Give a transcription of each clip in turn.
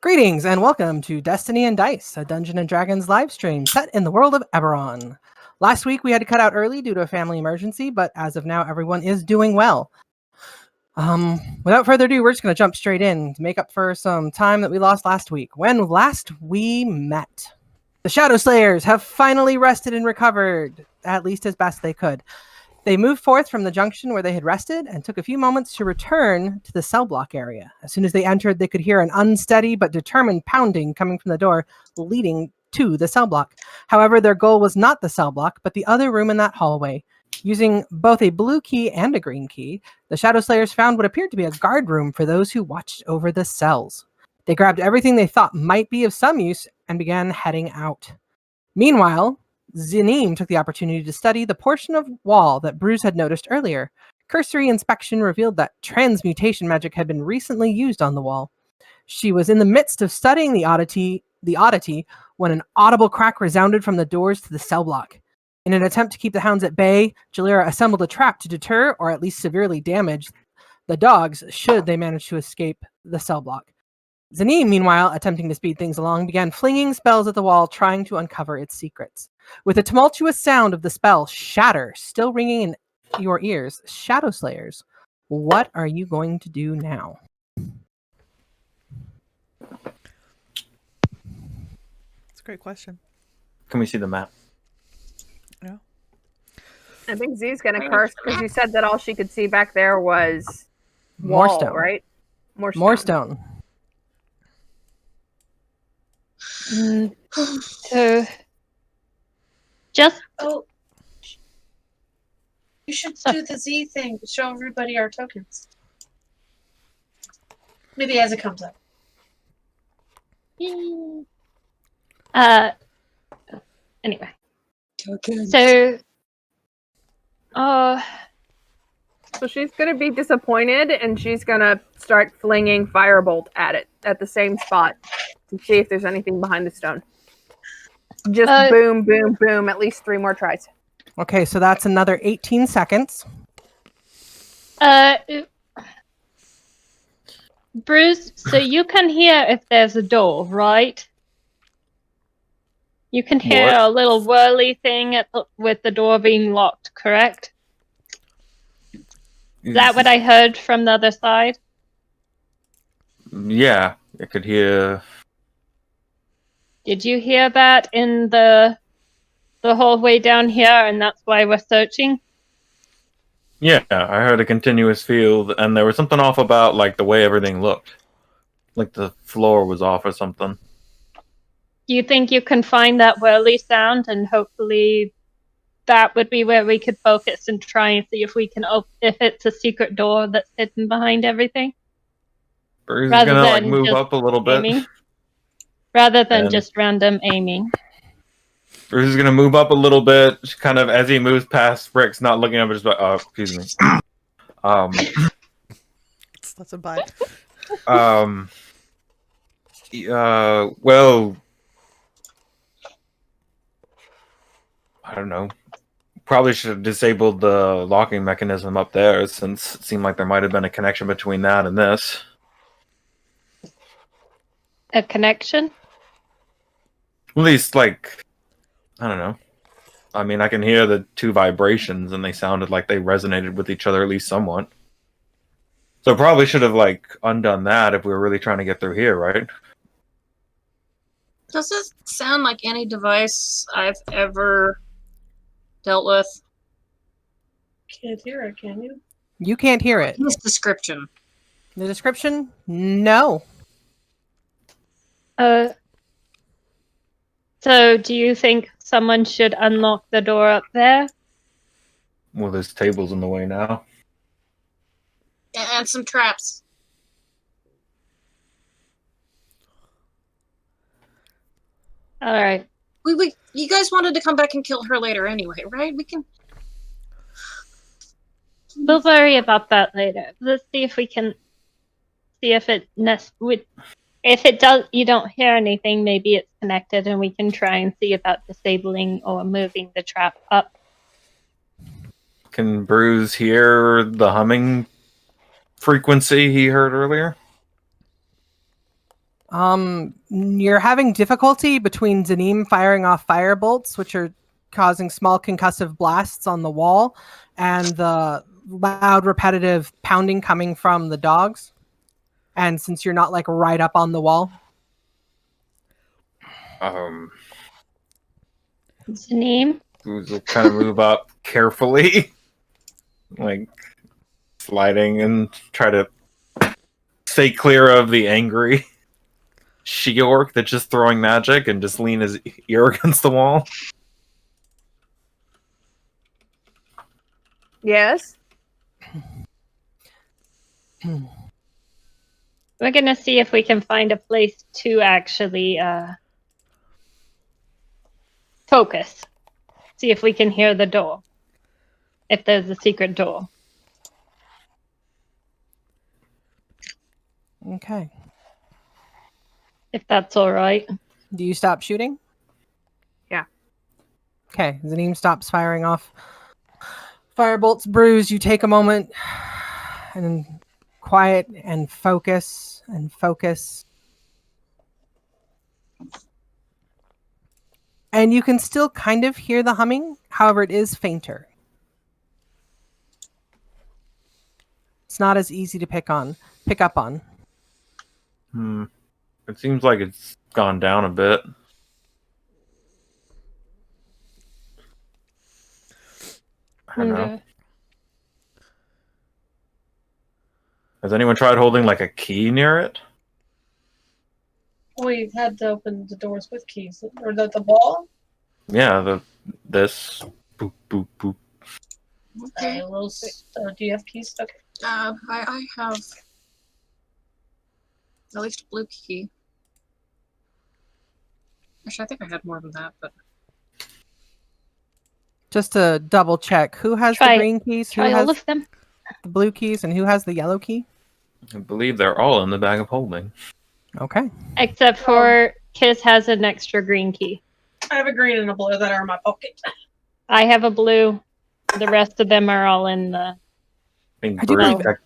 Greetings and welcome to Destiny and Dice, a Dungeon and Dragons live stream set in the world of Eberron. Last week we had to cut out early due to a family emergency, but as of now everyone is doing well. Without further ado, we're just going to jump straight in to make up for some time that we lost last week. When last we met, the Shadowslayers have finally rested and recovered, at least as best they could. They moved forth from the junction where they had rested and took a few moments to return to the cell block area. As soon as they entered, they could hear an unsteady but determined pounding coming from the door leading to the cell block. However, their goal was not the cell block, but the other room in that hallway. Using both a blue key and a green key, the Shadowslayers found what appeared to be a guard room for those who watched over the cells. They grabbed everything they thought might be of some use and began heading out. Meanwhile, Zanim took the opportunity to study the portion of wall that Bruce had noticed earlier. Cursory inspection revealed that transmutation magic had been recently used on the wall. She was in the midst of studying the oddity when an audible crack resounded from the doors to the cell block. In an attempt to keep the hounds at bay, Jalira assembled a trap to deter or at least severely damage the dogs should they manage to escape the cell block. Zanim, meanwhile, attempting to speed things along, began flinging spells at the wall, trying to uncover its secrets. With the tumultuous sound of the spell Shatter still ringing in your ears, Shadowslayers, what are you going to do now? It's a great question. Can we see the map? Yeah. I think Z's gonna curse because you said that all she could see back there was More wall, stone. right? More stone. So, just you should do the Z thing to show everybody our tokens. Maybe as it comes up. anyway. Tokens. So, So she's gonna be disappointed, and she's gonna start flinging firebolt at it at the same spot to see if there's anything behind the stone. Just boom, boom, boom. At least 3 more tries. Okay, so that's another 18 seconds. Bruce, so you can hear if there's a door, right? You can hear What? a little whirly thing with the door being locked, correct? Is that what I heard from the other side? Yeah, I could hear. Did you hear that in the hallway down here, and that's why we're searching? Yeah, I heard a continuous field, and there was something off about like the way everything looked, like the floor was off or something. Do you think you can find that whirly sound, and hopefully that would be where we could focus and try and see if we can if it's a secret door that's hidden behind everything? Bruce is gonna like move up a little bit. Aiming, rather than just random aiming. Bruce is gonna move up a little bit, kind of as he moves past Rick's, not looking up, just like, oh, excuse me. That's a bye. Well, I don't know. Probably should have disabled the locking mechanism up there, since it seemed like there might have been a connection between that and this. A connection? At least, like, I don't know. I mean, I can hear the 2 vibrations, and they sounded like they resonated with each other at least somewhat. So probably should have, like, undone that if we were really trying to get through here, right? Does this sound like any device I've ever dealt with? Can't hear it, can you? You can't hear it. This description. The description? No. So do you think someone should unlock the door up there? Well, there's tables in the way now. And some traps. All right. You guys wanted to come back and kill her later anyway, right? We can. We'll worry about that later. Let's see if we can see if it if it does, you don't hear anything, maybe it's connected, and we can try and see about disabling or moving the trap up. Can Bruce hear the humming frequency he heard earlier? You're having difficulty between Zanim firing off fire bolts, which are causing small concussive blasts on the wall, and the loud, repetitive pounding coming from the dogs. And since you're not like right up on the wall, Zanim? Booze will kind of move up carefully, like sliding, and try to stay clear of the angry she-orc that's just throwing magic and just lean his ear against the wall. Yes. We're gonna see if we can find a place to actually focus. See if we can hear the door. If there's a secret door. okay. If that's alright. Do you stop shooting? Yeah. Okay. Zanim stops firing off firebolts. Bruise. You take a moment and quiet and focus and focus. And you can still kind of hear the humming. However, it is fainter. It's not as easy to pick up on. It seems like it's gone down a bit. I don't know. Okay. Has anyone tried holding like a key near it? We had to open the doors with keys. Or the wall? Yeah, this boop boop boop. Okay. Do you have keys? Okay. I have at least a blue key. Actually, I think I had more than that, but Just to double check, who has Try- the green keys, who Try has all of them. the blue keys, and who has the yellow key? I believe they're all in the bag of holding. Okay. Except for Kiss has an extra green key. I have a green and a blue that are in my pocket. I have a blue. The rest of them are all in the... I think I do Bruce believe-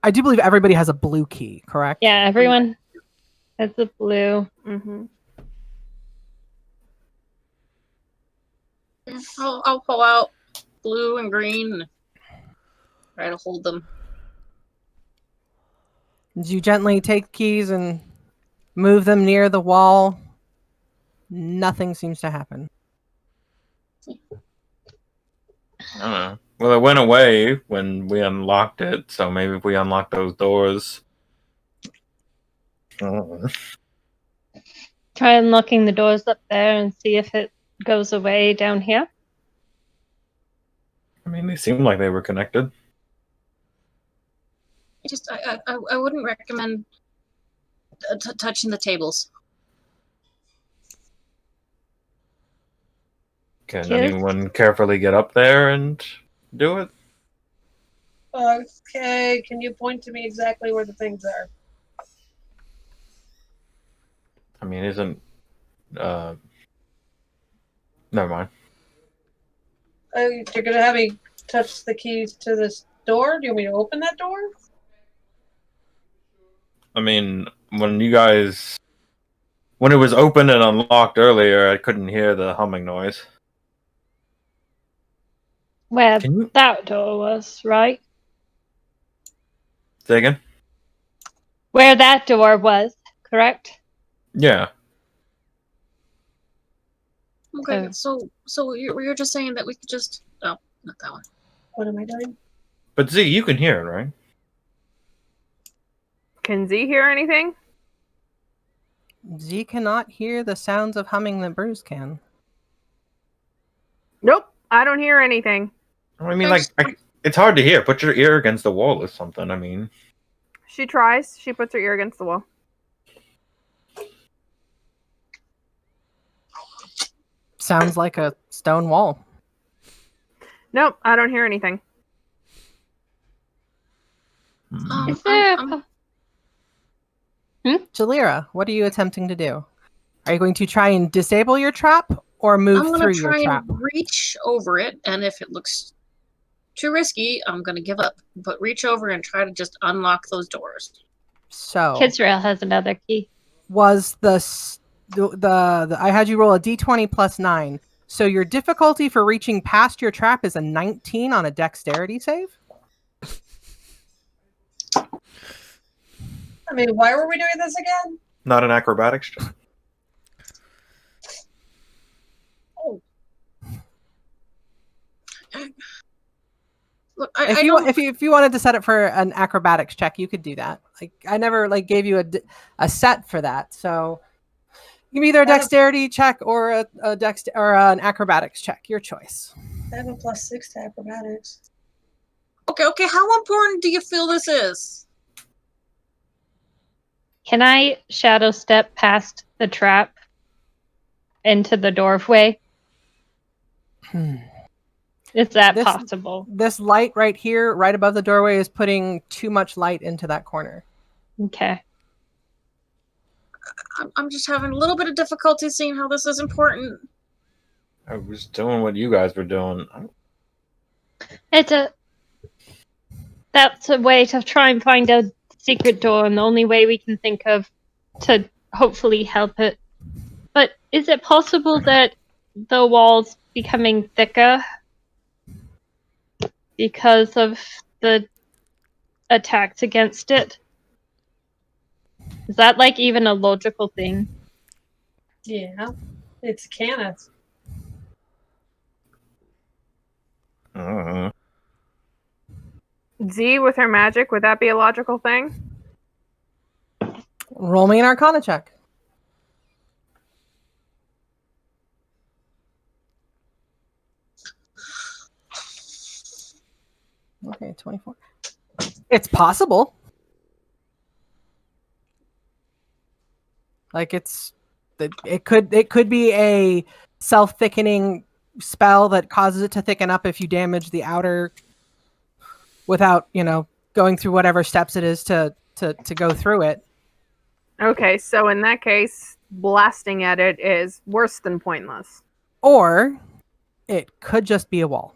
I do believe everybody has a blue key, correct? Yeah, everyone has a blue. Mm-hmm. I'll pull out blue and green and try to hold them. You gently take keys and move them near the wall. Nothing seems to happen. I don't know. Well, it went away when we unlocked it, so maybe if we unlock those doors. I don't know. Try unlocking the doors up there and see if it goes away down here. I mean, they seemed like they were connected. I wouldn't recommend touching the tables. Can Yes. anyone carefully get up there and do it? Okay, can you point to me exactly where the things are? I mean, isn't... Never mind. You're gonna have me touch the keys to this door? Do you want me to open that door? I mean, when it was open and unlocked earlier, I couldn't hear the humming noise. Where Can you that door was, right? say again? Where that door was, correct? Yeah. Okay, Oh. so you're just saying that we could just... Oh, not that one. What am I doing? But Z, you can hear it, right? Can Z hear anything? Z cannot hear the sounds of humming that Bruce can. Nope. I don't hear anything. I mean, it's hard to hear. Put your ear against the wall or something. I mean, She tries. She puts her ear against the wall. Sounds like a stone wall. Nope. I don't hear anything. Is there Jalira, what are you attempting to do? Are you going to try and disable your trap or move I'm through gonna your try trap? and reach over it, and if it looks too risky, I'm gonna give up. But reach over and try to just unlock those doors. So, Kidsrail has another key. was the I had you roll a d20 plus 9. So your difficulty for reaching past your trap is a 19 on a dexterity save. I mean, why were we doing this again? Not an acrobatics check. Oh. Look, If you wanted to set it for an acrobatics check, you could do that. Like I never gave you a set for that, so you can either a dexterity check or an acrobatics check, your choice. I have a +6 to acrobatics. Okay. How important do you feel this is? Can I shadow step past the trap into the doorway? Is that possible? This light right here, right above the doorway, is putting too much light into that corner. Okay. I'm just having a little bit of difficulty seeing how this is important. I was doing what you guys were doing. That's a way to try and find a secret door, and the only way we can think of to hopefully help it. But is it possible that the wall's becoming thicker because of the attacks against it? Is that even a logical thing? Yeah, it's canon. Z with her magic, would that be a logical thing? Roll me an Arcana check. Okay, 24. It's possible. It could be a self-thickening spell that causes it to thicken up if you damage the outer without, going through whatever steps it is to go through it. Okay, so in that case, blasting at it is worse than pointless. Or it could just be a wall.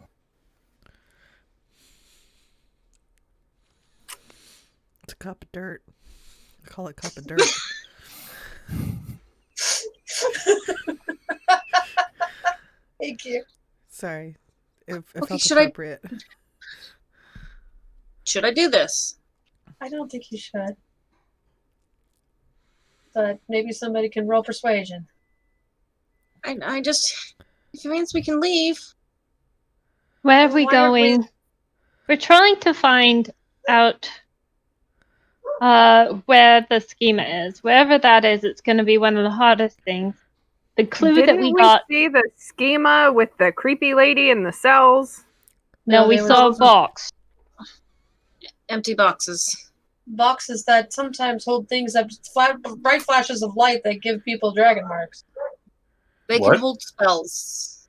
It's a cup of dirt. I call it cup of dirt. Thank you. Sorry. It Okay, felt should I- appropriate. Should I do this? I don't think you should. But maybe somebody can roll persuasion. I just... If it means we can leave. Where are we Why are we- going? We're trying to find out where the schema is. Wherever that is, it's going to be one of the hardest things. The clue Didn't that we got... see the schema with the creepy lady in the cells? No, we there saw a was- box. Empty boxes. Boxes that sometimes hold things that bright flashes of light that give people dragon marks. They What? can hold spells.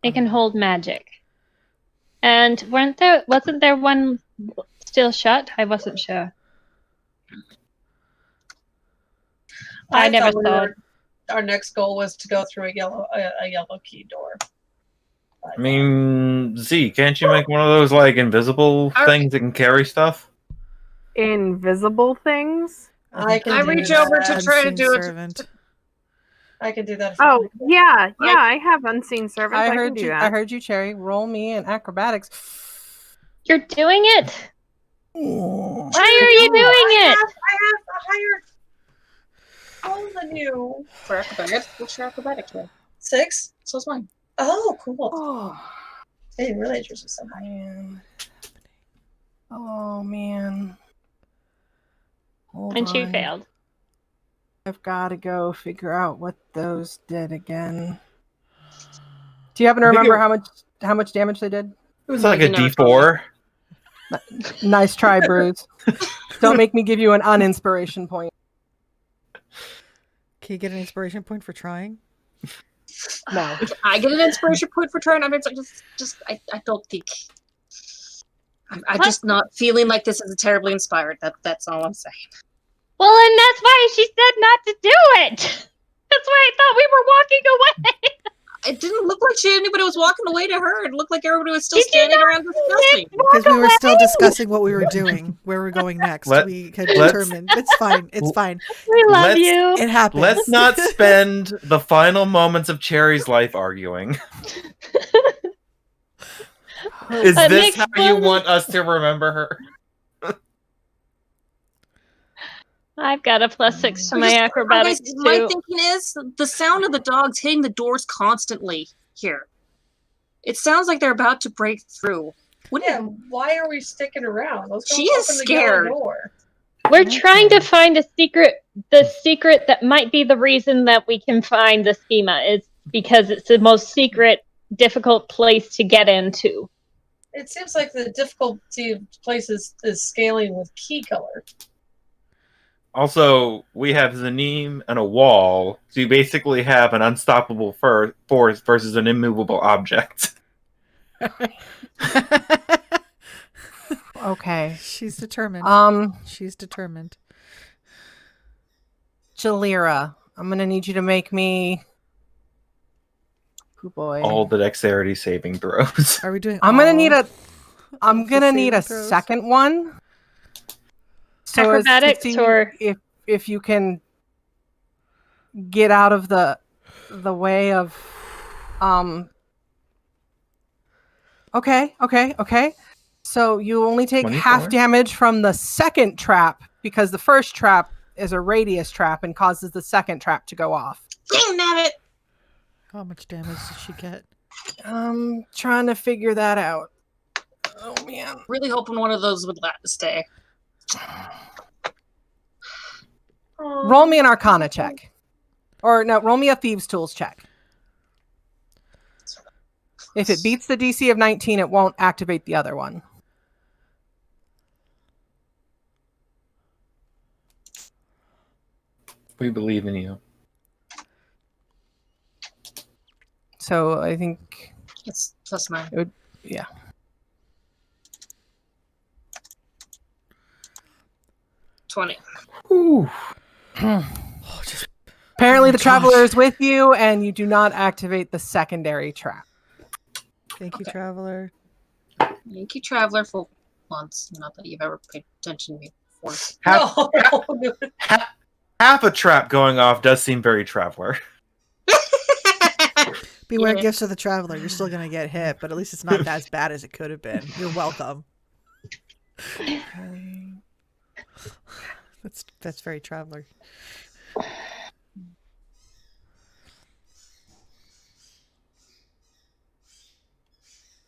They can hold magic. And wasn't there one still shut? I wasn't sure. I never thought saw it. our next goal was to go through a yellow key door. I mean, Z, can't you make one of those invisible things that can carry stuff? Invisible things? I can I do reach that. over to try to Unseen do it. servant. I can do that. Oh, yeah, Like- I have unseen servants. I can do that. I heard you, Cherry. Roll me an acrobatics. You're doing it? Ooh. Why are you doing it? I have a higher roll than you. For acrobatics. What's your acrobatic roll? 6? So is mine. Oh, cool. Oh, I didn't realize yours was so high. man. Oh, man. Hold And she on. failed. I've got to go figure out what those did again. Do you happen to I think remember how much damage they did? It was like a Maybe never D4. Nice try, Bruce. Don't make me give you an uninspiration point. Can you get an inspiration point for trying? No. I get an inspiration point for trying. I mean, I don't think. I'm just not feeling like this is terribly inspired. That's all I'm saying. Well, and that's why she said not to do it. That's why I thought we were walking away. It didn't look like anybody was walking away to her. It looked like everybody was still Did you standing not around discussing. Because we were still discussing what we were doing, where we're going next. We had determined. It's fine. It's fine. We love Let's- you. It happens. Let's not spend the final moments of Cherry's life arguing. Is That this makes how you fun. want us to remember her? I've got a +6 to my Just- acrobatics okay, my too. thinking is the sound of the dogs hitting the doors constantly here. It sounds like they're about to break through. Yeah, why are we sticking around? Let's go She is open the yellow scared. door. We're trying to find the secret that might be the reason that we can find the schema. It's because it's the most secret, difficult place to get into. It seems like the difficulty of places is scaling with key color. Also, we have Zanim and a wall, so you basically have an unstoppable force versus an immovable object. Okay. She's determined. She's determined. Jalira, I'm gonna need you to make me. Oh boy. All the dexterity saving throws. Are we doing? I'm gonna all need a. I'm the gonna need a saving throws? second one. So as to Acrobatics see or- if you can get out of the way of Okay. So you only take 24? half damage from the second trap because the first trap is a radius trap and causes the second trap to go off. Damn it! How much damage did she get? I'm trying to figure that out. Oh man. Really hoping one of those would let us stay. Roll me an Arcana check. Or no, roll me a Thieves' Tools check. If it beats the DC of 19, it won't activate the other one. We believe in you. So I think, It's +9. yeah. $20. Ooh. Oh, just Apparently Oh the my Traveler gosh. is with you, and you do not activate the secondary trap. thank you, Okay. Traveler. Yankee Traveler for once. Not that you've ever paid attention to me before. Half a trap going off does seem very Traveler. Beware Yeah. gifts of the Traveler. You're still gonna get hit, but at least it's not as bad as it could have been. You're welcome. That's very Traveler.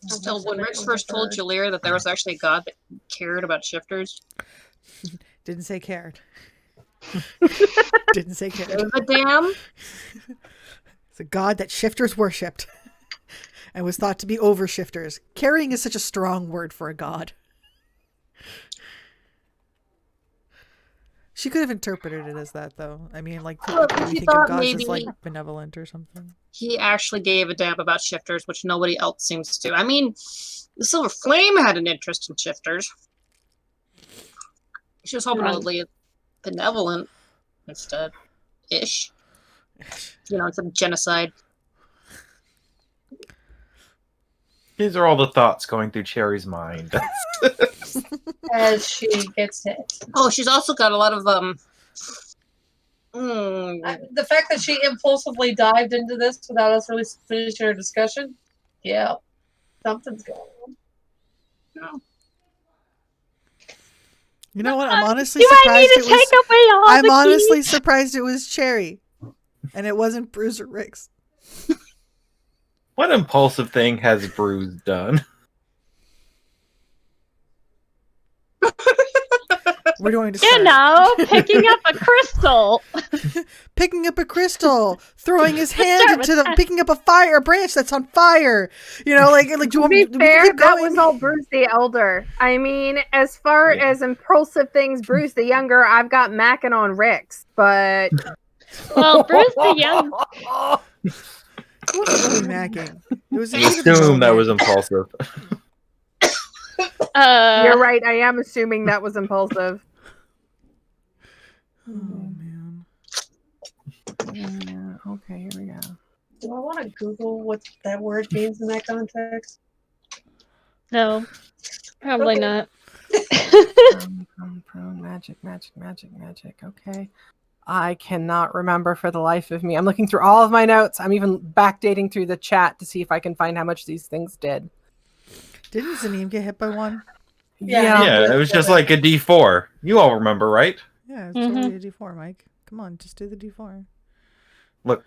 Still, when Rich first told Jalira that there was actually a god that cared about shifters, Didn't say cared. Didn't say cared. give a damn. It's a god that shifters worshipped and was thought to be over shifters. Carrying is such a strong word for a god. She could have interpreted it as that, though. I mean, like, Look, typically we she think of thought gods as, maybe- like, benevolent or something. He actually gave a damn about shifters, which nobody else seems to. I mean, the Silver Flame had an interest in shifters. She was hopefully benevolent instead. Ish. You know, some genocide. These are all the thoughts going through Cherry's mind. As she gets hit. Oh, she's also got a lot of The fact that she impulsively dived into this without us really finishing our discussion, yeah, something's going on. You know what? I'm honestly Do I need surprised to take away all I'm the honestly keys? surprised it was Cherry. And it wasn't Bruiser Ricks. What impulsive thing has Bruce done? We're going to You start. know, picking up a crystal. Picking up a crystal, throwing his hand Start into with the, picking up a branch that's on fire. You know, like do you To want be do we fair, keep that going? was all Bruce the Elder. I mean, as far Yeah. as impulsive things, Bruce the Younger, I've got macking on Ricks, but Well, Bruce the Young. It wasn't really macking. It was a We bit of a assume that moment. was impulsive. you're right. I am assuming that was impulsive. Oh man. Yeah, okay, here we go. Do I want want to Google what that word means in that context? No, probably Okay. not. Prone, magic. Okay. I cannot remember for the life of me. I'm looking through all of my notes. I'm even backdating through the chat to see if I can find how much these things did. Didn't Zanim get hit by one? Yeah. Yeah, it was just like a D4. You all remember, right? Yeah, it's totally a D4, Mike. Come on, just do the D4. Look,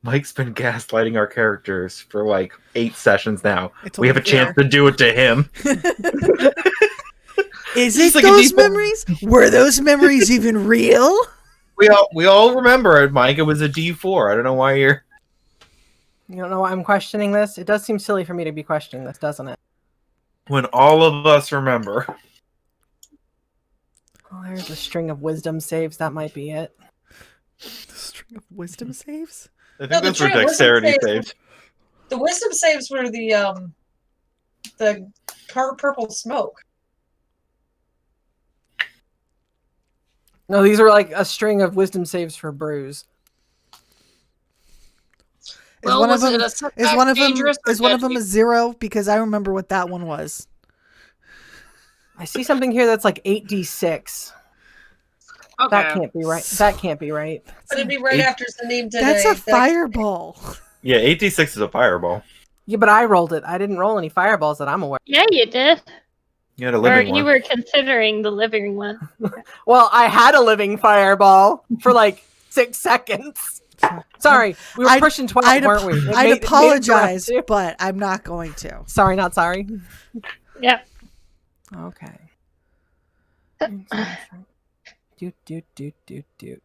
Mike's been gaslighting our characters for like 8 sessions now. It's We have a only chance fair. to do it to him. Is Just it like a those D4. memories? Were those memories even real? We all remember it, Mike. It was a D4. I don't know why you're. You don't know why I'm questioning this? It does seem silly for me to be questioning this, doesn't it? When all of us remember. Oh, there's a string of wisdom saves. That might be it. The string of wisdom saves? I think No, the those were true wisdom dexterity saves- saves. The wisdom saves were the purple smoke. No, these are like a string of wisdom saves for Bruise. Well, one was of it them, a setback, is one of them dangerous, or is one of them deadly? a 0? Because I remember what that one was. I see something here that's like 8d6. Okay. That can't be right. That can't be right. But it'd be right Eight- after Zanim did That's a dex- fireball. Yeah, 8d6 is a fireball. Yeah, but I rolled it. I didn't roll any fireballs that I'm aware. Yeah, you did. You had a Or living you one. were considering the living one. Well, I had a living fireball for like 6 seconds. Sorry, we were I'd- pushing 12, I'd, weren't we? It made- I'd it made it apologize, correct, too. but I'm not going to. Sorry, not sorry. Yep. Okay. Doot.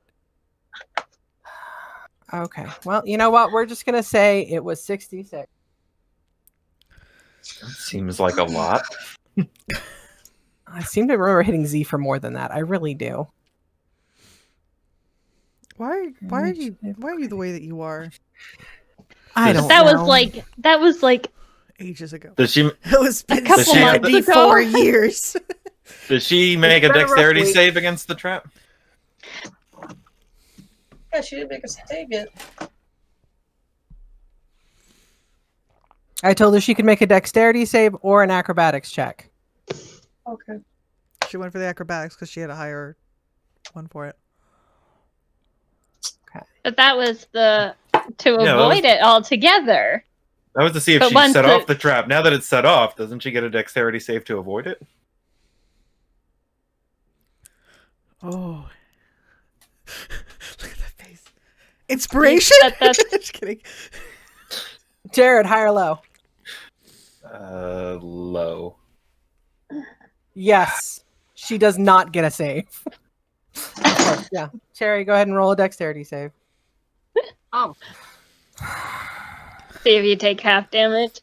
Okay. Well, you know what? We're just gonna say it was 66. Seems like a lot. I seem to remember hitting Z for more than that. I really do. Why are you the way that you are? I don't That know. was like Ages ago. Does she It was been couple months 74 ago. years. make a been a rough dexterity week. save against the trap? Yeah, she didn't make a save yet. I told her she could make a dexterity save or an acrobatics check. Okay. She went for the acrobatics because she had a higher one for it. but that was to that avoid it altogether. That was to see if But she once set it- off the trap. Now that it's set off, doesn't she get a dexterity save to avoid it? Oh. Look at that face. Inspiration? That's Just kidding. Jared, high or low? Low. Yes. She does not get a save. Of course, yeah. Cherry, go ahead and roll a dexterity save. Oh, see if you take half damage.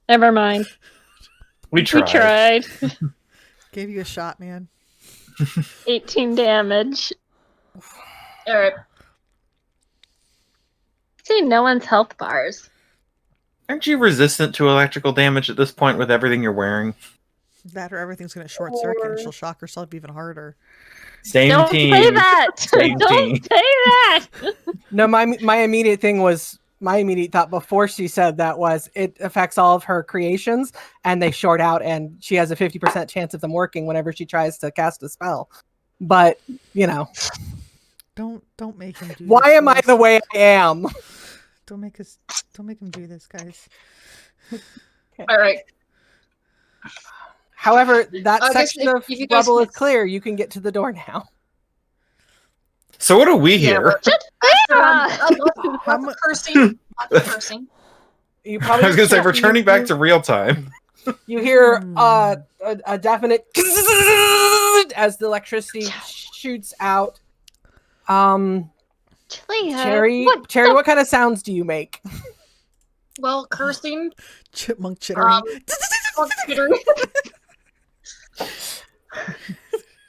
Never mind. We tried. We tried. Gave you a shot, man. 18 damage. all right. See, no one's health bars. Aren't you resistant to electrical damage at this point with everything you're wearing? That or everything's going to short circuit and she'll shock herself even harder. Same Don't team. say that. Same Don't team. say that. No, my immediate thing was my immediate thought before she said that was it affects all of her creations and they short out and she has a 50% chance of them working whenever she tries to cast a spell. But, you know, Don't make him do why this am to I us. the way I am? Don't make him do this, guys. All right. However, that I guess section if of you guys rubble can- is clear. You can get to the door now. So what do we Yeah, hear? lots of cursing. Lots of cursing. You I probably was going to say, you- returning back to real time. You hear a definite as the electricity shoots out. Cherry, what kind of sounds do you make? Well, cursing. Chipmunk chittering. Chittering.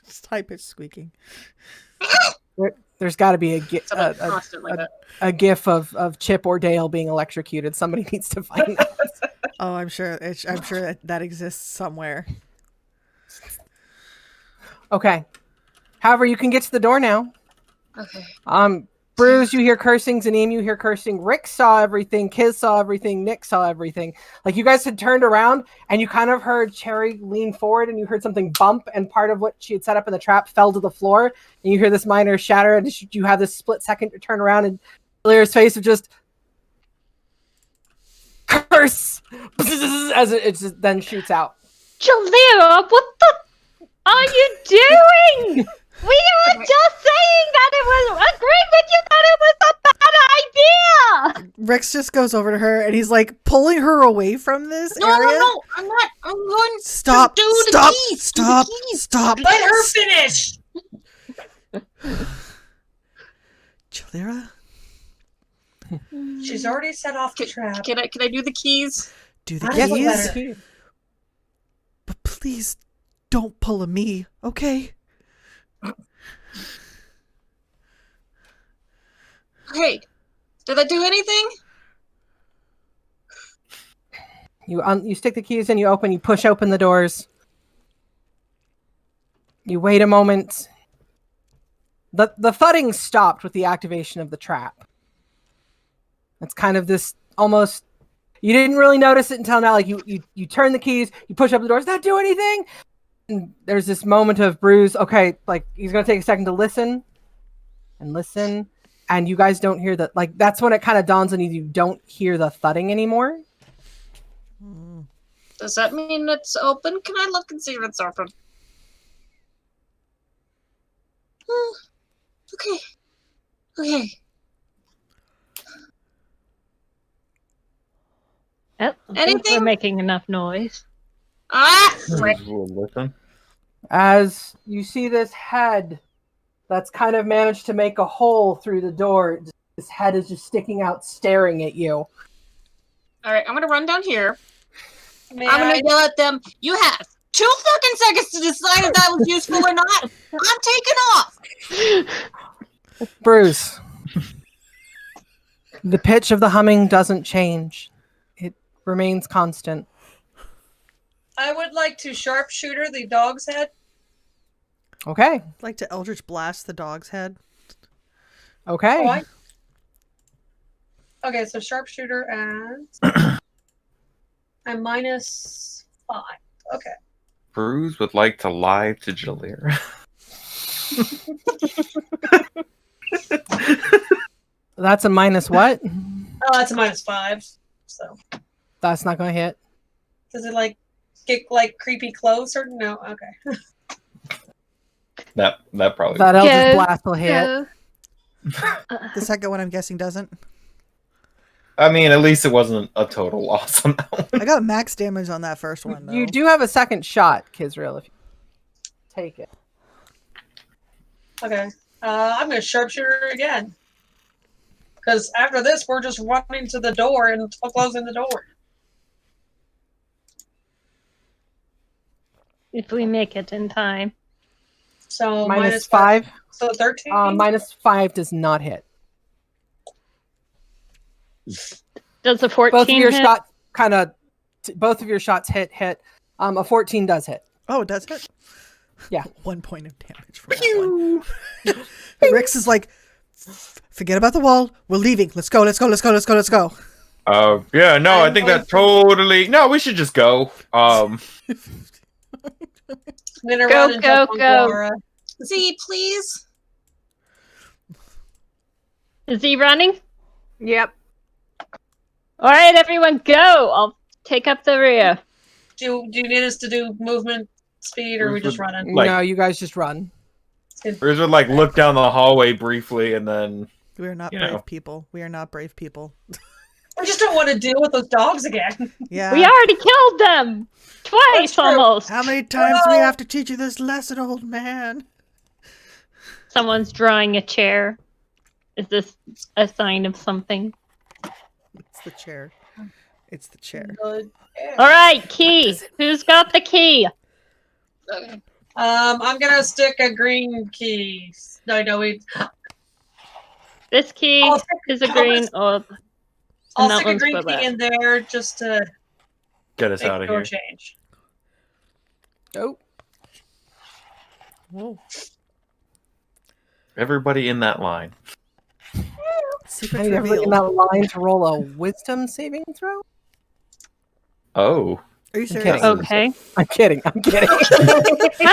Just high pitched squeaking. There's got to be Something constant like that. a gif of Chip or Dale being electrocuted. Somebody needs to find that. Oh, I'm sure that exists somewhere. Okay. However, you can get to the door now. Okay. Bruce, you hear cursing. Zanim, you hear cursing. Rick saw everything. Kiz saw everything. Nick saw everything. Like, you guys had turned around, and you kind of heard Cherry lean forward, and you heard something bump, and part of what she had set up in the trap fell to the floor, and you hear this minor shatter, and you have this split second to turn around, and Valera's face of just curse as it just then shoots out. Jalira, what the are you doing? We were just saying that it was agreeing with you that it was a bad idea. Rex just goes over to her and he's like pulling her away from this area. No, I'm not. I'm going Stop, to do stop, the keys. stop, Do the keys. stop. Let her finish. Jalira, She's already set off the trap. Can I do the keys? do the Yes, keys. better. But please don't pull a me, okay? Hey, did I do anything? You stick the keys in, you push open the doors. You wait a moment. The thudding stopped with the activation of the trap. It's kind of this almost, you didn't really notice it until now. Like you turn the keys, you push up the doors, not do anything. And there's this moment of Bruce. Okay, like he's gonna take a second to listen, and you guys don't hear that. Like that's when it kind of dawns on you. You don't hear the thudding anymore. Does that mean it's open? Can I look and see if it's open? Okay. Yep, I think Anything? we're making enough noise. We'll listen. As you see this head that's kind of managed to make a hole through the door, this head is just sticking out, staring at you. All right, I'm gonna run down here. May I'm I- gonna yell at them. You have 2 fucking seconds to decide if that was useful or not. I'm taking off. Bruce, the pitch of the humming doesn't change. It remains constant. I would like to sharpshooter the dog's head. Okay. I'd like to Eldritch Blast the dog's head. Okay. Okay, so sharpshooter and I'm -5. Okay. Bruce would like to lie to Jalira. That's a minus what? Oh, that's a -5. So That's not going to hit. does it like get like creepy clothes or no? Okay. That probably. That Eldritch Go, Blast will hit. go. The second one I'm guessing doesn't. I mean, at least it wasn't a total loss on that one. I got max damage on that first one, though. You do have a second shot, Kizrael, if you take it. Okay. I'm gonna sharpshooter again. Because after this, we're just running to the door and closing the door. If we make it in time. So Minus 5. So 13. -5 does not hit. Does the 14 Both of your hit? shots both of your shots hit. A 14 does hit. Oh, does it? Yeah. 1 point of damage for that one. Rix is like, forget about the wall. We're leaving. Let's go. Yeah, no, I think that totally. No, we should just go. I'm gonna Go, run and jump on go. Laura. Z, please. Is he running? Yep. All right, everyone, go. I'll take up the rear. Do you need us to do movement speed or are we just running? Like- No, you guys just run. Bruce would like look down the hallway briefly and then. We are not You brave know. people. We are not brave people. I just don't want to deal with those dogs again. Yeah. We already killed them twice That's true. almost. How many times do we have to teach you this lesson, old man? Someone's drawing a chair. Is this a sign of something? It's the chair. It's the chair. Good. All right, key. Who's got the key? Okay. I'm gonna stick a green key. No, wait. This key I'll stick- is a green. Oh, I'll that stick a one's green for key that. in there just to Get us make out of no here. change. Oh. Whoa. Everybody in that line. I Secret need everybody in revealed. that line to roll a wisdom saving throw. Oh. Are you I'm serious? kidding. Okay. I'm kidding. I'm kidding. I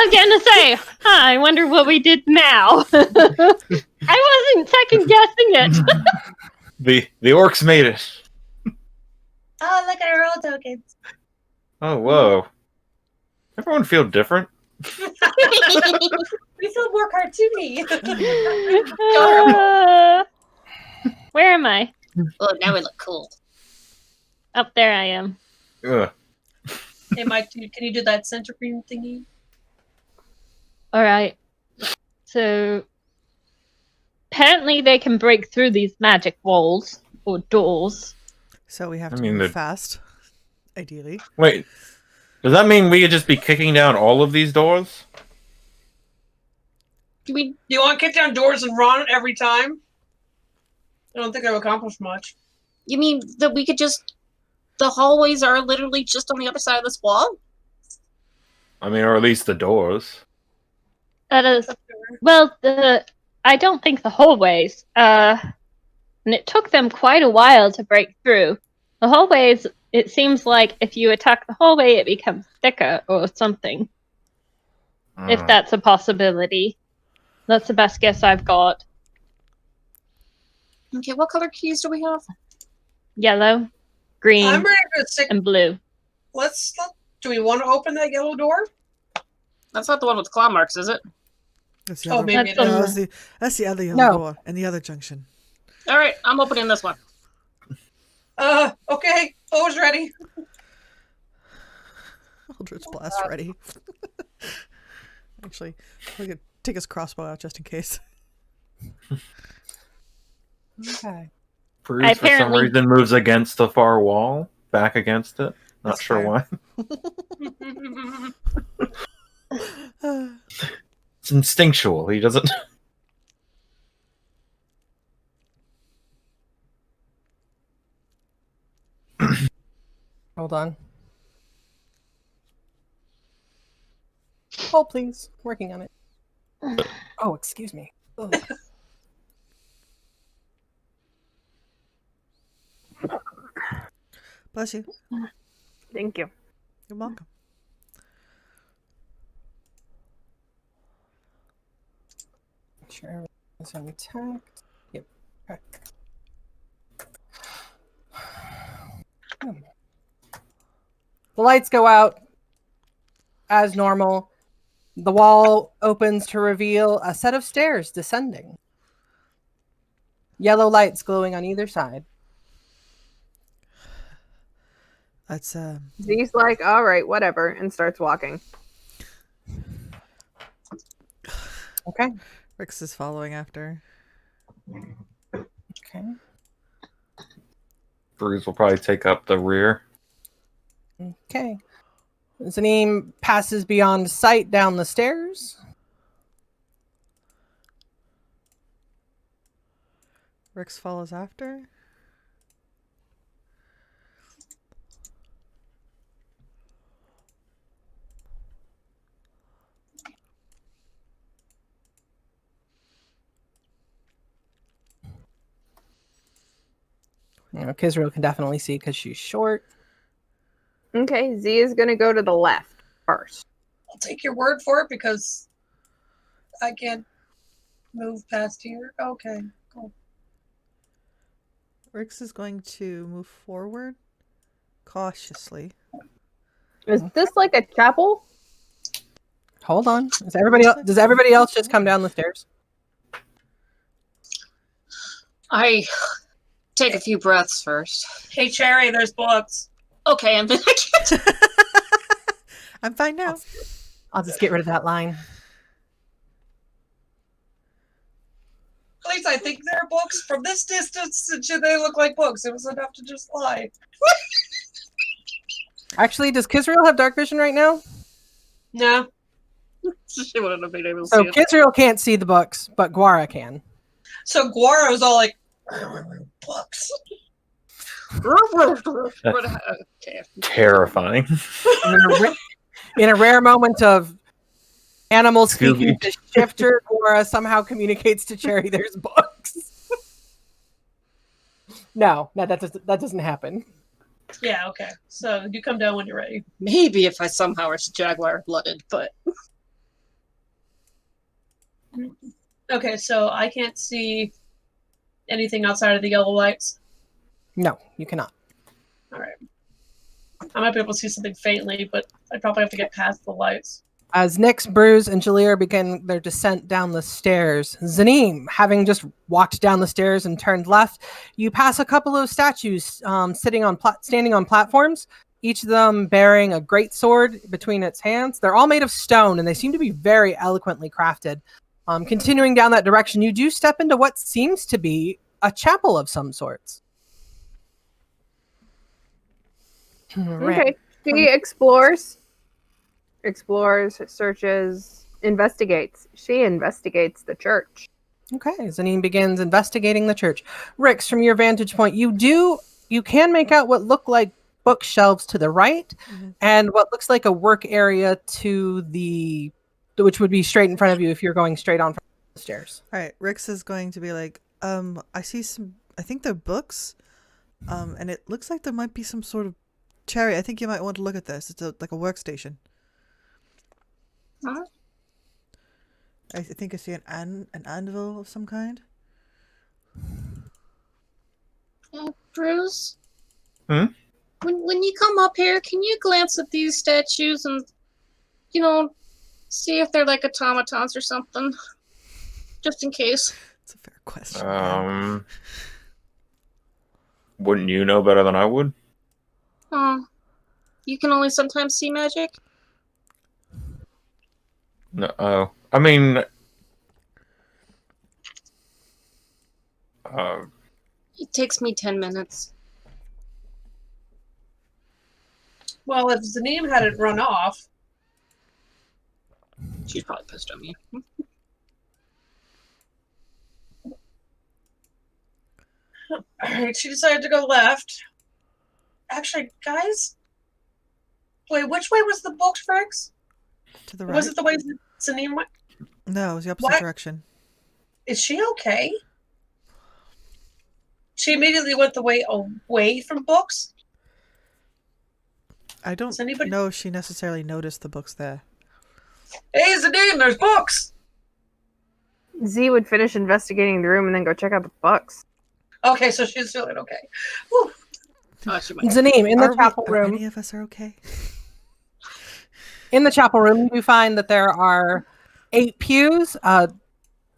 was gonna say, I wonder what we did now. I wasn't second guessing it. The orcs made it. Oh, look at our old tokens. Oh, whoa. Everyone feel different? We feel more cartoony. Where am I? Oh, now we look cool. Up there I am. Ugh. Hey, Mike, can you do that centipede thingy? Alright. So apparently they can break through these magic walls or doors. So we have I to mean, move the- fast, ideally. Wait. Does that mean we could just be kicking down all of these doors? Do we? You want to kick down doors and run every time? I don't think I've accomplished much. You mean that we could just? The hallways are literally just on the other side of this wall. I mean, or at least the doors. That is well, I don't think the hallways. And it took them quite a while to break through. The hallways, it seems like if you attack the hallway, it becomes thicker or something. If that's a possibility. That's the best guess I've got. Okay, what color keys do we have? Yellow, green, I'm ready to stick. and blue. Do we want to open that yellow door? That's not the one with claw marks, is it? That's the Oh, other maybe That's it No, is. that's the other yellow No. door and the other junction. All right, I'm opening this one. Okay. Bo's ready. Eldritch Blast ready. Actually, we could take his crossbow out just in case. Okay. Bruce, for some apparently- reason, moves against the far wall. Back against it. Not That's sure fair. why. It's instinctual. He doesn't... Hold on. Hold, please. Working on it. Oh, excuse me. Ugh. Bless you. Thank you. You're welcome. Sure, everything's intact. Yep. Okay. The lights go out as normal. The wall opens to reveal a set of stairs descending. Yellow lights glowing on either side. That's Z's like, all right, whatever, and starts walking. Okay. Rix is following after. Okay. Bruce will probably take up the rear. Okay. Zanim passes beyond sight down the stairs. Rix follows after. You know, Kizriel can definitely see because she's short. Okay, Z is going to go to the left first. I'll take your word for it because I can't move past here. Okay, cool. Rix is going to move forward cautiously. Is this like a chapel? Hold on. Does everybody else just come down the stairs? I take a few breaths first. Hey, Cherry, there's books. Okay, and then I can't. I'm fine now. I'll just get rid of that line. At least I think they're books. From this distance, they look like books. It was enough to just lie. Actually, does Kizriel have dark vision right now? No. She wouldn't have been able to So see it. Kizriel can't see the books, but Guara can. So Guaro's all like, books. Okay. Terrifying. In a rare moment of Animal Excuse speaking me. to Shifter, Gora somehow communicates to Cherry there's books. No, that doesn't happen. Yeah, okay. So you come down when you're ready. Maybe if I somehow are jaguar blooded, but Okay, so I can't see anything outside of the yellow lights. No, you cannot. All right. I might be able to see something faintly, but I'd probably have to get past the lights. As Nyx, Bruce, and Jalir begin their descent down the stairs, Zanim, having just walked down the stairs and turned left, you pass a couple of statues standing on platforms, each of them bearing a great sword between its hands. They're all made of stone, and they seem to be very eloquently crafted. Continuing down that direction, you do step into what seems to be a chapel of some sorts. Okay. She explores, searches, investigates. She investigates the church. Okay, Zanine begins investigating the church. Rix, from your vantage point, you can make out what look like bookshelves to the right, and what looks like a work area to the, which would be straight in front of you if you're going straight on from the stairs. All right, Rix is going to be like, I see some, I think they're books, and it looks like there might be some sort of, Cherry, I think you might want to look at this. It's like a workstation. Huh? I think I see an anvil of some kind. Bruce? Hmm? When you come up here, can you glance at these statues and, see if they're like automatons or something? Just in case. It's a fair question. Man. Wouldn't you know better than I would? Oh. You can only sometimes see magic? No. I mean, It takes me 10 minutes. Well, if Zanim hadn't run off, She's probably pissed at me. alright, she decided to go left. Actually, guys, wait, which way was the book, Frix? To the right. Was it the way Zanim went? No, it was the opposite direction. Is she okay? She immediately went the way away from books? I don't know if she necessarily noticed the books there. Hey, Zanim, there's books! Z would finish investigating the room and then go check out the books. Okay, so she's feeling okay. Whew. Zanim, in the chapel room. Any of us are okay? In the chapel room, you find that there are 8 pews, a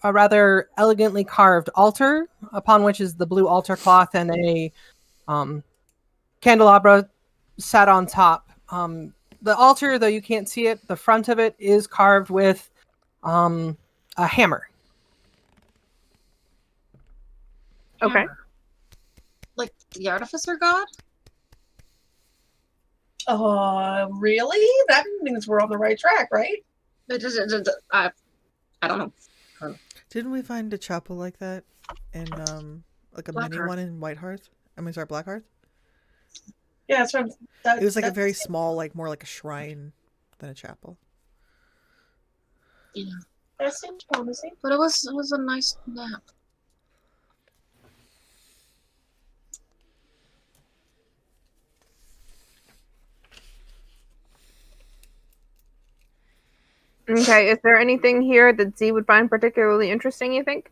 rather elegantly carved altar, upon which is the blue altar cloth, and a candelabra set on top. The altar, though you can't see it, the front of it is carved with a hammer. Okay. Like the artificer god? Really? That means we're on the right track, right? I don't know. Didn't we find a chapel like that in like a mini one in Whitehearth? Blackhearth? Yeah, that's right. It was like a very small, like more like a shrine than a chapel. Yeah. That seems promising. But it was a nice nap. Okay, is there anything here that Z would find particularly interesting, you think?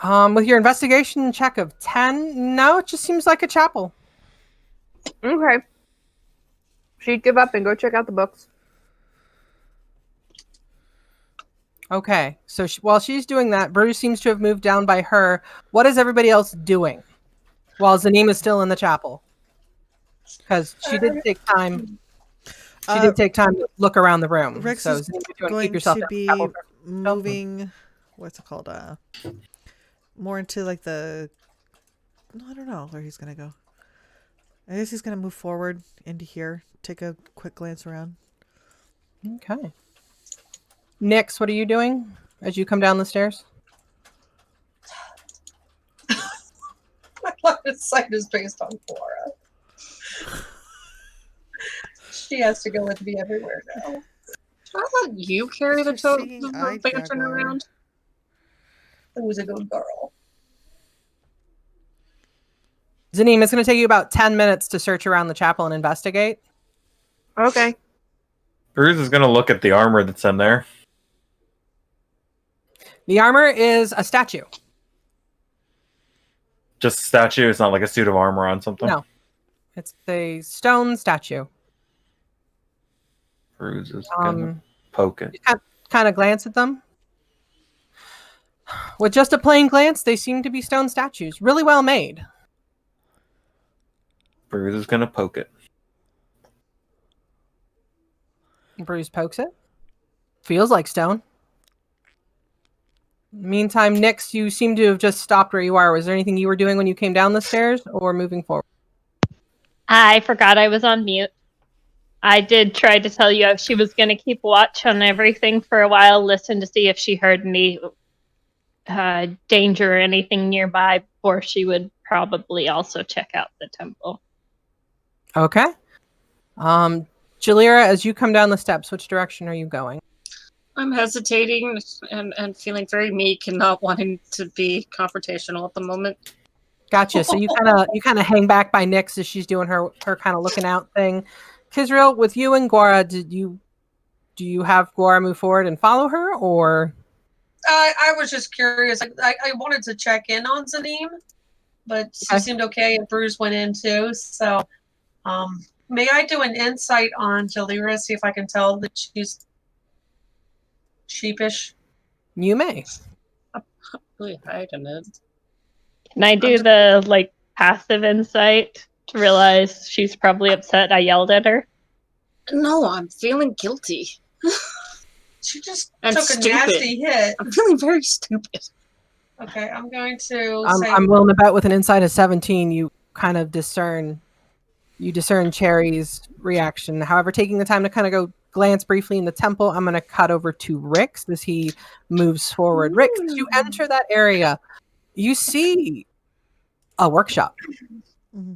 With your investigation check of 10, no, it just seems like a chapel. Okay. She'd give up and go check out the books. Okay, so while she's doing that, Bruce seems to have moved down by her. What is everybody else doing while Zanim is still in the chapel? Because she did take time. She did take time to look around the room. Rex so is going to be moving. What's it called? More into like the. No, I don't know where he's gonna go. I guess he's gonna move forward into here. Take a quick glance around. Okay. Nyx, what are you doing as you come down the stairs? My line of sight is based on Flora. She has to go with me everywhere now. you carry the Seeing eye lantern jaguar. around? Who's a good girl? Zanim, it's going to take you about 10 minutes to search around the chapel and investigate. Okay. Bruce is gonna look at the armor that's in there. The armor is a statue. Just a statue. It's not like a suit of armor on something. No. It's a stone statue. Bruce is gonna poke it. You kind of glance at them. With just a plain glance, they seem to be stone statues. Really well made. Bruce is gonna poke it. Bruce pokes it. Feels like stone. Meantime, Nyx, you seem to have just stopped where you are. Was there anything you were doing when you came down the stairs or moving forward? I forgot I was on mute. I did try to tell you she was going to keep watch on everything for a while, listen to see if she heard any danger or anything nearby before she would probably also check out the temple. Okay. Jalira, as you come down the steps, which direction are you going? I'm hesitating and feeling very meek and not wanting to be confrontational at the moment. Gotcha. So you kind of hang back by Nyx as she's doing her kind of looking out thing. Kizrael, with you and Gwara, do you have Gwara move forward and follow her, or? I was just curious. I wanted to check in on Zanim, but she seemed okay, and Bruce went in too. So, may I do an insight on Jalira, see if I can tell that she's sheepish? You may. Really hiding it. Can I do the passive insight to realize she's probably upset I yelled at her? No, I'm feeling guilty. She just And took stupid. a nasty hit. I'm feeling very stupid. Okay, I'm going to say I'm willing to bet with an insight of 17, you kind of discern Cherry's reaction. However, taking the time to kind of go glance briefly in the temple, I'm going to cut over to Rix as he moves forward. Rix, as you enter that area, you see a workshop. Mm-hmm.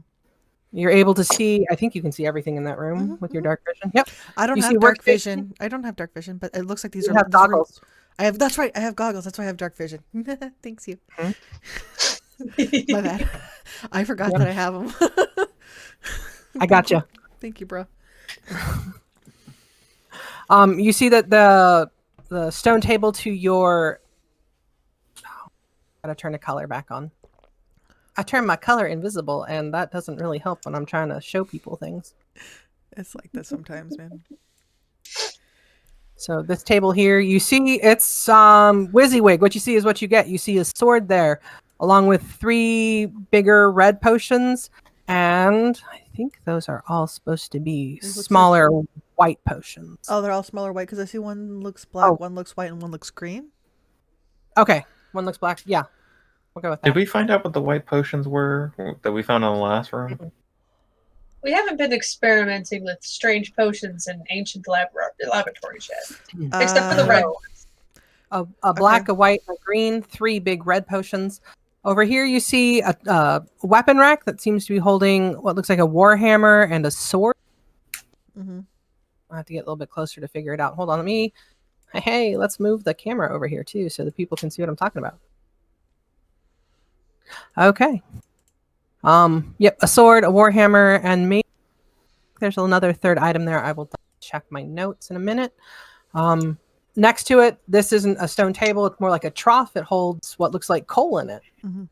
You're able to see, I think you can see everything in that room with your dark vision. Yep. I don't You see have dark workstation? vision. I don't have dark vision, but it looks like these You are have these goggles. That's right. I have goggles. That's why I have dark vision. Thanks you. My bad. I forgot that I have them. I gotcha. Thank you, bro. You see that the stone table to your... Gotta turn the color back on. I turned my color invisible, and that doesn't really help when I'm trying to show people things. It's like this sometimes, man. So this table here, you see it's WYSIWYG. What you see is what you get. You see a sword there, along with 3 bigger red potions, and I think those are all supposed to be smaller white potions. Oh, they're all smaller white because I see one looks black, one looks white, and one looks green. Okay, one looks black. Yeah, we'll go with that. Did we find out what the white potions were that we found in the last room? we haven't been experimenting with strange potions in ancient laboratories yet, except for the red ones. A black, a white, a green, 3 big red potions. Over here, you see a weapon rack that seems to be holding what looks like a warhammer and a sword. Mm-hmm. I'll have to get a little bit closer to figure it out. Hold on, hey, let's move the camera over here too so that people can see what I'm talking about. Okay. Yep, a sword, a warhammer, and maybe there's another 3rd item there. I will check my notes in a minute. Next to it, this isn't a stone table. It's more like a trough. It holds what looks like coal in it. Mm-hmm.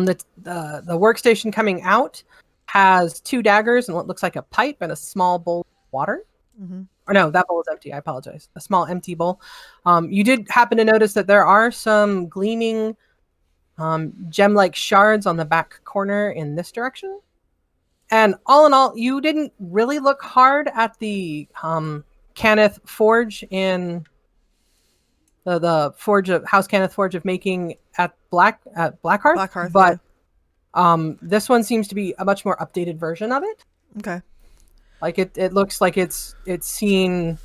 The workstation coming out has 2 daggers and what looks like a pipe and a small bowl of water. Mm-hmm. Or no, that bowl is empty. I apologize. A small empty bowl. You did happen to notice that there are some gleaming gem-like shards on the back corner in this direction. And all in all, you didn't really look hard at the Cannith Forge in the forge of House Cannith Forge of Making at Blackhearth. Blackhearth, but this one seems to be a much more updated version of it. Okay. Like it looks like it's been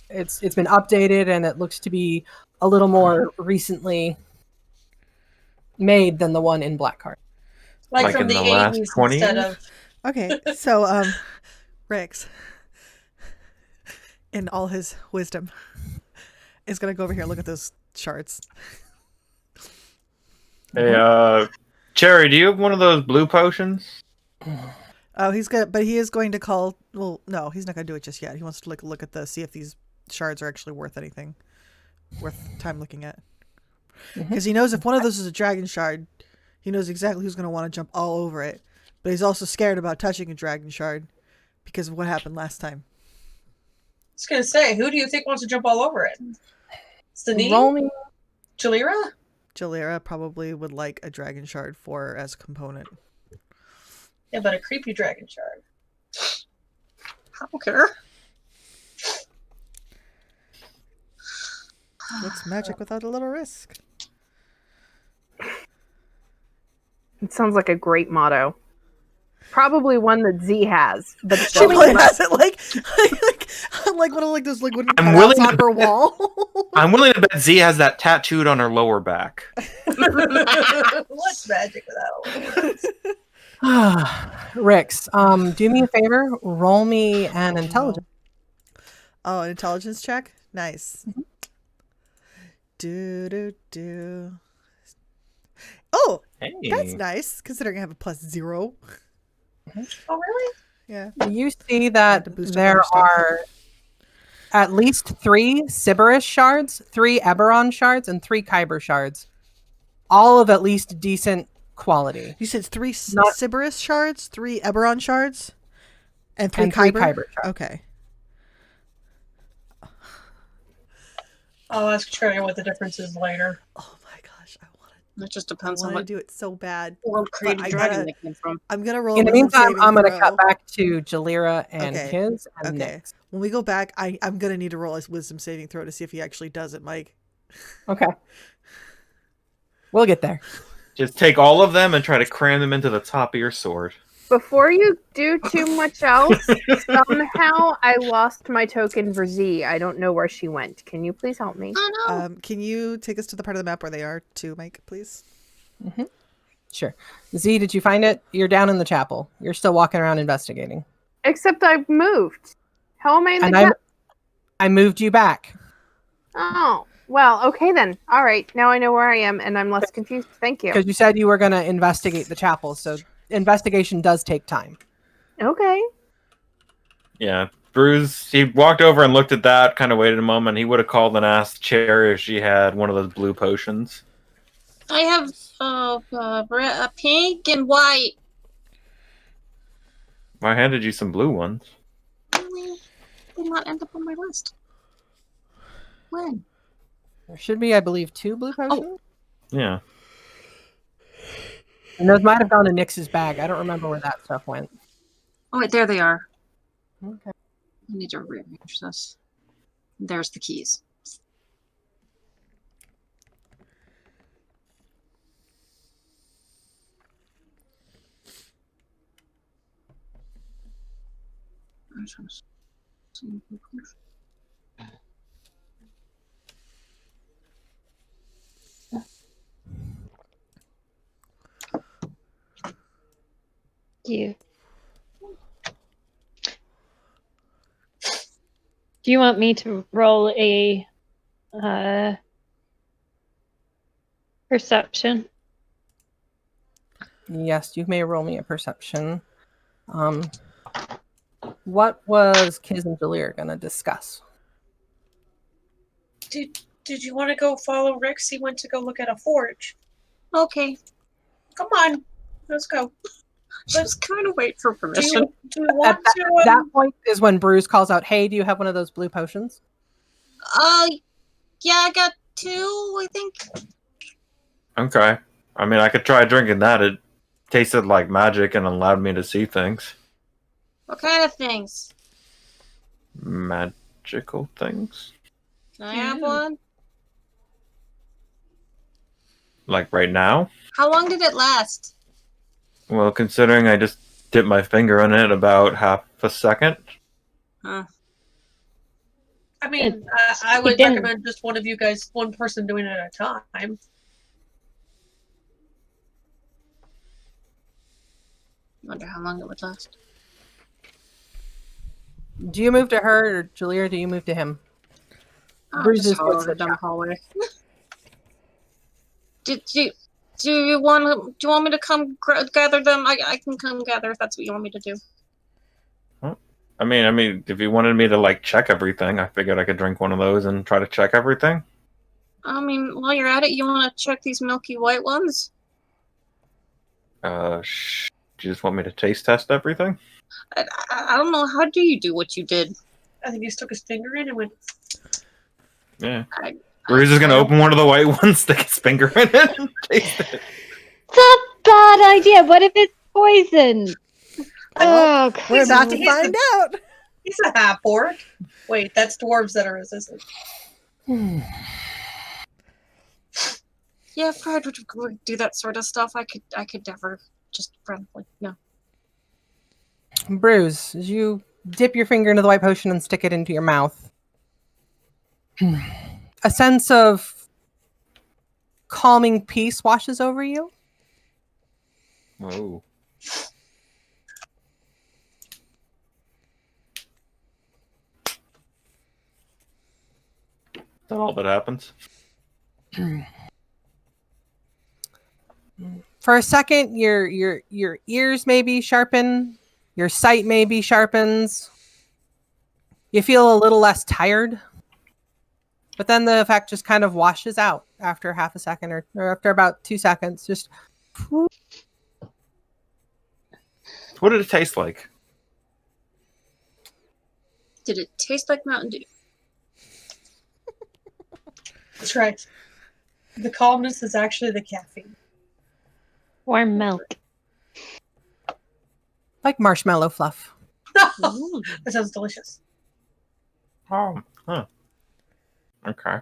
updated, and it looks to be a little more recently made than the one in Blackhearth. Like Like from in the the last 80s 20 instead years? of... Okay. So, Rex, in all his wisdom, is gonna go over here and look at those shards. Hey, Cherry, do you have one of those blue potions? Oh, he is going to call. Well, no, he's not gonna do it just yet. He wants to look at see if these shards are actually worth anything, worth time looking at. Because he knows if one of those is a dragon shard, he knows exactly who's gonna want to jump all over it. But he's also scared about touching a dragon shard because of what happened last time. I was gonna say, who do you think wants to jump all over it? Sanine? Roll me. Jalira? Jalera probably would like a dragon shard as a component. Yeah, but a creepy dragon shard. I don't care. What's magic without a little risk? It sounds like a great motto. Probably one that Z has, but She still. probably has it like one of those wooden I'm cutouts willing on to- her wall. I'm willing to bet Z has that tattooed on her lower back. What's magic without a Rix, do me a favor. Roll me an intelligence. Oh, an intelligence check? Nice. Do. Oh, Hey. that's nice, considering I have a +0. Oh, really? Yeah. You see Had that to boost up there other stuff. are at least 3 Sybaris shards, 3 Eberron shards, and 3 Kyber shards. All of at least decent quality. You said 3 Not- Sybaris shards, 3 Eberron shards, and 3 And 3 Kyber? Kyber shards. Okay. I'll ask Trey what the difference is later. Oh my gosh, I It just want depends on to what do it so bad. world created I dragon gotta- they came from. I'm gonna roll. In the wisdom meantime, saving I'm going to throw. cut back to Jalira and Okay. his and Okay. Nick's. When we go back, I'm gonna need to roll his wisdom saving throw to see if he actually does it, Mike. Okay. We'll get there. Just take all of them and try to cram them into the top of your sword. Before you do too much else, somehow I lost my token for Z. I don't know where she went. Can you please help me? Oh no. Can you take us to the part of the map where they are too, Mike, please? Sure. Z, did you find it? You're down in the chapel. You're still walking around investigating. Except I've moved. How am I in And the I moved you back. Oh, well, okay then. All right, now I know where I am, and I'm less confused. Thank you. Because you said you were going to investigate the chapel, so investigation does take time. Okay. Yeah. Bruce, he walked over and looked at that, kind of waited a moment. He would have called and asked Cherry if she had one of those blue potions. I have pink and white. I handed you some blue ones. Really? Did not end up on my list. When? There should be, I believe, 2 blue potions. Yeah. And those might have gone to Nix's bag. I don't remember where that stuff went. Oh wait, there they are. Okay. I need to rearrange this. There's the keys. You. Do you want me to roll a perception? Yes, you may roll me a perception. What was Kiz and Jalir going to discuss? Did you want to go follow Rix? He went to go look at a forge. Okay. Come on, let's go. Let's kind of wait for Do permission. you want At to? that point is when Bruce calls out, "Hey, do you have one of those blue potions?" Yeah, I got 2, I think. Okay. I mean, I could try drinking that. It tasted like magic and allowed me to see things. What kind of things? Magical things? Can I have one? Like right now? How long did it last? Well, considering I just dipped my finger in it about half a second. Huh. I mean, I would recommend just one of you guys, one person doing it at a time. Wonder how long it would last. Do you move to her, or Julia, or do you move to him? I'll Bruises just goes follow to her the down the chat. hallway. Do you want me to come gather them? I can come gather if that's what you want me to do. I mean, if you wanted me to like check everything, I figured I could drink one of those and try to check everything. I mean, while you're at it, you want to check these milky white ones? Do you just want me to taste test everything? I don't know. How do you do what you did? I think he stuck his finger in and went. Yeah. Bruce is gonna open one of the white ones, stick his finger in it, and taste it. It's a bad idea. What if it's poison? Oh, We're He's about a- to he's find out. He's a half orc. Wait, that's dwarves that are resistant. Yeah, if Pride would do that sort of stuff, I could never just friendly. No. Bruce, as you dip your finger into the white potion and stick it into your mouth, a sense of calming peace washes over you. Whoa. Is that all that happens? For a second, your ears maybe sharpen, your sight maybe sharpens. You feel a little less tired, but then the effect just kind of washes out after half a second or after about 2 seconds. Just What did it taste like? Did it taste like Mountain Dew? That's right. The calmness is actually the caffeine. warm milk. like marshmallow fluff. That sounds delicious. Oh, huh. Okay.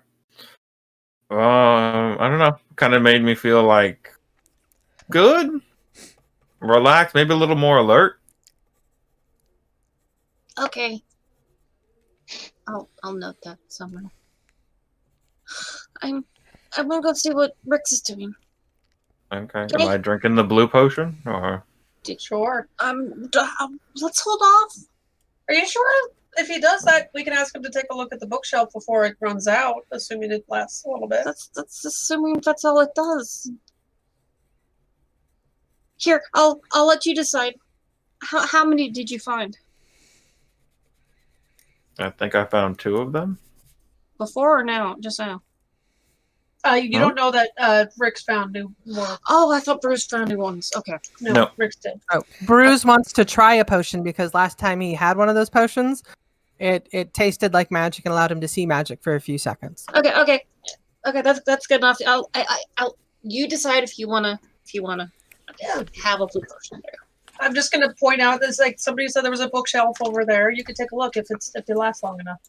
I don't know. Kind of made me feel like good, relaxed, maybe a little more alert. Okay. I'll note that somewhere. I'm gonna go see what Rix is doing. Okay. Am I drinking the blue potion or? Sure. Let's hold off. Are you sure? If he does that, we can ask him to take a look at the bookshelf before it runs out, assuming it lasts a little bit. That's assuming that's all it does. Here, I'll let you decide. How many did you find? I think I found 2 of them. Before or now? Just now. You don't know that Rick's found new more. Oh, I thought Bruce found new ones. Okay. No. Rick's did. Oh, Bruce wants to try a potion because last time he had one of those potions, it tasted like magic and allowed him to see magic for a few seconds. Okay. That's good enough. I'll. You decide if you wanna have a blue potion there. I'm just gonna point out that like somebody said there was a bookshelf over there. You could take a look if it lasts long enough.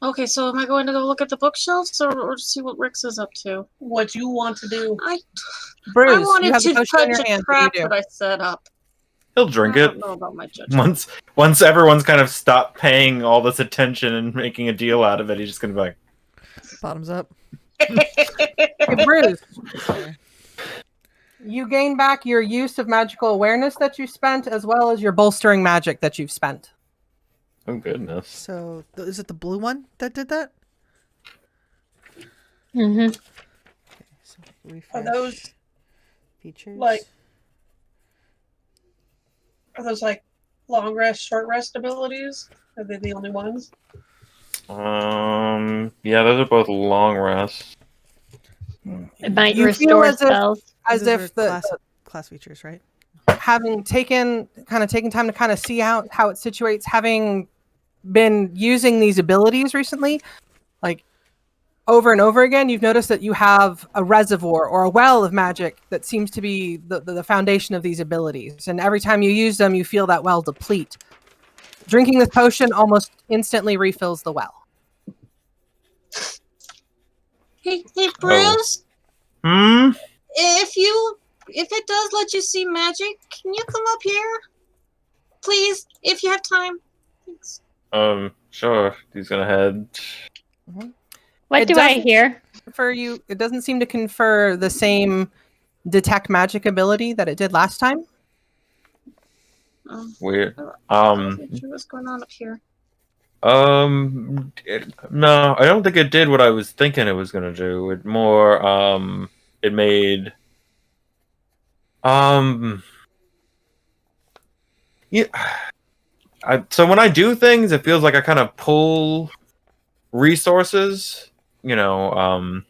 Okay, so am I going to go look at the bookshelves or see what Rix is up to? What you want to do? I Bruce, you wanted have the to potion in touch your a hand. What do you trap do? that I set up. He'll drink I it don't know about my judgment. once everyone's kind of stopped paying all this attention and making a deal out of it. He's just gonna be like, Bottoms up. Hey, Bruce, you gain back your use of magical awareness that you spent, as well as your bolstering magic that you've spent. "Oh goodness." So, is it the blue one that did that? Mm-hmm. So refresh Are those features? like long rest, short rest abilities? Are they the only ones? Yeah, those are both long rests. It might You feel restore as if- spells. As Those if are the class features, right? having taken time to kind of see how it situates, having been using these abilities recently, like over and over again, you've noticed that you have a reservoir or a well of magic that seems to be the foundation of these abilities. And every time you use them, you feel that well deplete. Drinking this potion almost instantly refills the well. Hey, Bruce. If it does let you see magic, can you come up here, please? If you have time. Thanks. Sure. He's gonna head. What It do I doesn't hear? It doesn't seem to confer the same detect magic ability that it did last time. Weird. I wasn't sure what's going on up here. No, I don't think it did what I was thinking it was gonna do. It more, it made, yeah. So when I do things, it feels like I kind of pull resources. You know,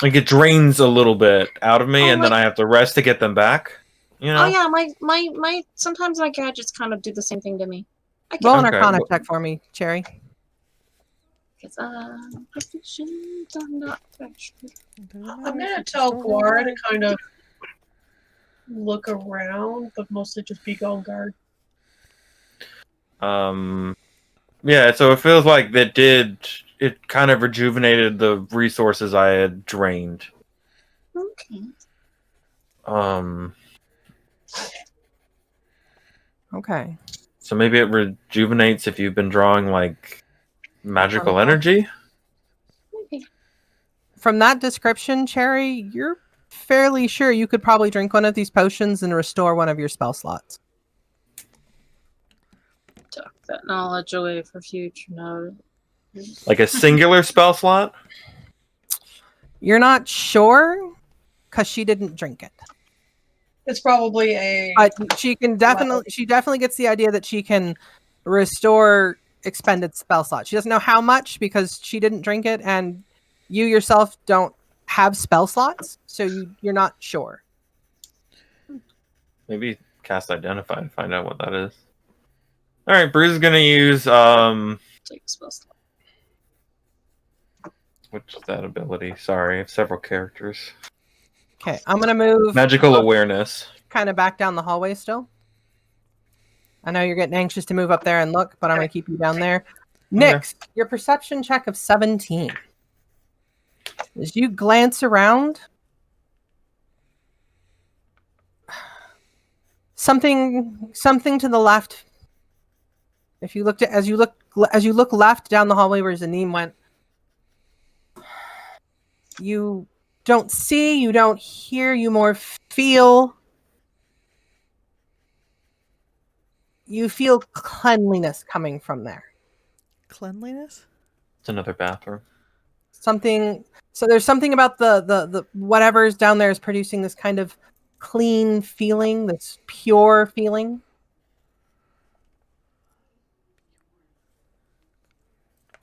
like it drains a little bit out of me, and then I have to rest to get them back. You know? Oh yeah, my sometimes my gadgets kind of do the same thing to me. Roll an Arcana check for me, Cherry. I'm gonna tell Guar to kind of look around, but mostly just be on guard. Yeah, so it feels like it kind of rejuvenated the resources I had drained. Okay. Okay. So maybe it rejuvenates if you've been drawing like magical energy? Maybe. From that description, Cherry, you're fairly sure you could probably drink one of these potions and restore one of your spell slots. Tuck that knowledge away for future note. Like a singular spell slot? You're not sure because she didn't drink it. It's probably a. But she definitely gets the idea that she can restore expended spell slots. She doesn't know how much because she didn't drink it, and you yourself don't have spell slots, so you're not sure. Maybe cast Identify and find out what that is. All right, Bruce is gonna use Take a spell slot. which is that ability? Sorry, I have several characters. Okay, I'm gonna move Magical awareness. kind of back down the hallway still. I know you're getting anxious to move up there and look, but I'm gonna keep you down there. Nyx, your perception check of 17. As you glance around, something to the left. If you looked at as you look left down the hallway where Zanim went, you don't see, you don't hear, you more feel. You feel cleanliness coming from there. Cleanliness? It's another bathroom. So there's something about the whatever's down there is producing this kind of clean feeling, this pure feeling.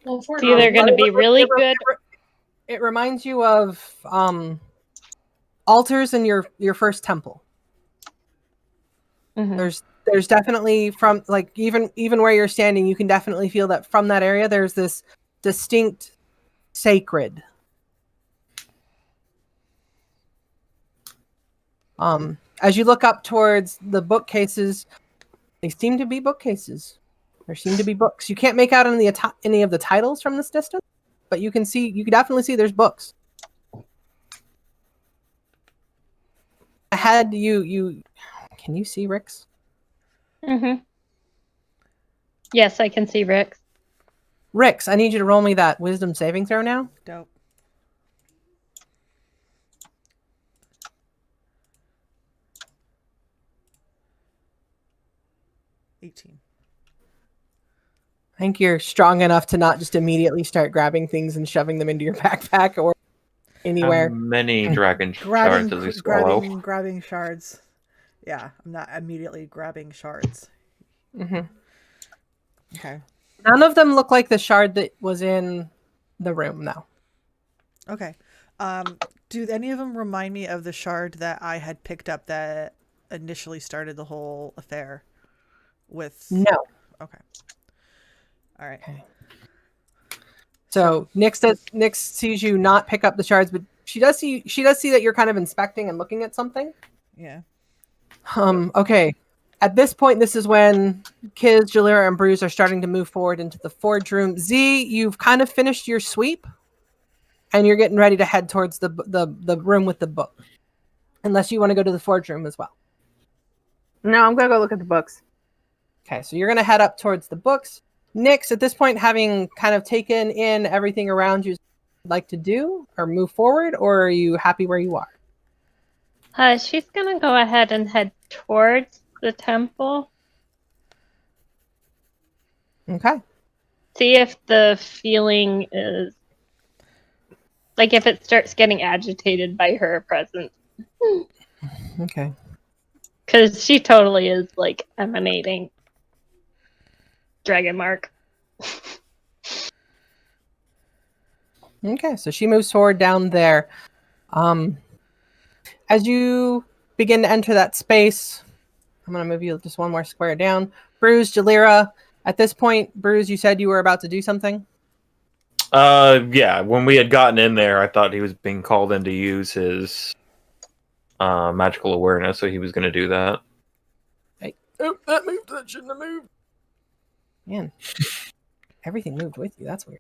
Well, It's either going to be really good. It reminds you of altars in your first temple. Mm-hmm. There's definitely from like even where you're standing, you can definitely feel that from that area there's this distinct sacred. As you look up towards the bookcases, they seem to be bookcases. There seem to be books. You can't make out any of the titles from this distance, but you can definitely see there's books. Ahead, you can you see Rick's? Mm-hmm. Yes, I can see Rick's. Rick's, I need you to roll me that wisdom saving throw now. Dope. I think you're strong enough to not just immediately start grabbing things and shoving them into your backpack or anywhere. How many dragon shards does he swallow? Grabbing shards. Yeah, I'm not immediately grabbing shards. Mm-hmm. Okay. None of them look like the shard that was in the room, though. Okay. Do any of them remind me of the shard that I had picked up that initially started the whole affair with? No. Okay. All right. Okay. So Nyx sees you not pick up the shards, but she does see that you're kind of inspecting and looking at something. Yeah. Okay. At this point, this is when Kiz, Jalira, and Bruce are starting to move forward into the forge room. Z, you've kind of finished your sweep, and you're getting ready to head towards the room with the book. Unless you want to go to the forge room as well. No, I'm gonna go look at the books. Okay, so you're gonna head up towards the books. Nyx, at this point, having kind of taken in everything around you, like to do or move forward, or are you happy where you are? She's gonna go ahead and head towards the temple. Okay. See if the feeling is like if it starts getting agitated by her presence. Okay. Because she totally is like emanating dragon mark. Okay, so she moves forward down there. As you begin to enter that space, I'm going to move you just one more square down. Bruce, Jalira, at this point, Bruce, you said you were about to do something? Yeah, when we had gotten in there, I thought he was being called in to use his magical awareness, so he was going to do that. Hey. Oh, that moved. That shouldn't have moved. Man, everything moved with you. That's weird.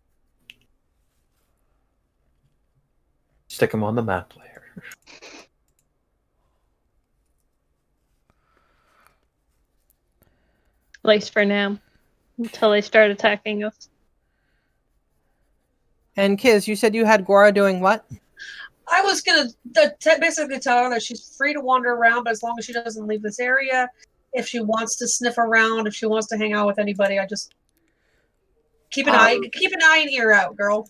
Stick him on the map later. At least for now. Until they start attacking us. And Kiz, you said you had Gora doing what? I was gonna basically tell her that she's free to wander around, but as long as she doesn't leave this area, if she wants to sniff around, if she wants to hang out with anybody, I just keep an eye and ear out, girl.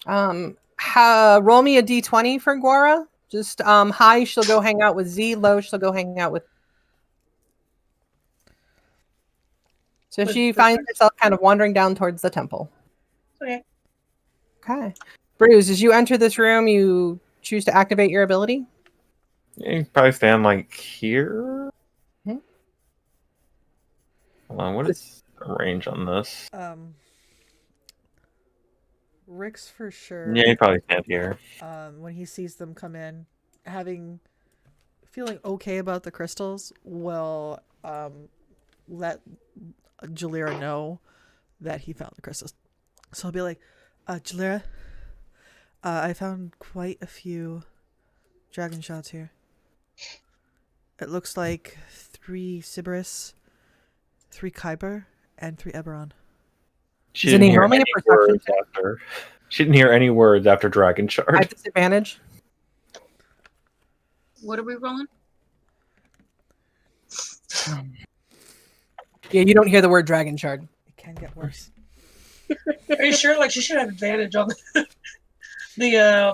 Roll me a d20 for Gora. Just high, she'll go hang out with Z. Low, she'll go hang out with. So she finds herself kind of wandering down towards the temple. Okay. Okay. Bruce, as you enter this room, you choose to activate your ability? Yeah, you can probably stand like here. Hmm? Hold on, what is the range on this? Rick's for sure. Yeah, you probably stand here. When he sees them come in, feeling okay about the crystals, will let Jalira know that he found the crystals. So I'll be like, Jalira, I found quite a few dragon shots here. It looks like 3 Sybaris, 3 Kyber, and 3 Eberron. She didn't hear any words after. She didn't hear any words after Dragon Shard. At disadvantage. What are we rolling? Yeah, you don't hear the word dragon shard. It can get worse. Are you sure? Like, she should have advantage on the I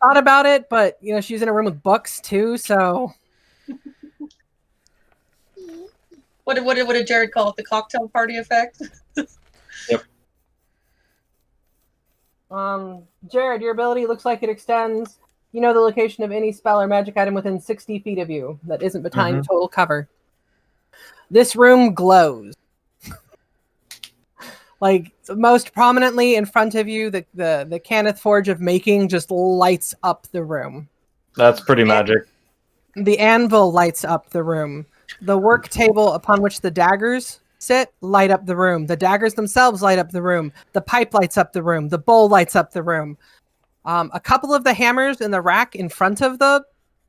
thought about it, but you know she's in a room with books too, so. What did Jared call it? The cocktail party effect? Yep. Jared, your ability looks like it extends. You know the location of any spell or magic item within 60 feet of you that isn't behind total cover. This room glows. Like most prominently in front of you, the Cannith Forge of Making just lights up the room. That's pretty magic. The anvil lights up the room. The work table upon which the daggers sit light up the room. The daggers themselves light up the room. The pipe lights up the room. The bowl lights up the room. A couple of the hammers in the rack in front of the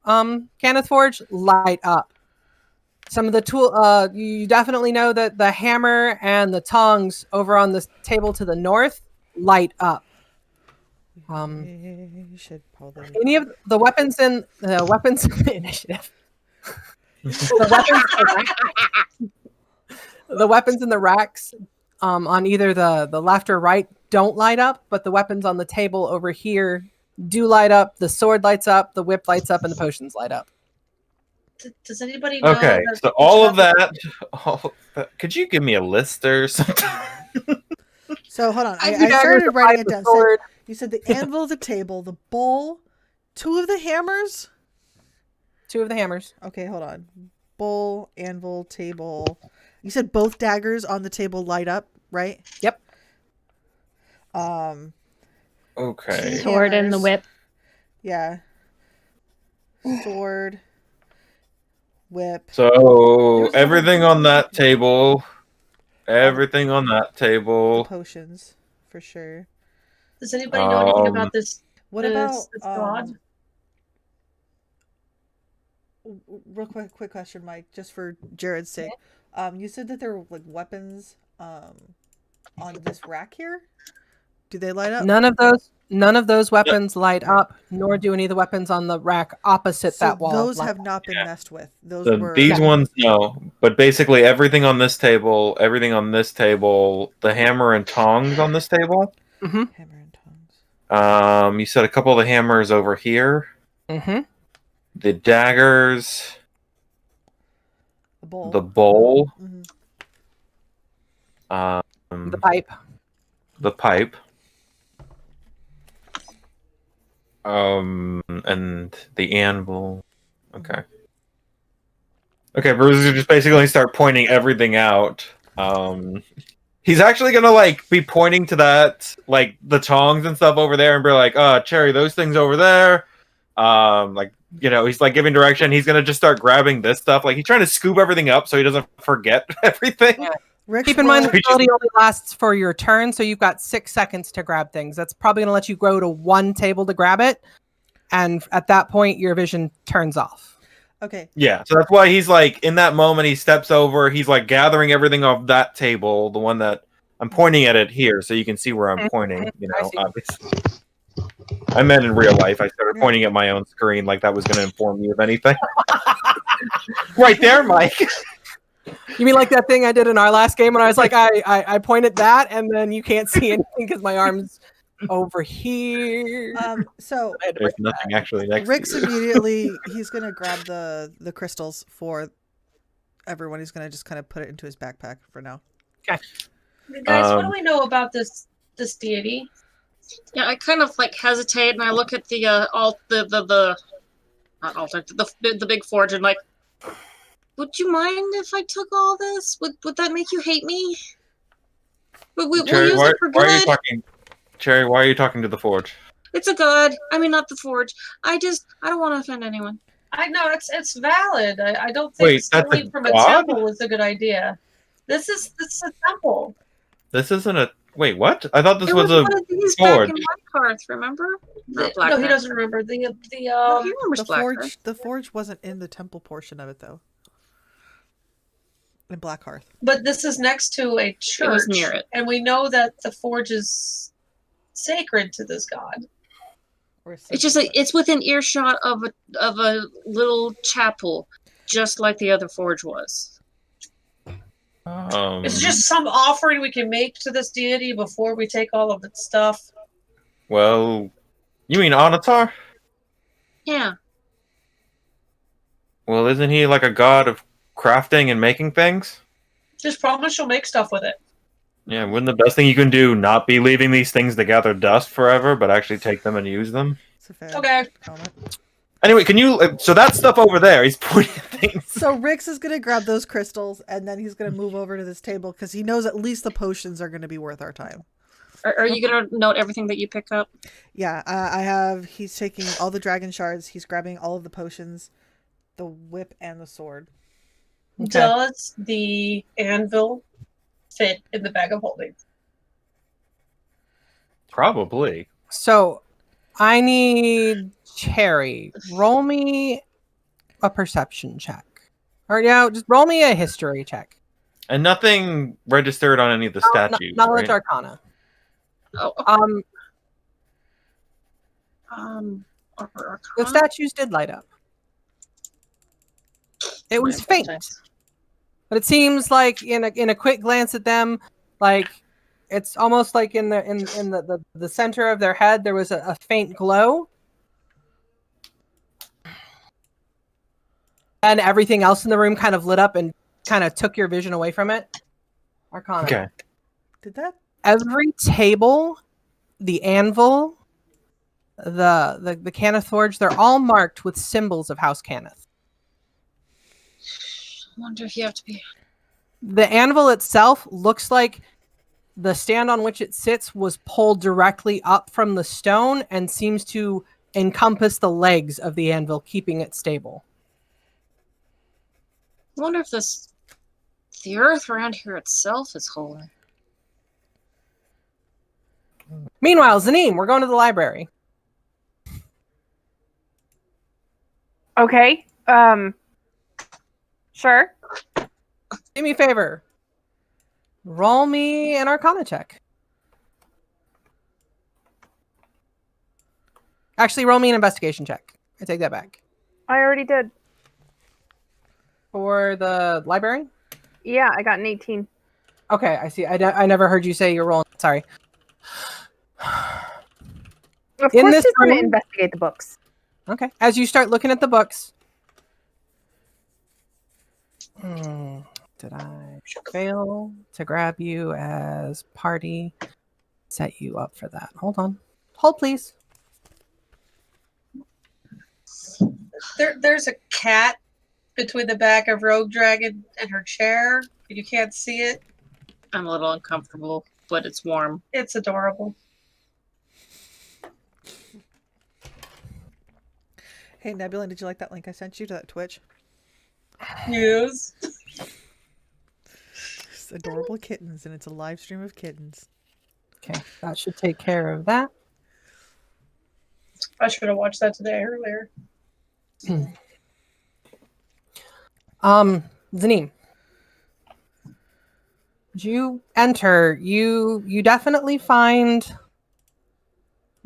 Cannith Forge light up. Some of the tool, you definitely know that the hammer and the tongs over on the table to the north light up. Should probably... Any of the weapons in the weapons initiative. The weapons in the racks on either the left or right don't light up, but the weapons on the table over here do light up. The sword lights up, the whip lights up, and the potions light up. Does anybody know? Okay, so all of that. Could you give me a list or something? So hold on, I started writing it down. So you said the anvil, the table, the bowl, 2 of the hammers. 2 of the hammers. Okay, hold on. Bowl, anvil, table. You said both daggers on the table light up, right? Yep. Okay. Sword and the whip. Yeah. Sword. Whip. So everything on that table. Everything on that table. The potions, for sure. Does anybody know anything about this? What about this god? Real quick question, Mike, just for Jared's sake. You said that there were like weapons on this rack here. Do they light up? None of those weapons light up, nor do any of the weapons on the rack opposite So that wall. those light have up. not been messed with. Those So were these ones, no. But basically everything on this table, the hammer and tongs on this table. Mm-hmm. hammer and tongs. You said a couple of the hammers over here. Mm-hmm. The daggers. The bowl. The bowl. Mhm. The pipe. The pipe. And the anvil. Okay. Okay, Bruce is just basically gonna start pointing everything out. He's actually gonna like be pointing to that, like the tongs and stuff over there, and be like, Cherry, those things over there. Like, you know, he's like giving direction. He's gonna just start grabbing this stuff. Like he's trying to scoop everything up so he doesn't forget everything. Yeah. Rick's Keep in mind the roll- ability only lasts for your turn, so you've got 6 seconds to grab things. That's probably gonna let you go to one table to grab it, and at that point your vision turns off. Okay. Yeah, so that's why he's like in that moment he steps over, he's like gathering everything off that table, the one that I'm pointing at it here, so you can see where I'm pointing, you I know, see. obviously. I meant in real life. I started Yeah. pointing at my own screen like that was gonna inform you of anything. Right there, Mike. You mean like that thing I did in our last game when I was like, I point at that, and then you can't see anything because my arm's over here. So I had to There's bring it nothing actually next Rick's to you. immediately he's gonna grab the crystals for everyone. He's gonna just kind of put it into his backpack for now. Guys, what do Um, we know about this deity? Yeah, I kind of like hesitate and I look at the not altar, the big forge and like, would you mind if I took all this? Would that make you hate me? We'll Cherry, use why, it for why are you good. talking? Cherry, why are you talking to the forge? It's a good. I mean, not the forge. I don't want to offend anyone. I know it's valid. I don't think Wait, that's a stealing from a god? temple is a good idea. This is a temple. This isn't a wait. What? I thought this It was was a one of these back forge. in Blackhearth, remember? Not No, he Blackhearth. doesn't remember the No, he remembers Blackhearth. The forge wasn't in the temple portion of it though. In Blackhearth. But this is next to a church. It was near it. And we know that the forge is sacred to this god. It's just like it's within earshot of a little chapel, just like the other forge was. It's just some offering we can make to this deity before we take all of its stuff. Well, you mean Onatar? Yeah. Well, isn't he like a god of crafting and making things? Just promise you'll make stuff with it. Yeah, wouldn't the best thing you can do not be leaving these things to gather dust forever, but actually take them and use them? It's a fair Okay. comment. Anyway, can you? So that stuff over there, he's pointing at things. So Rix is gonna grab those crystals and then he's gonna move over to this table because he knows at least the potions are gonna be worth our time. Are you gonna note everything that you pick up? Yeah, he's taking all the dragon shards, he's grabbing all of the potions, the whip and the sword. Okay. Does the anvil fit in the bag of holding? Probably. So I need Cherry. Roll me a perception check. Or yeah, just roll me a history check. And nothing registered on any of the statues, Knowledge right? Arcana. Oh, The statues did light up. It was faint, but it seems like in a quick glance at them, like it's almost like in the center of their head there was a faint glow, and everything else in the room kind of lit up and kind of took your vision away from it. Arcana. Okay. Did that? Every table, the anvil, the Cannith Forge, they're all marked with symbols of House Cannith. I wonder if you have to be. The anvil itself looks like the stand on which it sits was pulled directly up from the stone and seems to encompass the legs of the anvil, keeping it stable. I wonder if the earth around here itself is holy. Meanwhile, Zanim, we're going to the library. Okay. Sure. Do me a favor. Roll me an Arcana check. Actually, roll me an investigation check. I take that back. I already did. For the library? Yeah, I got an 18. Okay, I see. I never heard you say you're rolling. Sorry. Of In course this she's going to room- investigate the books. Okay. As you start looking at the books. Did I fail to grab you as party? Set you up for that. Hold on. Hold, please. There's a cat between the back of Rogue Dragon and her chair. You can't see it. I'm a little uncomfortable, but it's warm. It's adorable. Hey, Nebula, did you like that link I sent you to that Twitch? Yes. It's adorable kittens, and it's a live stream of kittens. Okay, that should take care of that. I should have watched that today earlier. Zanim. As you enter, you definitely find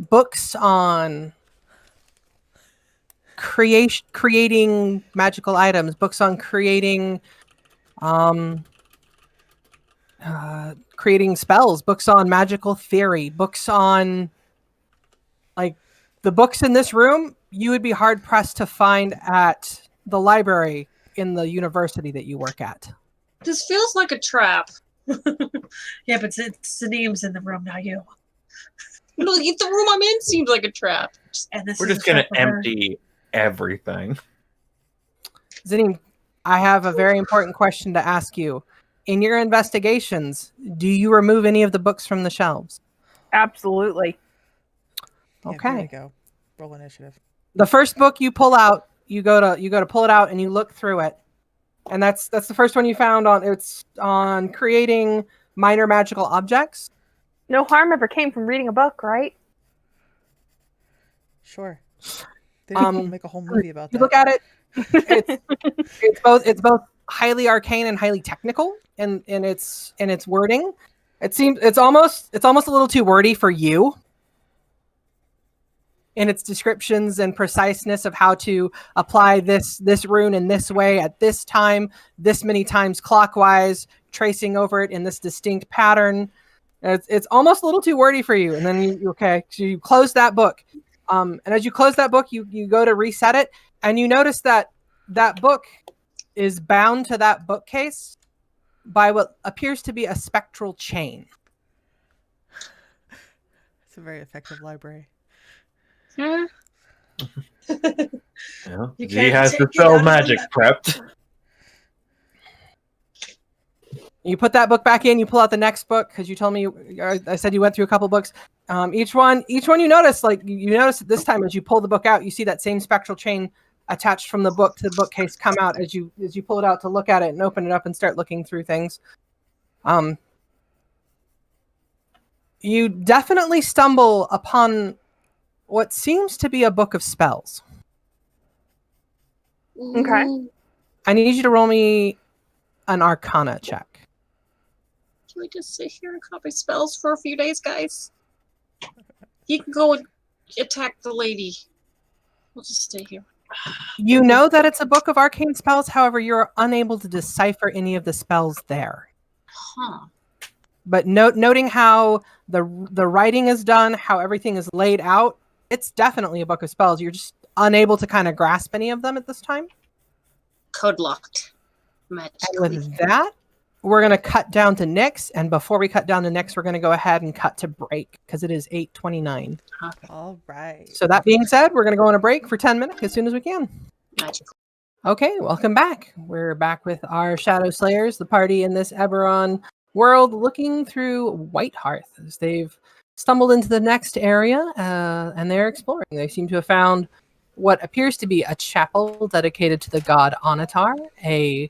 books on creating magical items, books on creating creating spells, books on magical theory, books on, like, the books in this room you would be hard pressed to find at the library in the university that you work at. This feels like a trap. Yeah, but it's Zanim's in the room, not you. No, the room I'm in seems like a trap. And this We're is just gonna a trap for her. empty everything. Zanim, I have a very important question to ask you. In your investigations, do you remove any of the books from the shelves? Absolutely. Yeah, Okay. Here we go. Roll initiative. The first book you pull out, you go to pull it out and you look through it. And that's the first one you found it's on creating minor magical objects. No harm ever came from reading a book, right? Sure. They didn't make a whole movie about You that. look at it, it's both highly arcane and highly technical in its wording. It's almost a little too wordy for you in its descriptions and preciseness of how to apply this rune in this way at this time, this many times clockwise, tracing over it in this distinct pattern. It's almost a little too wordy for you. And then so you close that book. And as you close that book, you go to reset it, and you notice that book is bound to that bookcase by what appears to be a spectral chain. It's a very effective library. Hmm? Yeah. You He can't has take the it spell out of magic the- prepped. You put that book back in. You pull out the next book because you told me. I said you went through a couple books. Each one you notice, like you notice this time as you pull the book out, you see that same spectral chain attached from the book to the bookcase come out as you pull it out to look at it and open it up and start looking through things. You definitely stumble upon what seems to be a book of spells. Okay. Ooh, I need you to roll me an Arcana check. Can we just sit here and copy spells for a few days, guys? You can go and attack the lady. We'll just stay here. You know that it's a book of arcane spells, however, you're unable to decipher any of the spells there. Huh. But noting how the writing is done, how everything is laid out, it's definitely a book of spells. You're just unable to kind of grasp any of them at this time. Code locked. And Magically. with that, we're going to cut down to Nyx. And before we cut down to Nyx, we're going to go ahead and cut to break because it is 8:29. All right. So that being said, we're going to go on a break for 10 minutes as soon as we can. Magical. Okay, welcome back. We're back with our Shadowslayers, the party in this Eberron world, looking through White Hearth as they've stumbled into the next area and they're exploring. They seem to have found what appears to be a chapel dedicated to the god Onatar, a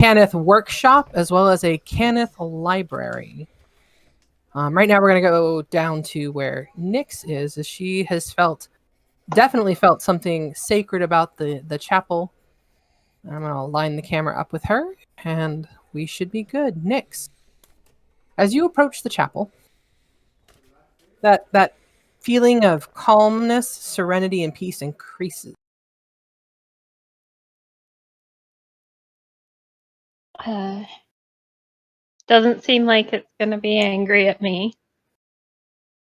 Cannith workshop, as well as a Cannith library. Right now, we're going to go down to where Nyx is, as she has definitely felt something sacred about the chapel. I'm going to line the camera up with her, and we should be good. Nyx, as you approach the chapel, that feeling of calmness, serenity, and peace increases. Doesn't seem like it's going to be angry at me.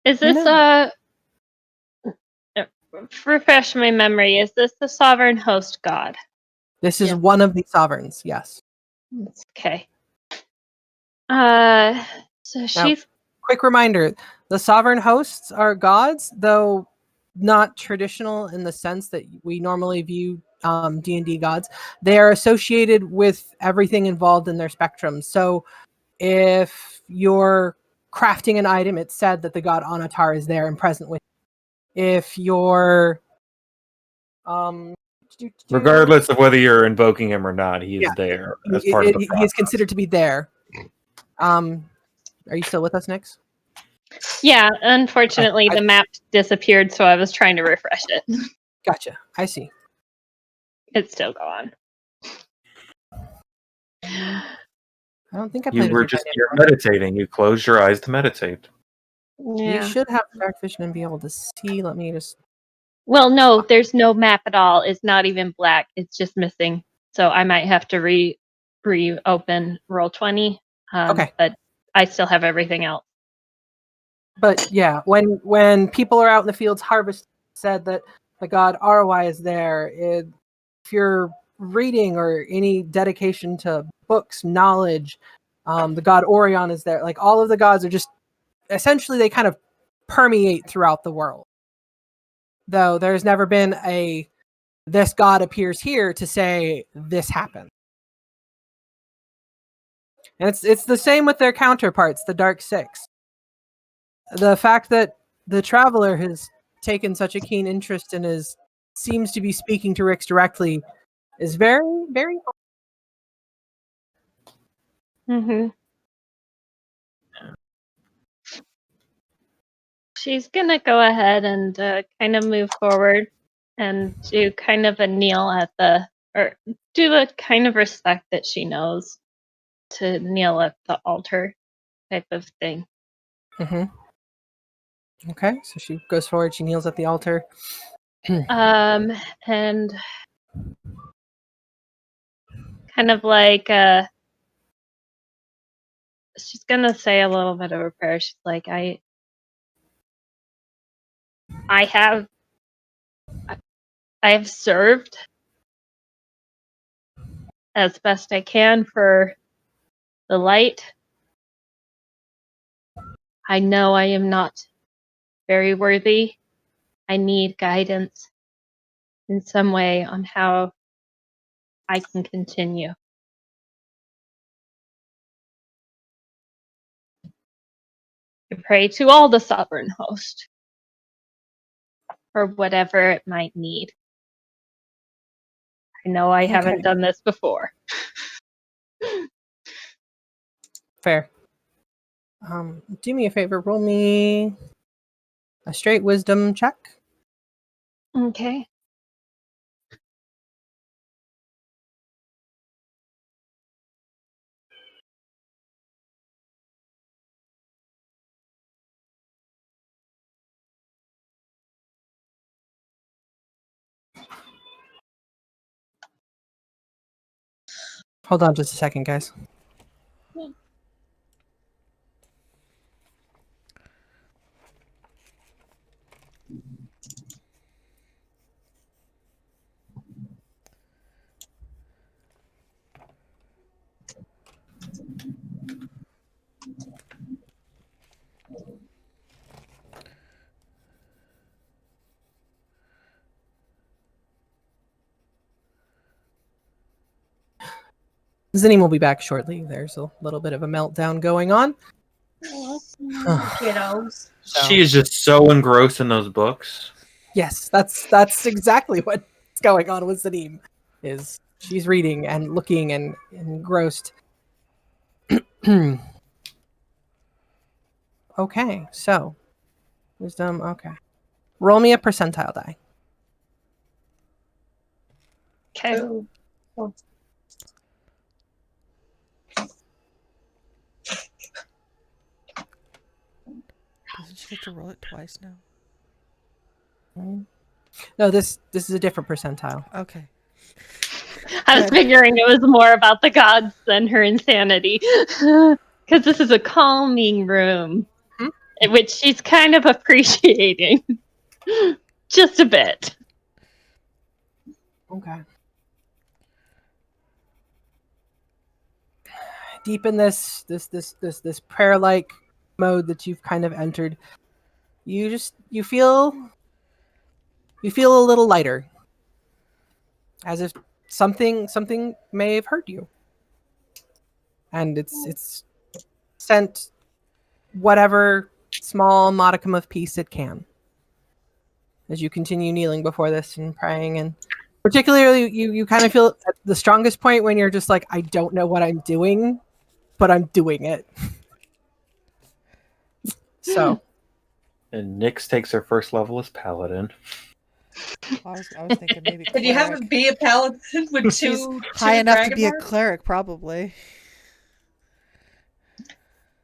Is this refresh my memory, is this the sovereign host god? This is Yeah. one of the sovereigns, yes. Okay. So she's Quick reminder, the sovereign hosts are gods, though not traditional in the sense that we normally view D&D gods. They are associated with everything involved in their spectrum. So if you're crafting an item, it's said that the god Anatar is there and present with you. If you're Regardless of whether you're invoking him or not, he is Yeah. there as part of the process. he is considered to be there. Are you still with us, Nix? Yeah, unfortunately the map disappeared, so I was trying to refresh it. Gotcha. I see. It's still gone. I don't think I You played were with just your you're dynamic. meditating. You closed your eyes to meditate. Yeah. You should have dark vision and be able to see. Let me just. Well, no, there's no map at all. It's not even black. It's just missing. So I might have to reopen Roll20. Okay. But I still have everything else. But yeah, when people are out in the fields, Harvest said that the god ROI is there. If you're reading or any dedication to books, knowledge, the god Orion is there. Like all of the gods are just essentially they kind of permeate throughout the world. Though there's never been a this god appears here to say this happened. And it's the same with their counterparts, the Dark Six. The fact that the Traveler has taken such a keen interest and seems to be speaking to Rix directly is very, very. Mm-hmm. She's gonna go ahead and kind of move forward and do kind of a kneel or do the kind of respect that she knows to kneel at the altar type of thing. Mm-hmm. Okay, so she goes forward. She kneels at the altar. And kind of like she's gonna say a little bit of a prayer. She's like, I have served as best I can for the light. I know I am not very worthy. I need guidance in some way on how I can continue. I pray to all the sovereign host for whatever it might need. I know I haven't done this before. Fair. Do me a favor. Roll me a straight wisdom check. Okay. Hold on just a second, guys. Zinni will be back shortly. There's a little bit of a meltdown going on. Kiddos. She is just so engrossed in those books. Yes, that's exactly what's going on with Zanim. Is she's reading and looking and engrossed. Okay, so wisdom. Okay, roll me a percentile die. Okay. Oh. Oh. Doesn't she get to roll it twice now? No, this is a different percentile. Okay. I was figuring it was more about the gods than her insanity. Because this is a calming room, which she's kind of appreciating. Just a bit. Okay. Deep in this prayer-like mode that you've kind of entered, you feel a little lighter, as if something may have hurt you, and it's sent whatever small modicum of peace it can as you continue kneeling before this and praying. And particularly you kind of feel at the strongest point when you're just like, I don't know what I'm doing, but I'm doing it. So And Nyx takes her first level as paladin. I was thinking maybe Did you have to cleric. be a paladin with She's two high enough to be a dragonborn? cleric, probably.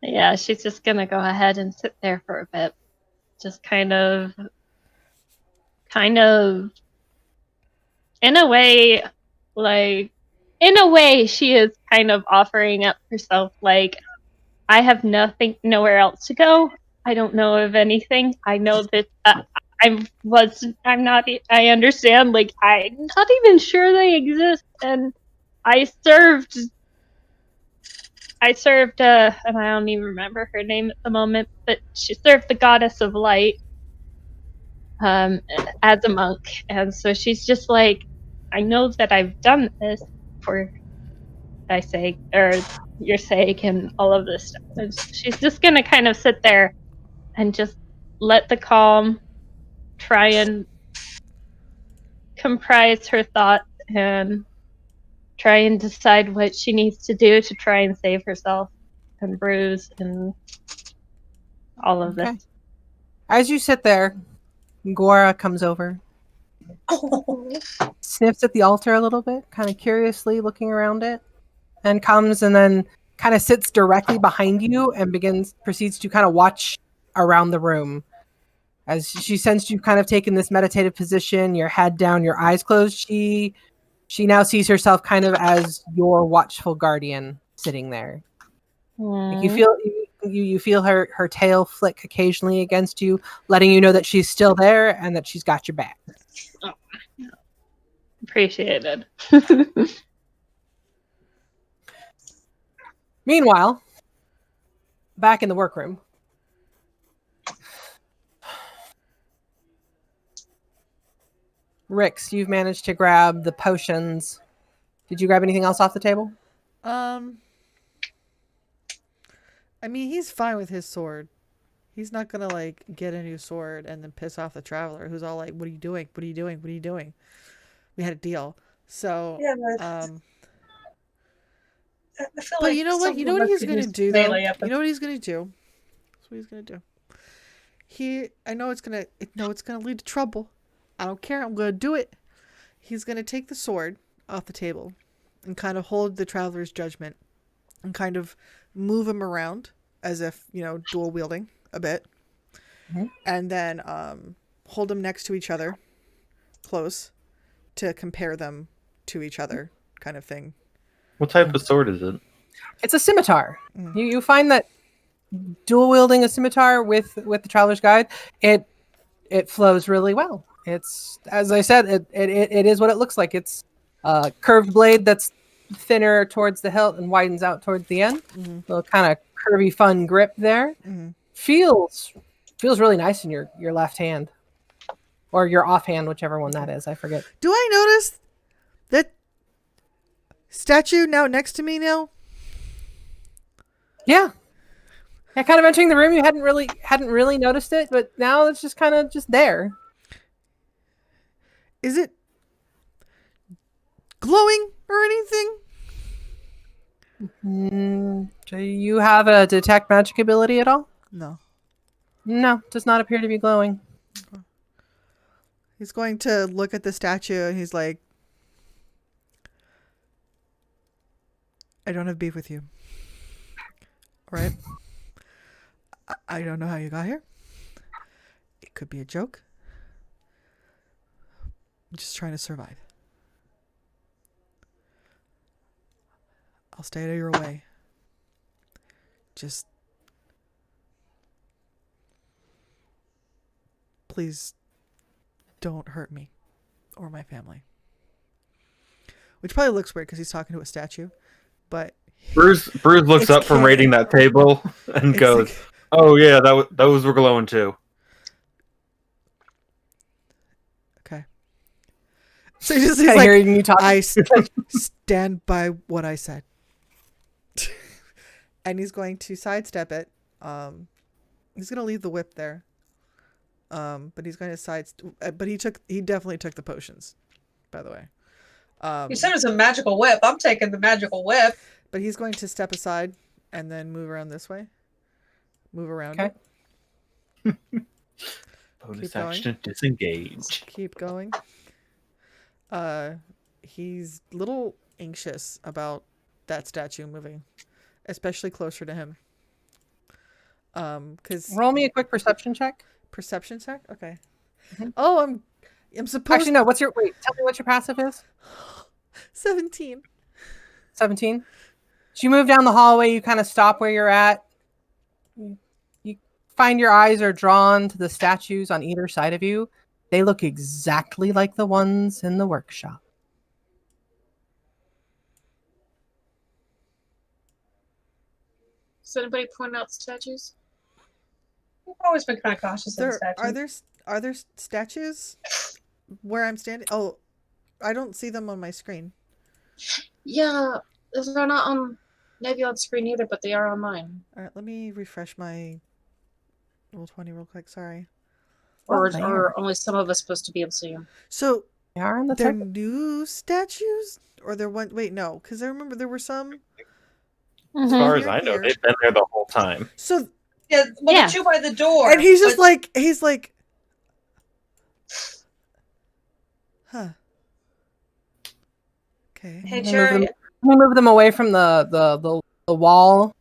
Yeah, she's just gonna go ahead and sit there for a bit. Just kind of in a way, she is kind of offering up herself, like, I have nowhere else to go. I don't know of anything. I know that I understand, like, I'm not even sure they exist, and I served, and I don't even remember her name at the moment, but she served the goddess of light, as a monk, and so she's just like, I know that I've done this for thy sake, or your sake, and all of this stuff. And she's just gonna kind of sit there and just let the calm try and comprise her thoughts and try and decide what she needs to do to try and save herself and Bruce and all of this. As you sit there, Gora comes over, sniffs at the altar a little bit, kind of curiously looking around it, and comes and then kind of sits directly behind you and proceeds to kind of watch around the room. As she sensed you kind of taken this meditative position, your head down, your eyes closed, she now sees herself kind of as your watchful guardian sitting there. Like you feel her tail flick occasionally against you, letting you know that she's still there and that she's got your back. Oh, appreciated. Meanwhile, back in the workroom, Rix, you've managed to grab the potions. Did you grab anything else off the table? I mean, he's fine with his sword. He's not gonna like get a new sword and then piss off the traveler who's all like, "What are you doing? What are you doing? What are you doing?" We had a deal, so Yeah, I feel But like you know what? You know what he's gonna do, though. You know what he's gonna do. That's what he's gonna do. I know it's gonna lead to trouble. I don't care. I'm gonna do it. He's gonna take the sword off the table and kind of hold the traveler's judgment and kind of move him around as if, dual wielding a bit. Mm-hmm. And then hold them next to each other, close, to compare them to each other, kind of thing. What type of sword is it? It's a scimitar. You find that dual wielding a scimitar with the Traveler's Guide, it flows really well. It's, as I said, it is what it looks like. It's a curved blade that's thinner towards the hilt and widens out towards the end. Mm-hmm. A little kind of curvy, fun grip there. Mm-hmm. Feels really nice in your left hand, or your offhand, whichever one that is. I forget. Do I notice that statue now next to me now? Yeah. Kind of entering the room, you hadn't really noticed it, but now it's just kind of just there. Is it glowing or anything? Do you have a detect magic ability at all? No. No, does not appear to be glowing. He's going to look at the statue and he's like, I don't have beef with you. All right? I don't know how you got here. It could be a joke. just trying to survive. I'll stay out of your way. Just please don't hurt me or my family. Which probably looks weird because he's talking to a statue, but Bruce looks It's up from raiding that table and It's goes, like- "Oh yeah, those were glowing too." okay. So he's Kinda like, hearing you talk. I stand by what I said. And he's going to sidestep it. He's going to leave the whip there. But he's going to but he definitely took the potions, by the way. You said it was a magical whip. I'm taking the magical whip. But he's going to step aside and then move around this way. Move around Okay. it. Bonus Keep going. action, disengage. Keep going. He's a little anxious about that statue moving, especially closer to him. Because Roll me a quick perception check. perception check. Okay. Mhm. Oh, I'm supposed. Actually, no. Tell me what your passive is. 17. 17. So you move down the hallway. You kind of stop where you're at. You find your eyes are drawn to the statues on either side of you. They look exactly like the ones in the workshop. Does anybody point out statues? I've always been kind of cautious of statues. Are there statues where I'm standing? Oh, I don't see them on my screen. Yeah, they're not on maybe on screen either, but they are on mine. All right, let me refresh my Roll20 real quick. Sorry. Or only some of us supposed to be able to see them. So They are in the they're type. new statues, or they're one? Wait, no, because I remember there were some. As Mhm. far as I know, Here. they've been there the whole time. So Yeah, well, Yeah. the two by the door. and he's just but- like, huh. Okay. Hey, Let me Cherry. move them away from the wall.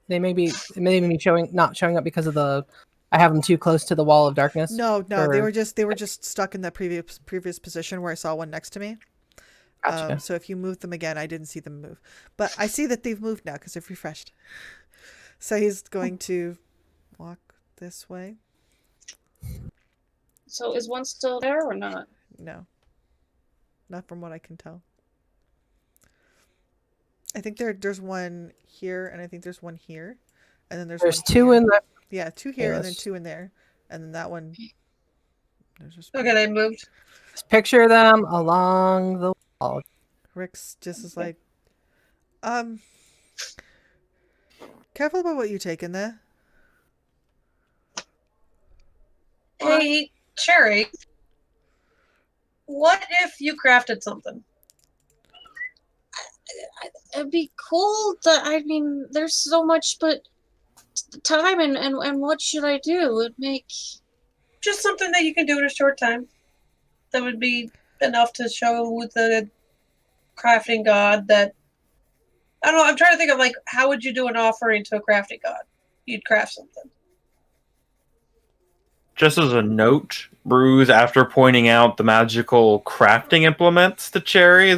They may be not showing up because of the. I have them too close to the wall of darkness. No, they or- were just stuck in that previous position where I saw one next to me. Gotcha. So if you moved them again, I didn't see them move, but I see that they've moved now because they've refreshed. So he's going to walk this way. So is one still there or not? No, not from what I can tell. I think there's one here, and I think there's one here, and then there's There's one two here. in the. Yeah, two here, and then Yes. two in there, and then that one. There's just Okay, they moved. Just picture them along the wall. Rick's just is like, careful about what you take in there. Hey, Cherry. What if you crafted something? It'd be cool. I mean, there's so much, but time and what should I do? It'd make. Just something that you can do in a short time. That would be enough to show the crafting god that. I don't know. I'm trying to think of like how would you do an offering to a crafting god? You'd craft something. Just as a note, Bruce, after pointing out the magical crafting implements to Cherry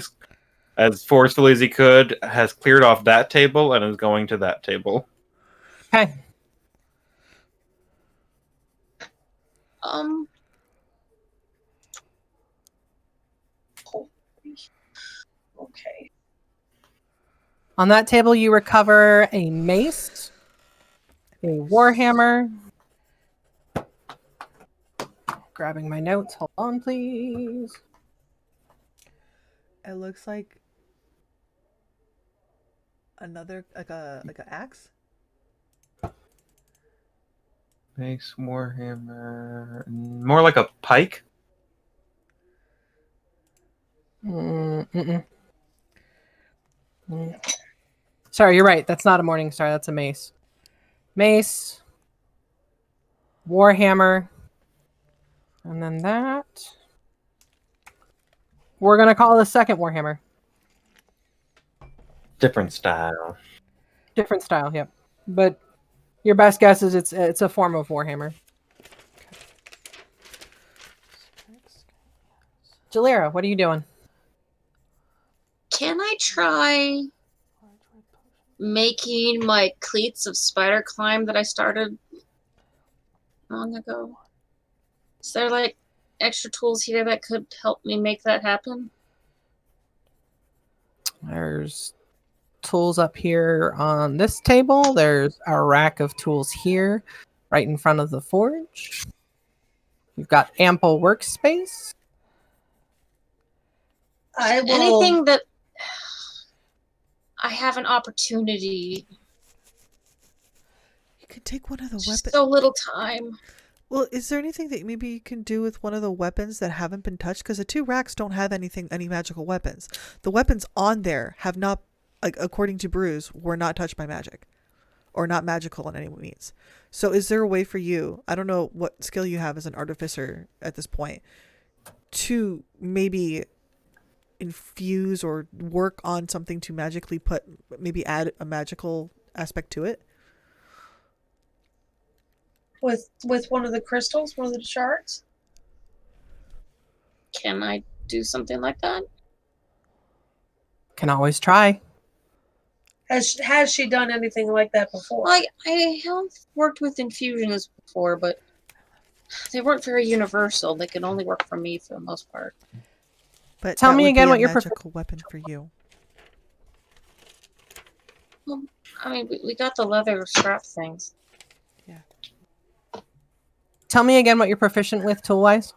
as forcefully as he could, has cleared off that table and is going to that table. Okay. Okay. On that table, you recover a mace, a warhammer. Grabbing my notes. Hold on, please. It looks like another like a axe. Mace, warhammer, more like a pike. Mm-mm. Sorry, you're right. That's not a morning star. That's a mace. Mace, warhammer, and then that. We're gonna call it a second warhammer. Different style. Different style, yep. But your best guess is it's a form of warhammer. Jalira, what are you doing? Can I try making my cleats of spider climb that I started long ago? Is there like extra tools here that could help me make that happen? There's tools up here on this table. There's a rack of tools here, right in front of the forge. You've got ample workspace. I will. Anything that I have an opportunity. You could take one of the weapons. So little time. Well, is there anything that maybe you can do with one of the weapons that haven't been touched? Because the 2 racks don't have any magical weapons. The weapons on there have not, like, according to Bruce, were not touched by magic. Or not magical in any means. So is there a way for you, I don't know what skill you have as an artificer at this point, to maybe infuse or work on something to magically maybe add a magical aspect to it? With one of the crystals, one of the shards? Can I do something like that? Can always try. Has she done anything like that before? I have worked with infusions before, but they weren't very universal. They can only work for me for the most part. But Tell that me would again be what a your magical weapon for you. Well, I mean, we got the leather strap things. Yeah. Tell me again what you're proficient with tool-wise.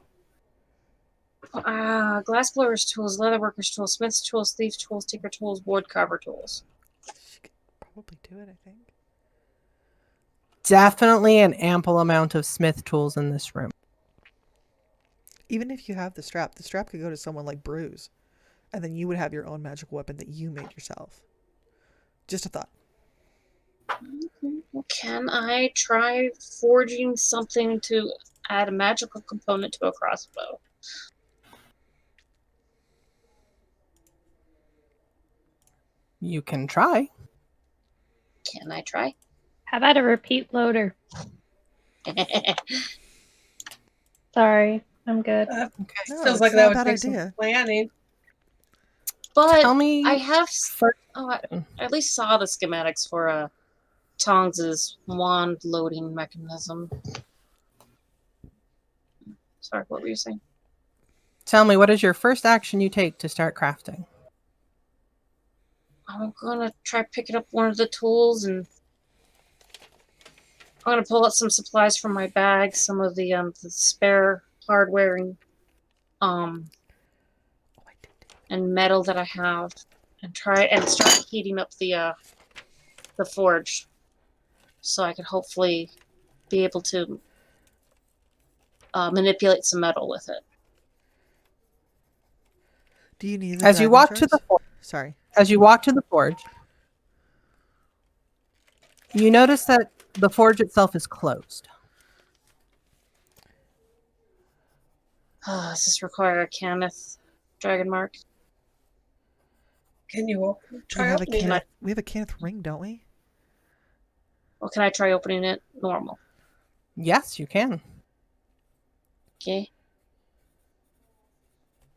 Glassblowers tools, leatherworkers tools, smith's tools, thief tools, tinker tools, woodcarver tools. She could probably do it, I think. Definitely an ample amount of smith tools in this room. Even if you have the strap could go to someone like Bruce. And then you would have your own magical weapon that you made yourself. Just a thought. Can I try forging something to add a magical component to a crossbow? You can try. Can I try? How about a repeat loader? Sorry, I'm good. No, Feels like it's that not would a bad take some idea. planning. But Tell me I have first. I at least saw the schematics for Tongs' wand loading mechanism. Sorry, what were you saying? Tell me, what is your first action you take to start crafting? I'm gonna try picking up one of the tools, and I'm gonna pull out some supplies from my bag, some of the spare hardware and metal that I have, and try and start heating up the forge, so I could hopefully be able to manipulate some metal with it. Do you need the As you dragon walk to shards? the forge, Sorry. you notice that the forge itself is closed. Does this require a Kenneth dragon mark? Can you try opening it? We have a Kenneth ring, don't we? Or can I try opening it normal? Yes, you can. Okay.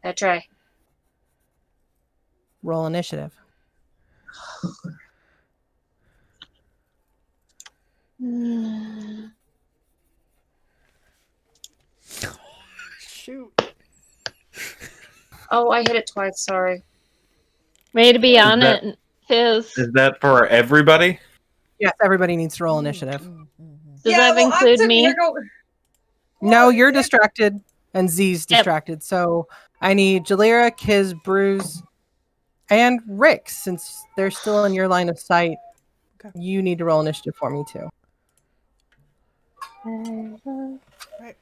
I try. Roll initiative. Shoot. Oh, I hit it twice, sorry. Way to be on that- it. His. Is that for everybody? Yes, everybody needs to roll initiative. Does that I'm include sitting me? here going, No, well, you're distracted, and Z's Yep. distracted. So I need Jalira, Kiz, Bruce, and Rick, since they're still in your line of sight. Okay. You need to roll initiative for me too. Right.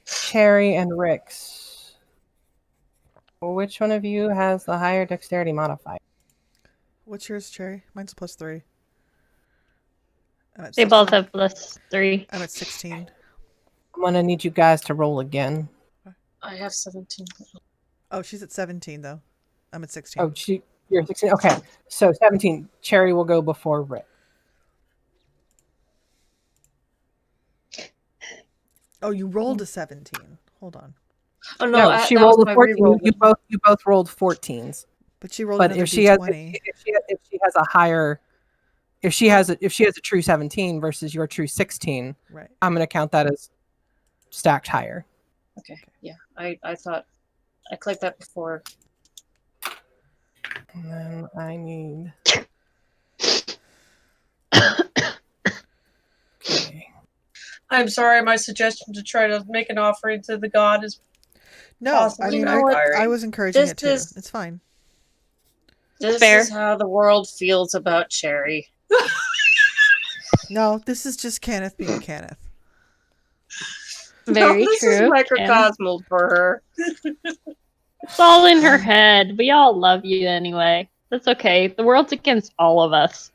Cherry and Rick's. Which one of you has the higher dexterity modifier? What's yours, Cherry? Mine's +3. I'm at They both 16. have +3. I'm at 16. I'm gonna need you guys to roll again. I have 17. Oh, she's at 17 though. I'm at 16. Oh, you're 16. Okay, so 17. Cherry will go before Rick. Oh, you rolled a 17. Hold on. Oh no, No, she that was rolled a my 14. reroll. You both rolled 14s. But she rolled But another if she has d20. if she has a higher if she has a true 17 versus your true 16, Right. I'm going to count that as stacked higher. Okay, yeah. I thought I clicked that before. And then I need. Okay. I'm sorry, my suggestion to try to make an offering to the god is No, possibly I mean, know what? I was encouraging This it too. is- It's fine. This Fair. is how the world feels about Cherry. No, this is just Kenneth being Kenneth. Very No, this true. is and microcosmal for her. It's all in her head. We all love you anyway. That's okay. The world's against all of us.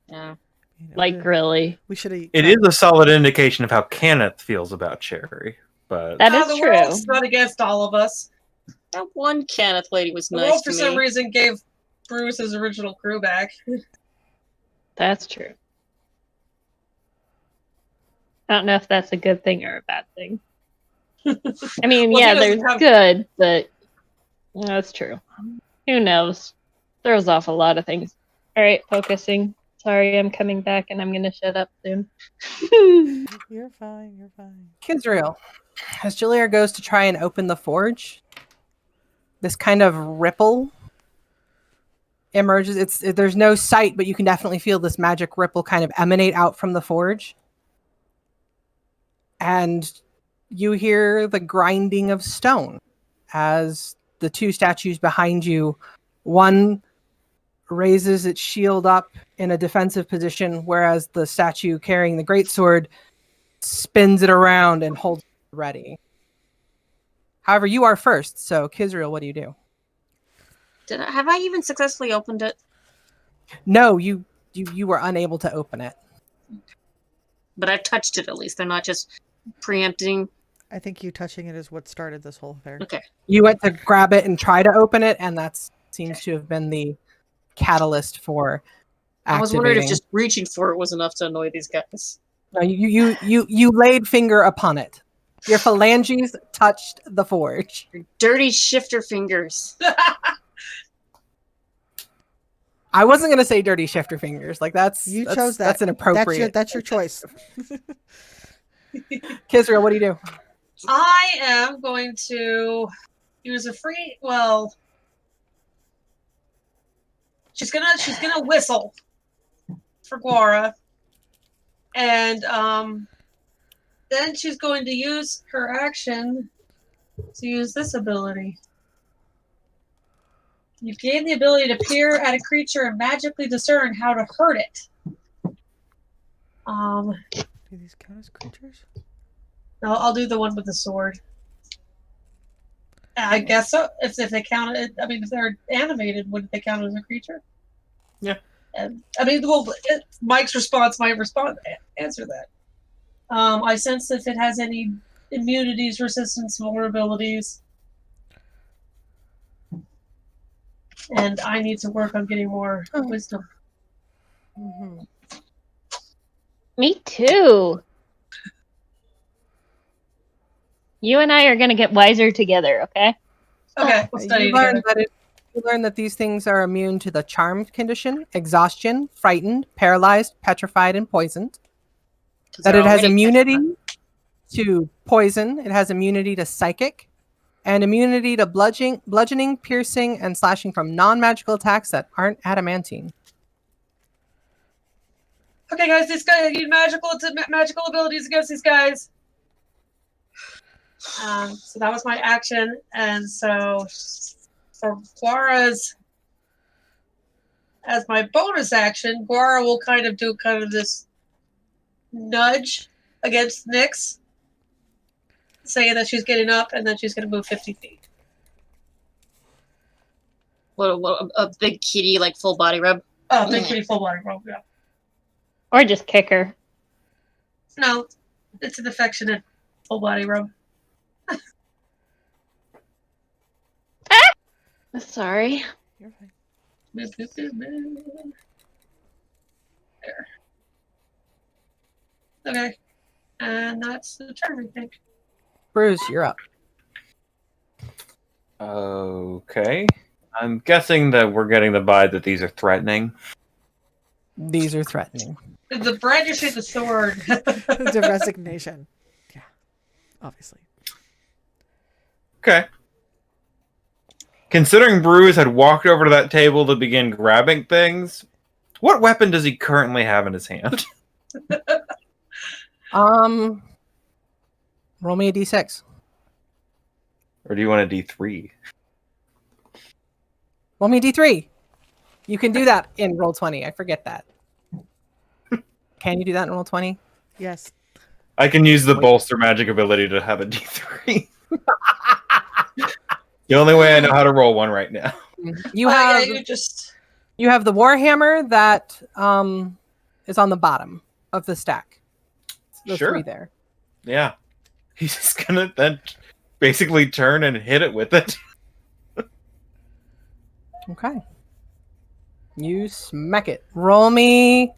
Yeah. You know, Like, really. we should have. It is a solid indication of how Kenneth feels about Cherry, but That is the true. world's not against all of us. That one Kenneth lady was The nice world, to for me. some reason, gave Bruce his original crew back. That's true. I don't know if that's a good thing or a bad thing. I mean, Well, he yeah, doesn't there's have- good, but that's true. Who knows? Throws off a lot of things. All right, focusing. Sorry, I'm coming back, and I'm gonna shut up soon. You're fine. You're fine. Kizrael, as Jalir goes to try and open the forge, this kind of ripple emerges. There's no sight, but you can definitely feel this magic ripple kind of emanate out from the forge. And you hear the grinding of stone as the two statues behind you, one raises its shield up in a defensive position, whereas the statue carrying the greatsword spins it around and holds it ready. However, you are first, so Kizrael, what do you do? Have I even successfully opened it? No, you were unable to open it. But I've touched it at least. They're not just preempting. I think you touching it is what started this whole affair. Okay. You went to grab it and try to open it, and that seems to have been the catalyst for activating. I was wondering if just reaching for it was enough to annoy these guys. No, you laid finger upon it. Your phalanges touched the forge. Dirty shifter fingers. I wasn't gonna say dirty shifter fingers. Like that's chose that. That's inappropriate. That's your choice. Kizrael, what do you do? I am going to use a free. Well, she's gonna whistle for Guara, and then she's going to use her action to use this ability. You gain the ability to peer at a creature and magically discern how to hurt it. Do these count as creatures? No, I'll do the one with the sword. I guess so. If they count it, I mean, if they're animated, would they count as a creature? Yeah. I mean, well, Mike's response might answer that. I sense if it has any immunities, resistance, vulnerabilities. And I need to work on getting more wisdom. Mm-hmm. Me too. You and I are gonna get wiser together, okay? Okay, we'll study You together. learn that these things are immune to the charmed condition, exhaustion, frightened, paralyzed, petrified, and poisoned. That it has immunity to poison. It has immunity to psychic, and immunity to bludgeoning, piercing, and slashing from non-magical attacks that aren't adamantine. Okay, guys, these guys need magical abilities against these guys. So that was my action, and so for Guara's, as my bonus action, Guara will do this nudge against Nyx, saying that she's getting up, and then she's going to move 50 feet. What, a big kitty, like full body rub? Oh, big kitty full body roll, yeah. Or just kick her. No, it's an affectionate full body rub. Sorry. You're fine. There. Okay. And that's the turn, I think. Bruce, you're up. Okay. I'm guessing that we're getting the vibe that these are threatening. These are threatening. The brandishing the sword. The resignation. Yeah, obviously. Okay. Considering Bruce had walked over to that table to begin grabbing things, what weapon does he currently have in his hand? Roll me a d6. Or do you want a D3? Roll me a d3. You can do that in roll 20. I forget that. Can you do that in roll 20? Yes. I can use the bolster magic ability to have a D3. The only way I know how to roll one right now. You have you have the warhammer that is on the bottom of the stack. The Sure. 3 there. Yeah. He's just gonna then basically turn and hit it with it. Okay. You smack it. Roll me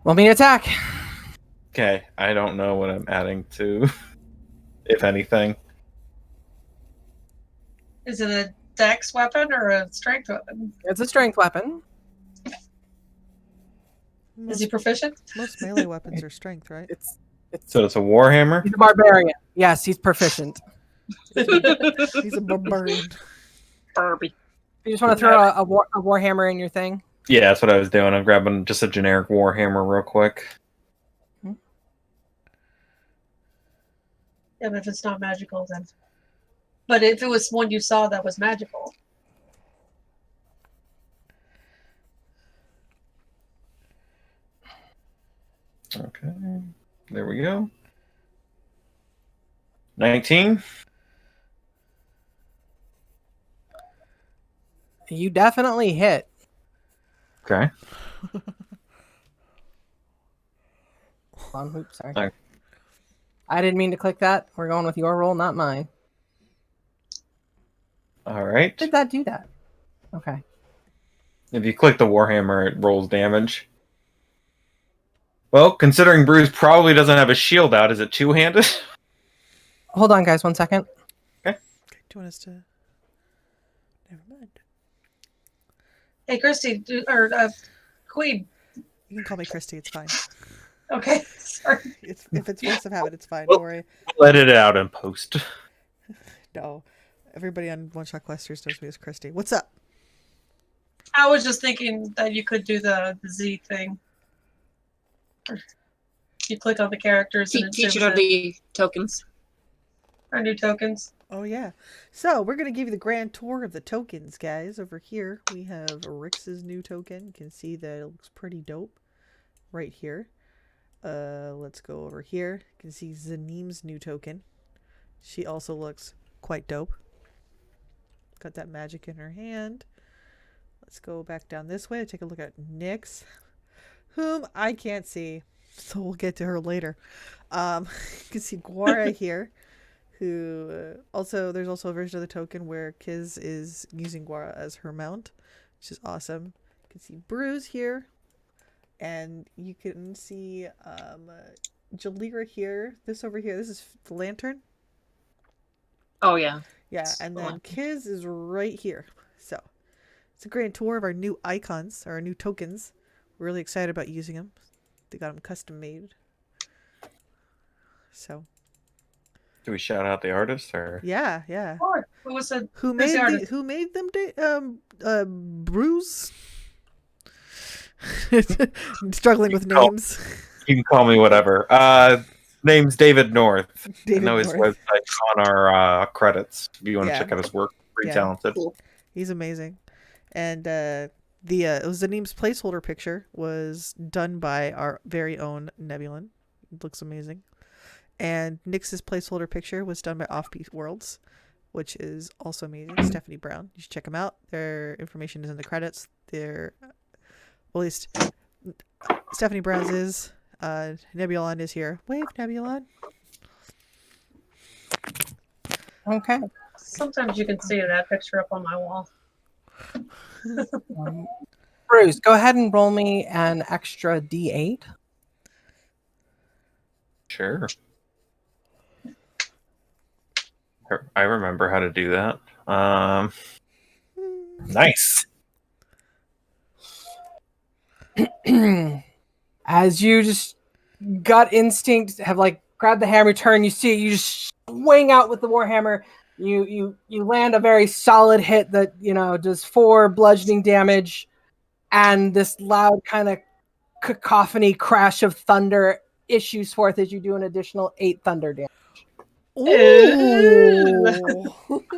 an attack. Okay, I don't know what I'm adding to, if anything. Is it a dex weapon or a strength weapon? It's a strength weapon. Is he proficient? Most melee weapons are strength, right? So it's a warhammer? He's a barbarian. Yes, he's proficient. He's a barbarian. Barbie. You just want to throw a warhammer in your thing? Yeah, that's what I was doing. I'm grabbing just a generic warhammer real quick. Yeah, but if it's not magical, then. But if it was one you saw that was magical. Okay, there we go. 19. You definitely hit. Okay. Oops, sorry. Sorry. I didn't mean to click that. We're going with your roll, not mine. All right. Did that do that? Okay. If you click the warhammer, it rolls damage. Well, considering Bruce probably doesn't have a shield out, is it two-handed? Hold on, guys, 1 second. Do you want us to? Never mind. Hey, Christy, Queen. You can call me Christy. It's fine. Okay, sorry. If it's force of habit, it's fine. Don't worry. Let it out in post. No, everybody on One Shot Questers knows me as Christy. What's up? I was just thinking that you could do the Z thing. You click on the characters and Teach it on the tokens. Our new tokens. Oh yeah. So we're gonna give you the grand tour of the tokens, guys. Over here we have Rix's new token. You can see that it looks pretty dope. Right here. Let's go over here. You can see Zanim's new token. She also looks quite dope. Got that magic in her hand. Let's go back down this way to take a look at Nyx, whom I can't see, so we'll get to her later. You can see Guara here, who there's also a version of the token where Kiz is using Guara as her mount, which is awesome. You can see Bruce here, and you can see Jalira here. This over here, this is the lantern. Oh yeah. Yeah, and then Kiz is right here. So it's a grand tour of our new icons, our new tokens. We're really excited about using them. They got them custom made. So. Do we shout out the artist or? Yeah, yeah. Oh, who was it? Who made them? Bruce. Struggling with names. You can call me whatever. Name's David North. David I know his North. website's on our credits. If you want to check out his work, pretty talented. Cool. He's amazing. And Zanim's placeholder picture was done by our very own Nebulon. It looks amazing. And Nyx's placeholder picture was done by Offbeat Worlds, which is also amazing. Stephanie Brown. You should check them out. Their information is in the credits. Well, at least Stephanie Brown's is. Nebulon is here. Wave, Nebulon. Okay. Sometimes you can see that picture up on my wall. Bruce, go ahead and roll me an extra D8. Sure. I remember how to do that. Nice. As you just gut instinct have like grabbed the hammer, turn, you see it, you just swing out with the warhammer. You land a very solid hit that does 4 bludgeoning damage, and this loud kind of cacophony crash of thunder issues forth as you do an additional 8 thunder damage. Ooh.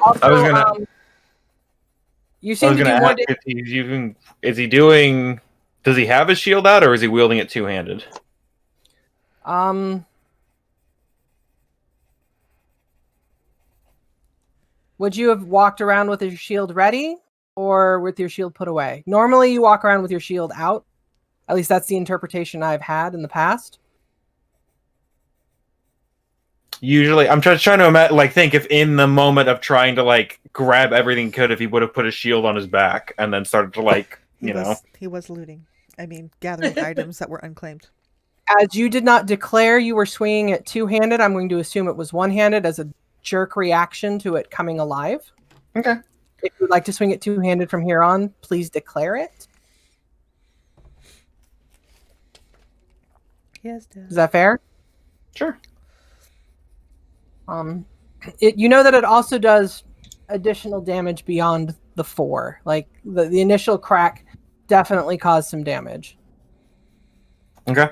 Also, I was gonna. you I seem was to gonna do more ask if he's using. Is he doing? Does he have his shield out, or is he wielding it two-handed? Would you have walked around with your shield ready or with your shield put away? Normally you walk around with your shield out. At least that's the interpretation I've had in the past. Usually, I'm just trying to think if in the moment of trying to grab everything he could, if he would have put his shield on his back and then started to He was looting. I mean, gathering items that were unclaimed. As you did not declare you were swinging it two-handed, I'm going to assume it was one-handed as a jerk reaction to it coming alive. Okay. If you'd like to swing it two-handed from here on, please declare it. Yes, Dad. Is that fair? Sure. You know that it also does additional damage beyond the 4. Like the initial crack definitely caused some damage. Okay.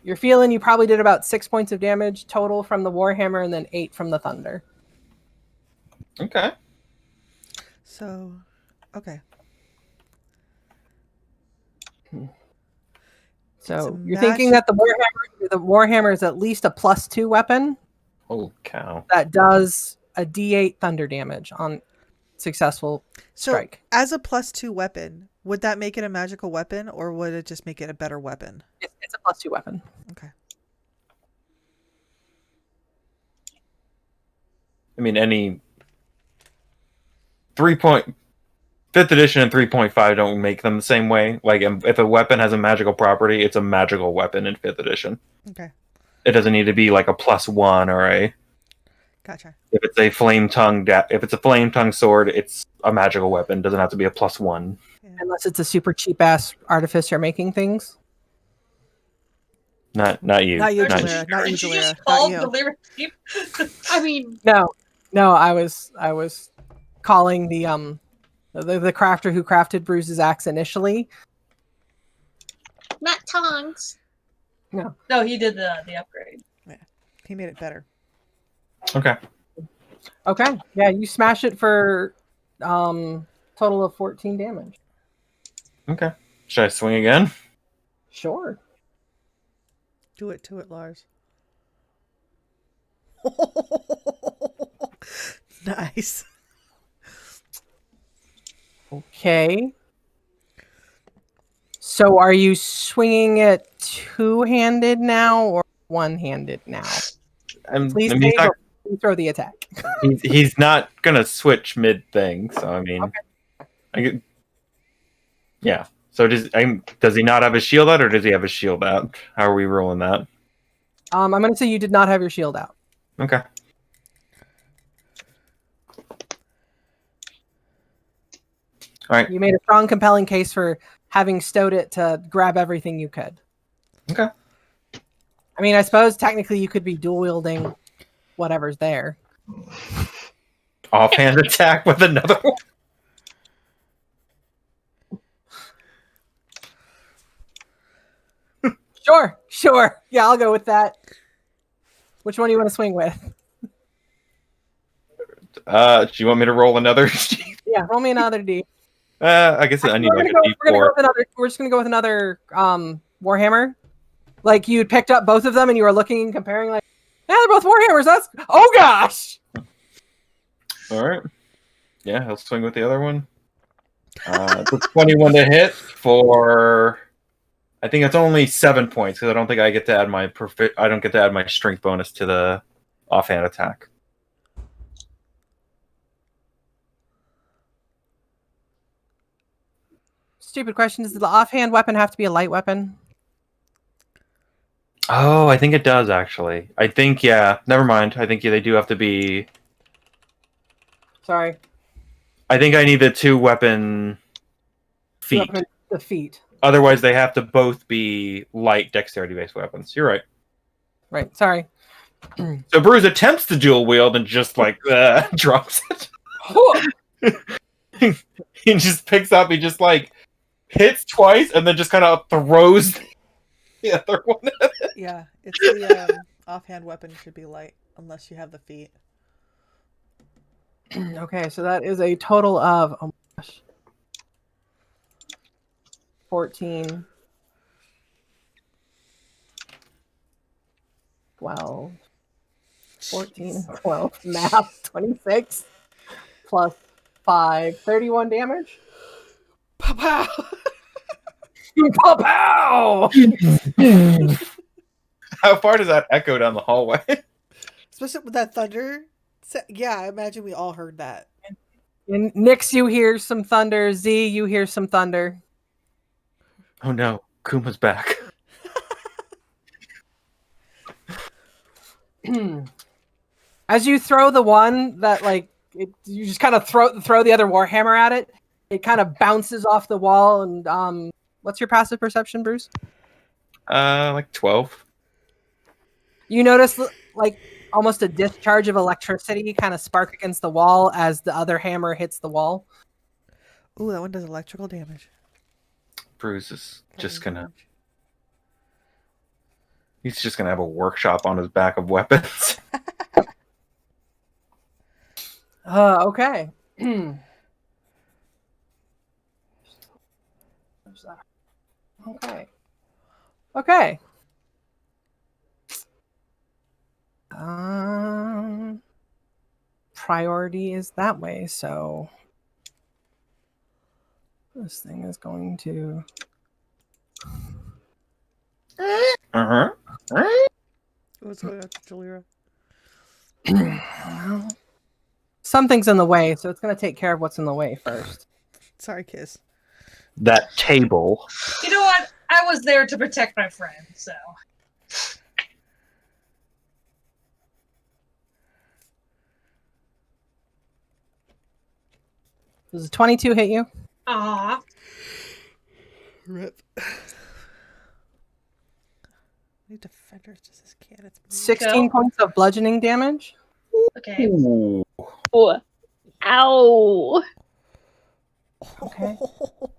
You're feeling you probably did about 6 points of damage total from the warhammer and then 8 from the thunder. Okay. So, okay. So you're thinking that the warhammer is at least a +2 weapon. Holy cow. That does a D8 thunder damage on successful strike. So, as a +2 weapon, would that make it a magical weapon, or would it just make it a better weapon? It's a +2 weapon. Okay. I mean, any 5th edition and 3.5 don't make them the same way. Like, if a weapon has a magical property, it's a magical weapon in 5th edition. Okay. It doesn't need to be like a +1 or a. Gotcha. If it's a flame tongue sword, it's a magical weapon. It doesn't have to be a +1. Yeah. Unless it's a super cheap ass artificer making things. Not you. Not you, Not Jalera. Not you, Did you Jalera. just Not call you. delivery cheap? I mean, No, I was calling the crafter who crafted Bruce's axe initially. not tongs. No, he did the upgrade. Yeah. He made it better. Okay. Okay, yeah, you smash it for total of 14 damage. Okay. Should I swing again? Sure. Do it to it, Lars. Nice. Okay. So are you swinging it two-handed now or one-handed now? Please throw the attack. He's not gonna switch mid thing, so I mean, okay. Yeah. So does he not have his shield out, or does he have his shield out? How are we rolling that? I'm gonna say you did not have your shield out. Okay. All right. You made a strong, compelling case for having stowed it to grab everything you could. Okay. I mean, I suppose technically you could be dual wielding whatever's there. Offhand attack with another one. Sure. Yeah, I'll go with that. Which one do you want to swing with? Do you want me to roll another? Yeah, roll me another D. I guess I need like a D4. We're just gonna go with another Warhammer. Like you picked up both of them and you were looking and comparing, like, yeah, they're both Warhammers. Oh gosh. All right. Yeah, I'll swing with the other one. It's a 21 to hit for. I think it's only 7 points because I don't think I get to add my strength bonus to the offhand attack. Stupid question. Does the offhand weapon have to be a light weapon? Oh, I think it does actually. I think yeah. Never mind. I think they do have to be. Sorry. I think I need the 2 weapon feet. The feet. Otherwise, they have to both be light dexterity based weapons. You're right. Right. Sorry. So Bruce attempts to dual wield and just like drops it. He just picks up. He just like hits twice and then just kind of throws the other one. Yeah, it's the offhand weapon should be light unless you have the feet. Okay, so that is a total of 14, 12, 14, 12, math, 26, plus 5, 31 damage. Pow! Pow! How far does that echo down the hallway? Especially with that thunder. Yeah, I imagine we all heard that. And Nyx, you hear some thunder. Z, you hear some thunder. Oh no, Kuma's back. As you throw the one that you just kind of throw the other warhammer at it, it kind of bounces off the wall. And what's your passive perception, Bruce? Like 12. You notice like almost a discharge of electricity kind of spark against the wall as the other hammer hits the wall. Ooh, that one does electrical damage. Bruce is just gonna. He's just gonna have a workshop on his back of weapons. Okay. Okay. Okay. Priority is that way, so this thing is going to. What's going on, Jalira? Well, something's in the way, so it's going to take care of what's in the way first. Sorry, Kiss. That table. You know what? I was there to protect my friend, so. Does a 22 hit you? Aw. Rip. Any defenders does this cannon? 16 points of bludgeoning damage. Okay. Ooh. Oh. Ow. Okay.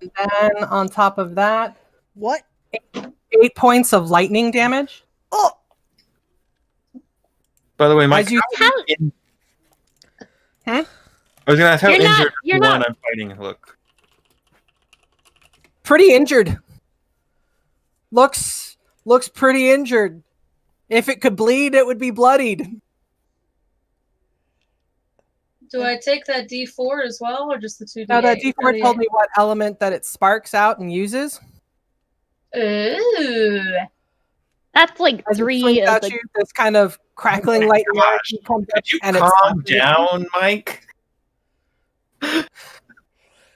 And then on top of that, What? 8 points of lightning damage. Oh! By the way, Mike. As you I was gonna ask how You're not- injured you're the one not- I'm fighting look. pretty injured. Looks pretty injured. If it could bleed, it would be bloodied. Do I take that D4 as well, or just the 2D8? Now that D4 told me what element that it sparks out and uses. Ooh. That's like As it 3 swings of at the you, this kind of crackling lightning gosh. comes up Could you and calm it's down, Mike?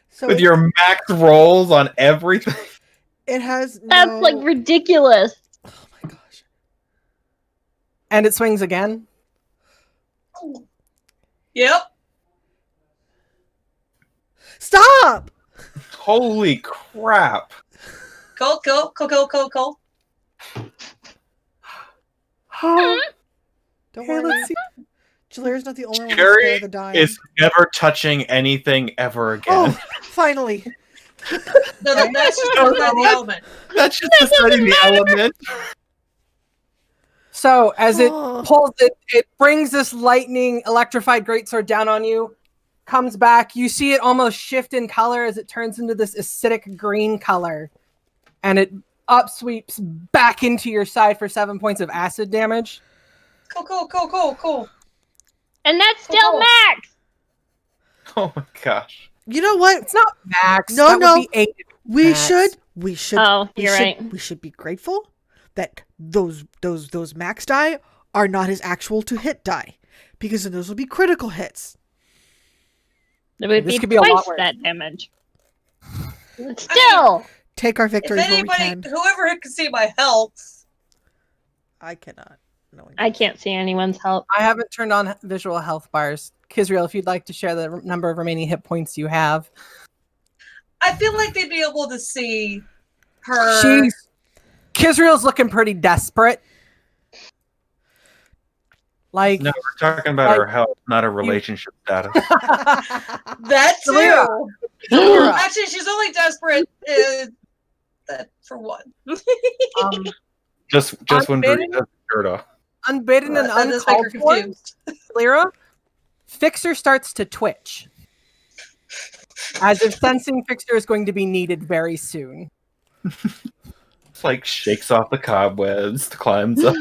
So With your max rolls on everything. it has no... That's like ridiculous. Oh my gosh. and it swings again. Yep. Stop! Holy crap. Cool. Don't Okay, worry. let's see. Jalira's not the only one to Jerry spare the dying. is never touching anything ever again. Oh, finally. No, that's just the element. That's just deciding the element. So as it Oh. pulls it brings this lightning electrified greatsword down on you, comes back. You see it almost shift in color as it turns into this acidic green color, and it upsweeps back into your side for 7 points of acid damage. Cool. And that's still Cool. max. Oh my gosh. You know what? It's not max. No, that no. would be 8. We Max. should. Oh, we you're should, right. We should be grateful that those max die are not his actual to hit die, because then those will be critical hits. It would This be could be a lot twice worse. that damage. Still, Take our If victories where we anybody, can. whoever can see my health, I cannot. No one I can. can't see anyone's help. I haven't turned on visual health bars. Kisriel, if you'd like to share the number of remaining hit points you have. I feel like they'd be able to see her. Kisriel's looking pretty desperate. Like, No, we're talking about her health, not her relationship status. That too. Delira. Actually, she's only desperate for one. Just when Bree Unbidden? has the shirt off. Unbidden and That does make her uncalled for, confused. Delira, Fixer starts to twitch. As if sensing Fixer is going to be needed very soon. It's like shakes off the cobwebs, climbs up.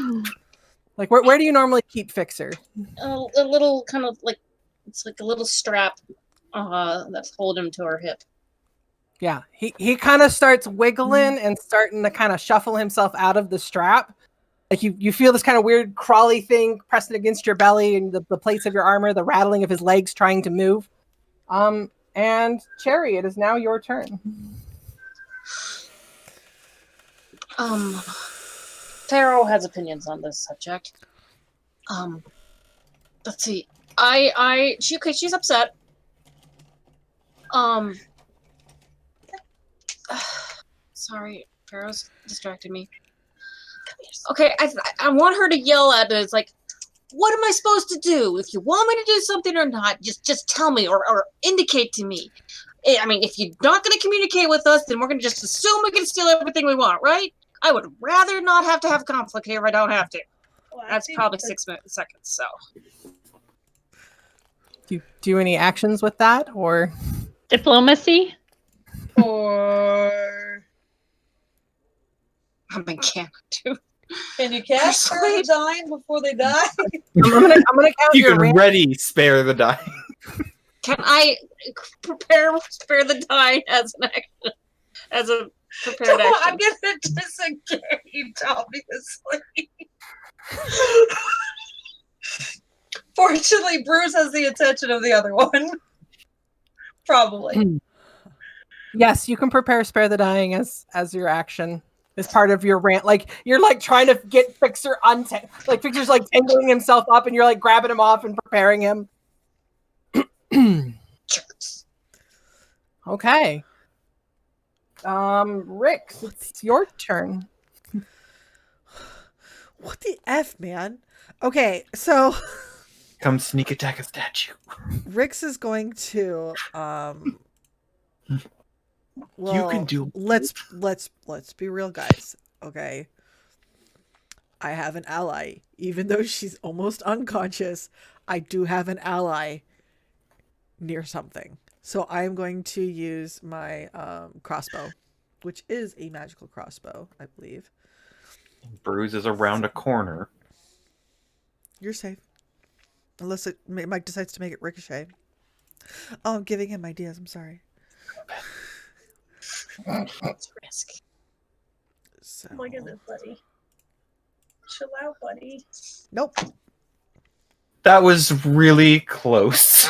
Like, where do you normally keep Fixer? A little kind of like, it's like a little strap that's holding him to her hip. Yeah, he kind of starts wiggling and starting to kind of shuffle himself out of the strap. Like you feel this kind of weird crawly thing pressing against your belly and the plates of your armor, the rattling of his legs trying to move. And Cherry, it is now your turn. Pharaoh has opinions on this subject. Let's see. She's upset. Sorry, Pharaoh's distracted me. Okay, I want her to yell at it. It's like, what am I supposed to do? If you want me to do something or not, just tell me or indicate to me. I mean, if you're not going to communicate with us, then we're going to just assume we can steal everything we want, right? I would rather not have to have conflict here if I don't have to. Well, that's probably 6 seconds, so. Do you do any actions with that, or Diplomacy? Or I mean, can you cast Spare the Dying before they die? I'm gonna count You your can ready spare the dying. Can I prepare spare the dying as an action? As a prepared action? I'm gonna disengage, obviously. Fortunately, Bruce has the attention of the other one. Probably. Yes, you can prepare Spare the Dying as your action. As part of your rant. Like, you're like trying to get Fixer like Fixer's like tangling himself up and you're like grabbing him off and preparing him. Okay. Rix, it's your turn. What the F, man? Okay, so Come sneak attack a statue. Rix is going to well, You can do. let's be real, guys. Okay. I have an ally. Even though she's almost unconscious, I do have an ally near something. So I am going to use my crossbow, which is a magical crossbow, I believe. Bruise is around a corner. You're safe. Unless Mike decides to make it ricochet. Oh, I'm giving him ideas. I'm sorry. It's risk. So... Oh my goodness, buddy. Chill out, buddy. Nope. That was really close.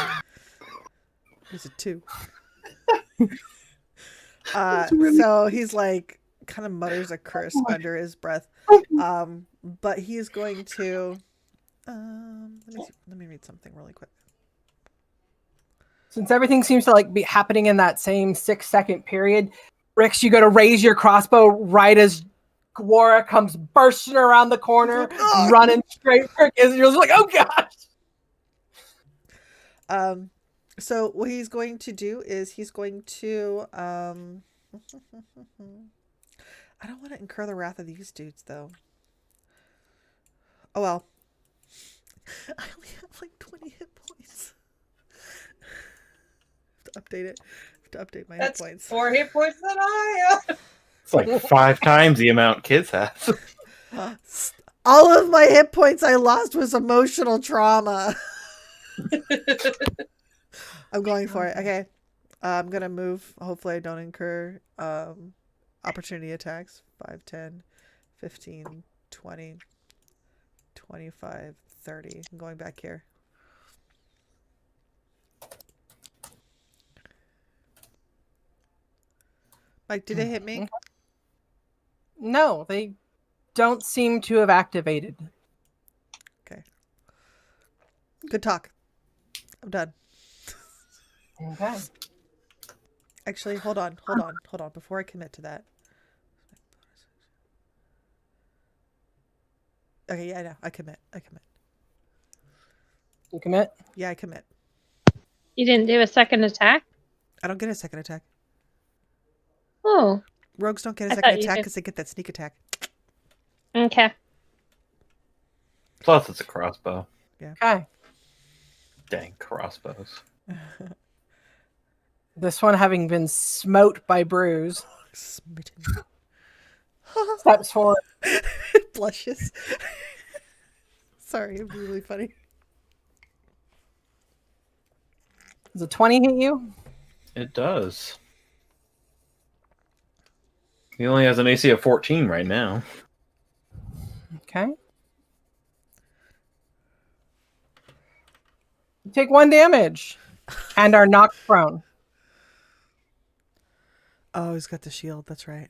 He's a 2. So he's like, kind of mutters a curse under his breath. But he's going to... let me read something really quick. Since everything seems to like be happening in that same 6-second period, Rix, you go to raise your crossbow right as Gwara comes bursting around the corner, running straight for Israel's like, oh gosh. So what he's going to do is he's going to I don't want to incur the wrath of these dudes though. Oh well. I only have like 20 hit points. I have to update it. I have to update my That's hit points. 4 hit points than I have. It's like 5 times the amount kids have. All of my hit points I lost was emotional trauma. I'm going for it. Okay. I'm going to move. Hopefully I don't incur opportunity attacks. 5, 10, 15, 20, 25, 30. I'm going back here. Like, did it hit me? Okay. No, they don't seem to have activated. Okay. Good talk. I'm done. Okay. Actually, hold on. Before I commit to that. Okay, yeah, I know. I commit. You commit? Yeah, I commit. You didn't do a second attack? I don't get a second attack. Oh, Rogues don't get a I second thought you attack did. because they get that sneak attack. okay. Plus, it's a crossbow. Okay. Dang crossbows. This one, having been smote by Bruise, Smitten. steps forward. Blushes. Sorry, it'd be really funny. Does a 20 hit you? It does. He only has an AC of 14 right now. Okay. You take 1 damage and are knocked prone. Oh, he's got the shield. That's right.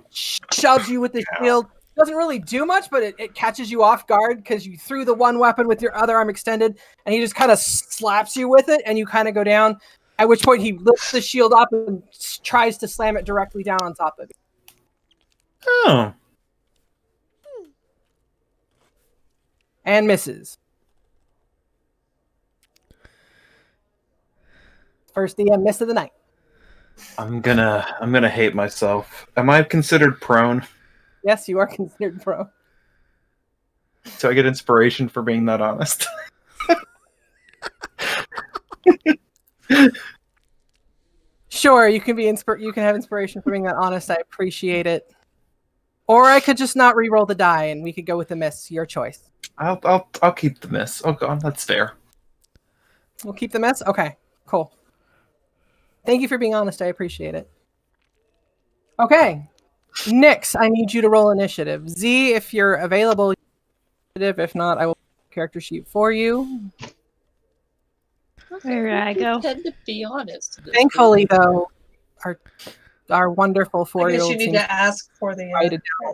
Shoves you with the shield. Doesn't really do much, but it catches you off guard because you threw the one weapon with your other arm extended, and he just kind of slaps you with it, and you kind of go down. At which point he lifts the shield up and tries to slam it directly down on top of you. Oh. And misses. First DM miss of the night. I'm gonna hate myself. Am I considered prone? Yes, you are considered pro. Do I get inspiration for being that honest? Sure, you can be you can have inspiration for being that honest. I appreciate it. Or I could just not re-roll the die and we could go with the miss. Your choice. I'll keep the miss. Oh god, that's fair. We'll keep the miss? Okay, cool. Thank you for being honest. I appreciate it. Okay. Nyx, I need you to roll initiative. Z, if you're available, initiative. If not, I will character sheet for you. Where did I go? Tend to be honest. Thankfully, though, our wonderful I guess 4-year-old you need seems to ask for the. write it down.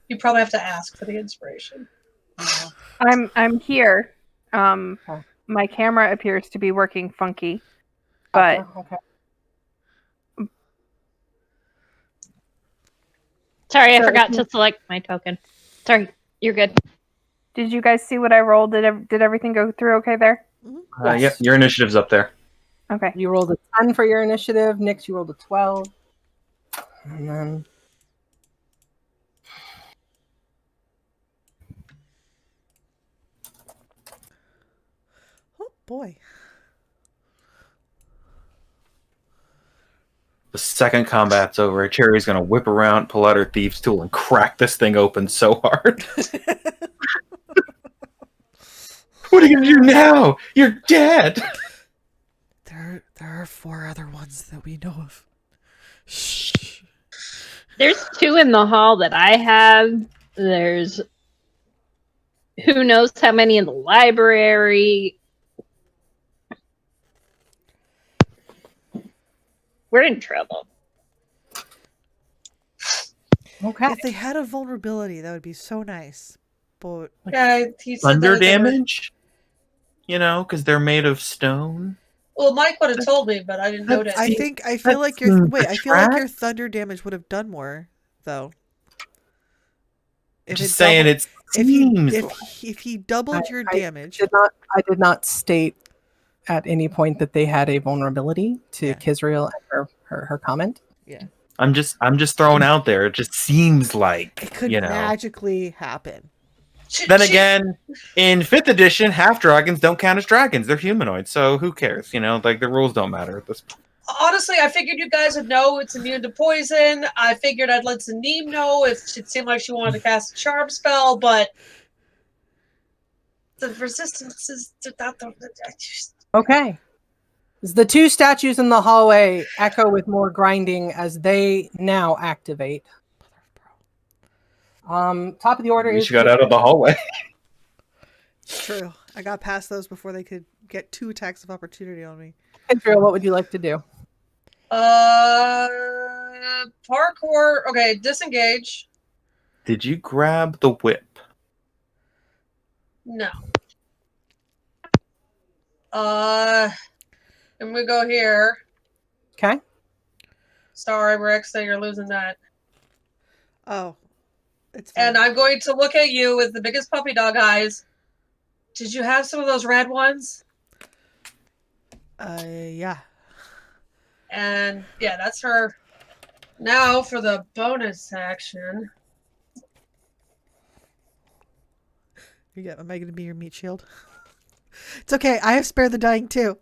You probably have to ask for the inspiration. I'm here. My camera appears to be working funky, but Okay. Sorry, I So forgot if to select my token. Sorry, you're good. did you guys see what I rolled? Did everything go through okay there? Yes. Yep, your initiative's up there. Okay. You rolled a 10 for your initiative. Nyx, you rolled a 12. And then... Oh boy. The second combat's over, Cherry's gonna whip around, pull out her thieves' tool, and crack this thing open so hard. What are you gonna do now? You're dead. There are 4 other ones that we know of. Shh. There's 2 in the hall that I have. There's who knows how many in the library. We're in trouble. Okay. If they had a vulnerability, that would be so nice. But Yeah, he said Thunder that they were- damage? You know, because they're made of stone. Well, Mike would have told me, but I didn't notice. I feel like your thunder damage would have done more, though. If Just it saying, doubled- it seems. if he doubled your damage, I did not state at any point that they had a vulnerability to Yeah. Kizriel and her comment. yeah, I'm just throwing out there. It just seems like it could you know. magically happen. Then again, in 5th edition, half dragons don't count as dragons. They're humanoids, so who cares? You know, like the rules don't matter at this point. Honestly, I figured you guys would know it's immune to poison. I figured I'd let Zaneem know if it seemed like she wanted to cast a charm spell, but the resistance is not the. Okay. The 2 statues in the hallway echo with more grinding as they now activate. Top of the order We is should got out of the hallway. It's true. I got past those before they could get 2 attacks of opportunity on me. Kizriel, what would you like to do? Parkour. Okay, disengage. Did you grab the whip? No. And we go here. Okay. Sorry, Rick, so you're losing that. Oh, it's fine. And I'm going to look at you with the biggest puppy dog eyes. Did you have some of those red ones? Yeah. And yeah, that's her. Now for the bonus action. Am I going to be your meat shield? It's okay. I have Spare the Dying too.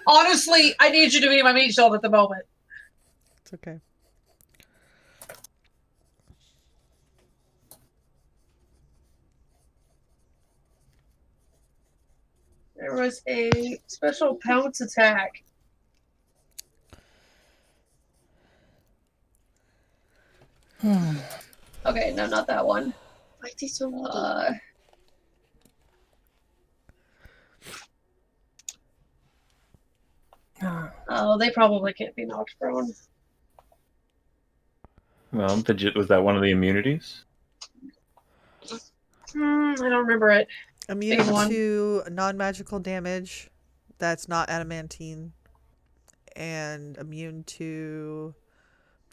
Honestly, I need you to be my meat shield at the moment. It's okay. There was a special pounce attack. Okay, no, not that one. Why is he so needy? Oh, they probably can't be knocked prone. Well, was that one of the immunities? I don't remember it. Immune Big one. to non-magical damage that's not adamantine, and immune to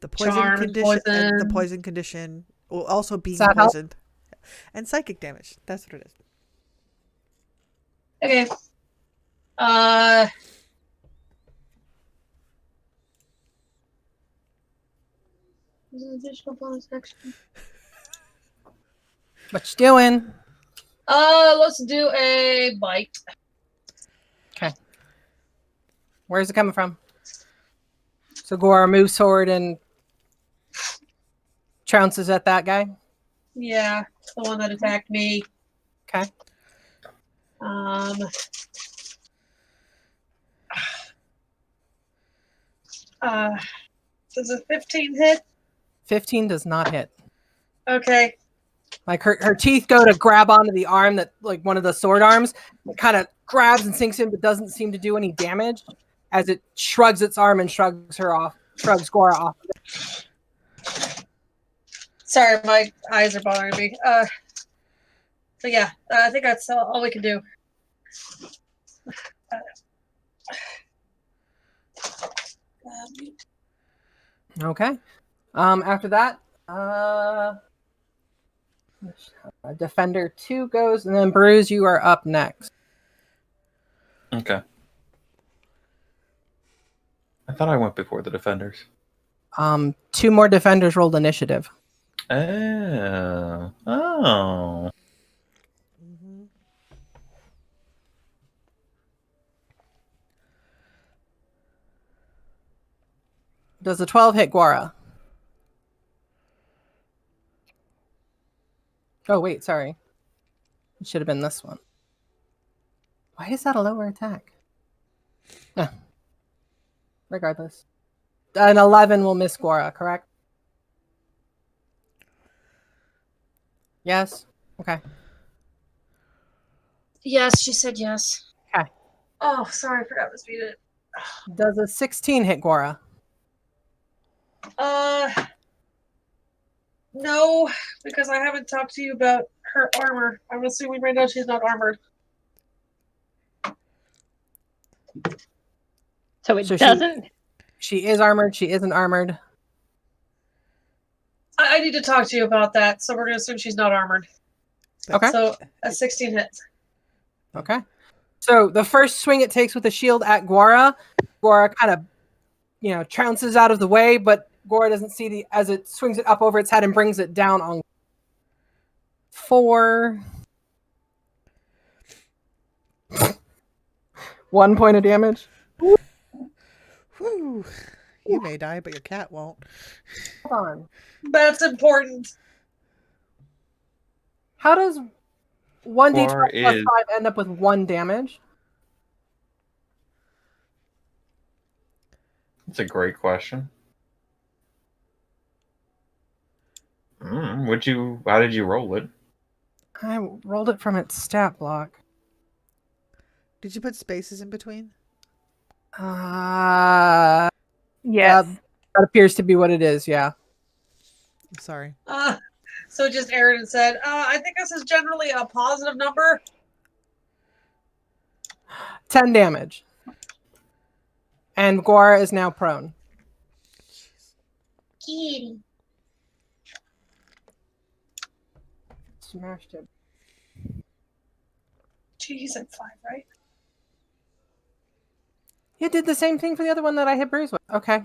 the poison Charmed, condition. And the poison. poison condition, well, also being Does that help? poisoned, and psychic damage. That's what it is. Okay. There's an additional bonus action. What you doing? Let's do a bite. Okay. Where's it coming from? So Gora moves forward and trounces at that guy. Yeah, the one that attacked me. Okay. Does a 15 hit? 15 does not hit. Okay. Like her teeth go to grab onto the arm that, like one of the sword arms, it kind of grabs and sinks in, but doesn't seem to do any damage as it shrugs its arm and shrugs Gora off. Sorry, my eyes are bothering me. So yeah, I think that's all we can do. Okay. After that, Defender 2 goes, and then Bruce, you are up next. Okay. I thought I went before the defenders. 2 more defenders rolled initiative. Oh. Mm-hmm. Does a 12 hit Gora? Oh, wait, sorry. It should have been this one. Why is that a lower attack? Regardless. An 11 will miss Gora, correct? Yes? Okay. Yes, she said yes. Okay. Oh, sorry, I forgot to speed it. Does a 16 hit Gora? No, because I haven't talked to you about her armor. I'm assuming right now she's not armored. So it So doesn't. She is armored. She isn't armored. I need to talk to you about that, so we're going to assume she's not armored. Okay. So a 16 hits. Okay. So the first swing it takes with the shield at Gora kind of, trounces out of the way, but Gora doesn't see as it swings it up over its head and brings it down on 4. 1 point of damage. Whew. You may die, but your cat won't. Hold on. That's important. How does 1d12 Gora plus is- 5 end up with 1 damage? That's a great question. How did you roll it? I rolled it from its stat block. Did you put spaces in between? Yes. That appears to be what it is, yeah. I'm sorry. So just Aaron said, I think this is generally a positive number. 10 damage. And Guara is now prone. Kitty. Smashed it. He's at 5, right? You did the same thing for the other one that I hit Bruce with. Okay.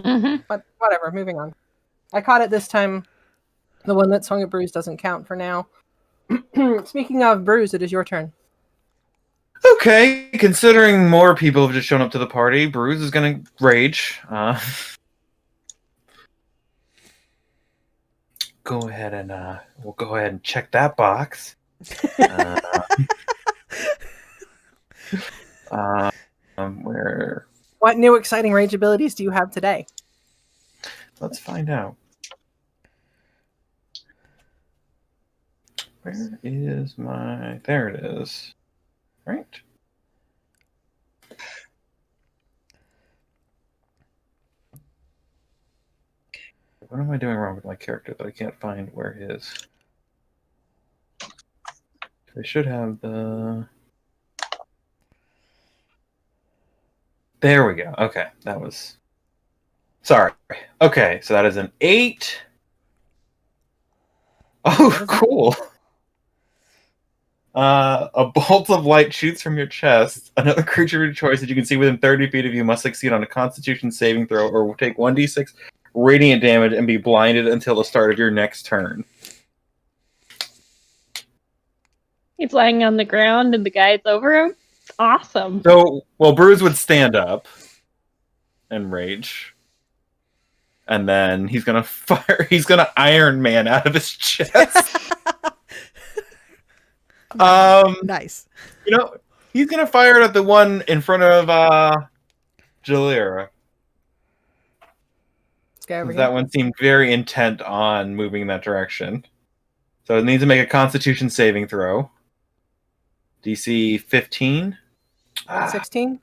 Mm-hmm. But whatever, moving on. I caught it this time. The one that swung at Bruce doesn't count for now. Speaking of Bruce, it is your turn. Okay, considering more people have just shown up to the party, Bruce is gonna rage. Go ahead and we'll go ahead and check that box. Where? What new exciting rage abilities do you have today? Let's find out. Where is my? There it is. Right. What am I doing wrong with my character that I can't find where his? I should have the. There we go. Okay, that was. Sorry. Okay, so that is an 8. Oh, cool. A bolt of light shoots from your chest. Another creature of your choice that you can see within 30 feet of you must succeed on a Constitution saving throw or will take 1d6 radiant damage and be blinded until the start of your next turn. He's lying on the ground and the guy's over him. Awesome. So, well, Bruce would stand up and rage. And then he's gonna fire. He's gonna Iron Man out of his chest. Nice. You know, he's gonna fire it at the one in front of Jalira. That one seemed very intent on moving in that direction. So it needs to make a Constitution saving throw. DC 15. 16.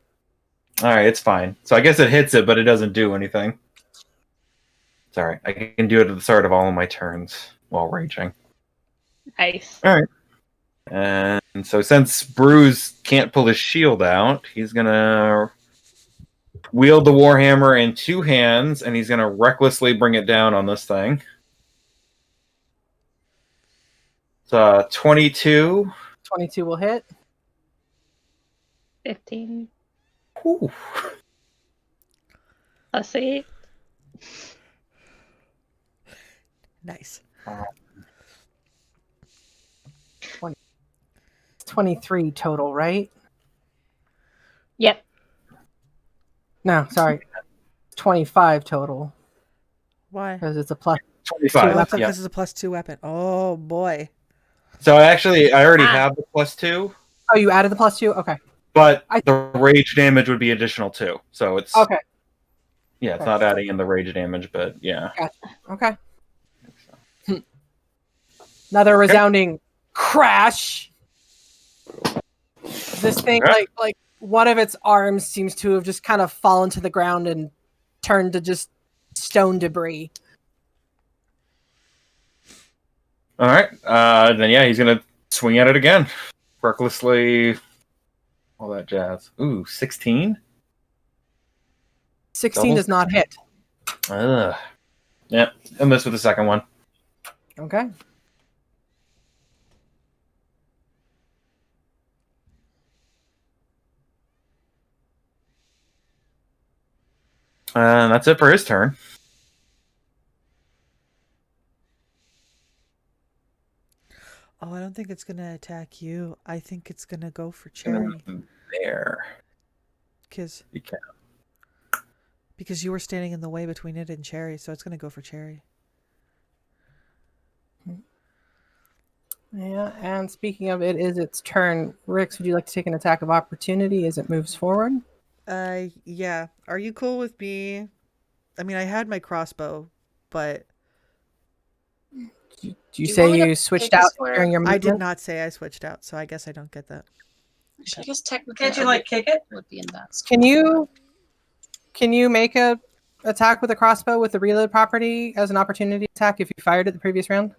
All right, it's fine. So I guess it hits it, but it doesn't do anything. It's all right. I can do it at the start of all of my turns while raging. Nice. All right. And so since Bruce can't pull his shield out, he's going to wield the Warhammer in 2 hands, and he's going to recklessly bring it down on this thing. It's 22. 22 will hit. 15. Ooh. Plus 8. Nice. 23 total, right? Yep. No, sorry. 25 total. Why? Because it's a plus. 25. Because Yeah. this is a +2 weapon. Oh boy. So I already have the +2. Oh, you added the +2? Okay. But the rage damage would be additional 2. So it's Okay. Yeah, it's not adding in the rage damage, but yeah. Gotcha. Okay. Another resounding crash. This thing, like one of its arms seems to have just kind of fallen to the ground and turned to just stone debris. All right. Then yeah, he's gonna swing at it again, recklessly. All that jazz. Ooh, 16. 16 Double? does not hit. Yeah, I missed with the second one. Okay. And that's it for his turn. Oh, I don't think it's gonna attack you. I think it's gonna go for Cherry. There. Because You can. because you were standing in the way between it and Cherry, so it's gonna go for Cherry. Yeah, and speaking of it is its turn. Rix, would you like to take an attack of opportunity as it moves forward? Yeah. Are you cool with me? I mean, I had my crossbow, but Do you say you switched out during your I movement? did not say I switched out, so I guess I don't get that. I guess technically, Can't you like kick it? would be in that. Can you make a attack with a crossbow with the reload property as an opportunity attack if you fired it the previous round?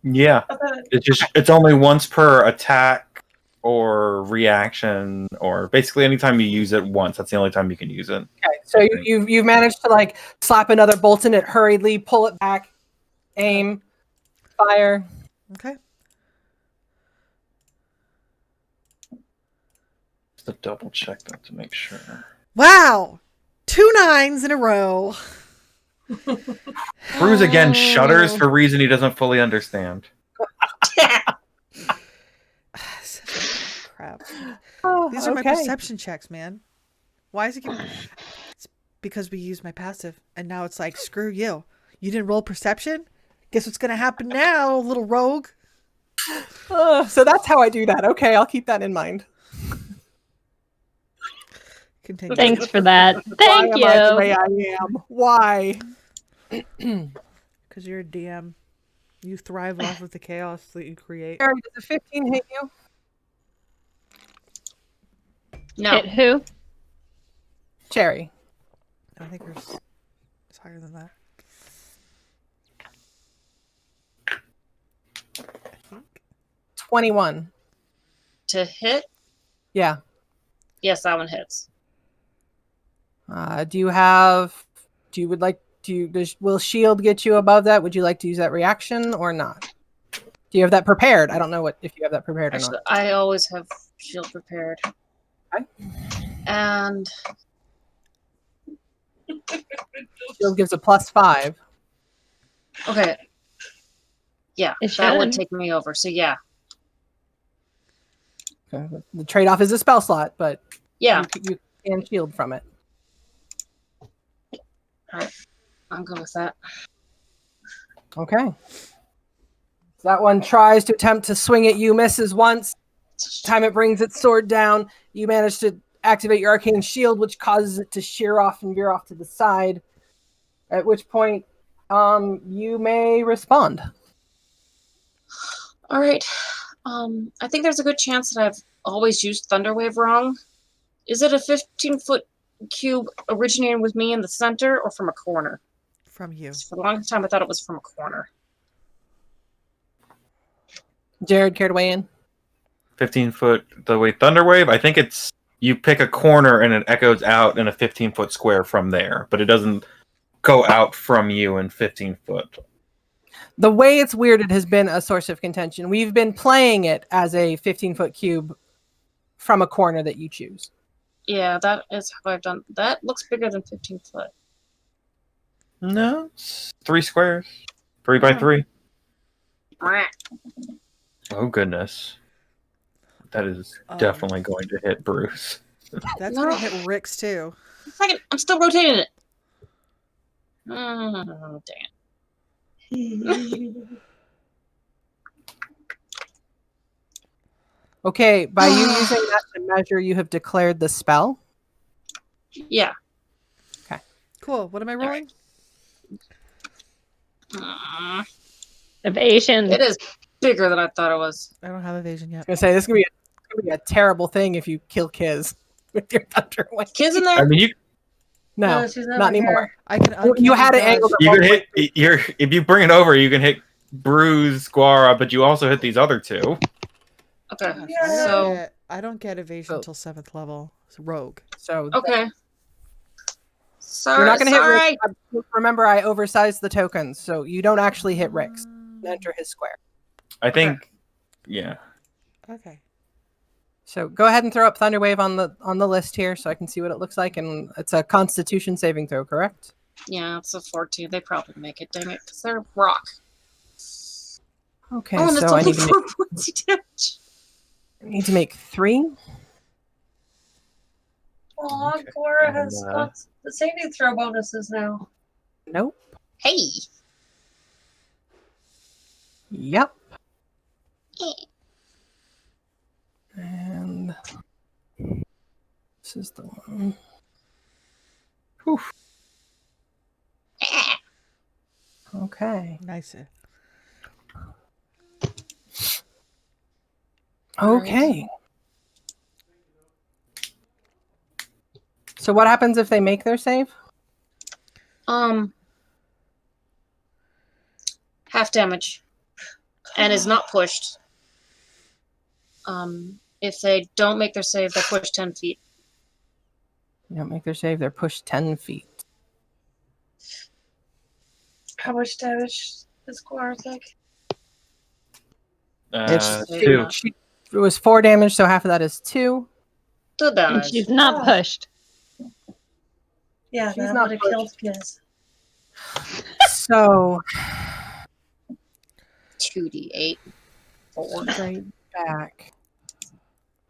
Yeah. It's only once per attack or reaction, or basically anytime you use it once. That's the only time you can use it. Okay, so you've managed to like slap another bolt in it hurriedly, pull it back, aim, fire. Okay. Just to double check that to make sure. Wow! 2 9s in a row. Bruce again shudders for a reason he doesn't fully understand. Crap. Oh, These are my okay. perception checks, man. Why is it giving... It's because we used my passive, and now it's like, screw you. You didn't roll perception? Guess what's gonna happen now, little rogue? So that's how I do that. Okay, I'll keep that in mind. Continue. Thanks for that. Thank Why am I the you. way I am? Why? Because you're a DM. You thrive off of the chaos that you create. Harry, does a 15 hit you? No. Hit who? Cherry. I think it's higher than that. I think. 21. To hit? Yeah. Yes, that one hits. Will shield get you above that? Would you like to use that reaction or not? Do you have that prepared? I don't know if you have that prepared or Actually, not. I always have shield prepared. Okay. And Shield gives a +5. okay. Yeah, It that would should. take me over. So yeah. Okay. The trade-off is a spell slot, but Yeah. you can shield from it. Alright. I'm good with that. Okay. So that one tries to attempt to swing at you, misses once. Time it brings its sword down, you manage to activate your arcane shield, which causes it to shear off and veer off to the side. At which point, you may respond. All right. I think there's a good chance that I've always used Thunderwave wrong. Is it a 15-foot cube originating with me in the center or from a corner? From you. For the longest time, I thought it was from a corner. Jared, care to weigh in? 15-foot the way Thunderwave. I think it's you pick a corner and it echoes out in a 15-foot square from there, but it doesn't go out from you in 15 foot. The way it's weirded has been a source of contention. We've been playing it as a 15-foot cube from a corner that you choose. Yeah, that is how I've done. That looks bigger than 15 foot. No, it's 3 squares. 3 by 3. Oh goodness. That is definitely going to hit Bruce. That's gonna hit Rix too. Second, I'm still rotating it. Oh, dang it. Okay, by you using that to measure, you have declared the spell. Yeah. Cool. What am I rolling? Evasion. It is bigger than I thought it was. I don't have evasion I yet. was gonna say this is gonna be a terrible thing if you kill Kiz with your thunder wave. Kids in there? I mean, you No, she's not over anymore. I can. You had it uncanny angled. dodge. can hit if you bring it over, you can hit Bruce, Guara, but you also hit these other two. Okay. Yeah. I don't get evasion until 7th level. It's rogue. So Okay. Sorry. you're not gonna hit sorry. Rick. Remember, I oversized the tokens, so you don't actually hit Rick's. Enter his square. I think, yeah. Okay. So go ahead and throw up Thunderwave on the list here, so I can see what it looks like. And it's a Constitution saving throw, correct? Yeah, it's a 14. They probably make it, dang it, because they're rock. Okay, Oh, and it's so I only need to 4 points of damage. need to make 3. Aw, Okay, Cora has and, got the saving throw bonuses now. Nope. Hey. Yep. And this is the one. Whew. Okay. Nice. Okay. So what happens if they make their save? Half damage, and is not pushed. If they don't make their save, they're pushed 10 feet. They don't make their save, they're pushed 10 feet. How much damage does Guar take? It's two. It was 4 damage, so half of that is 2. 2 And damage. she's not pushed. Yeah, She's that not would have killed Giz. So 2d8. 4. straight back.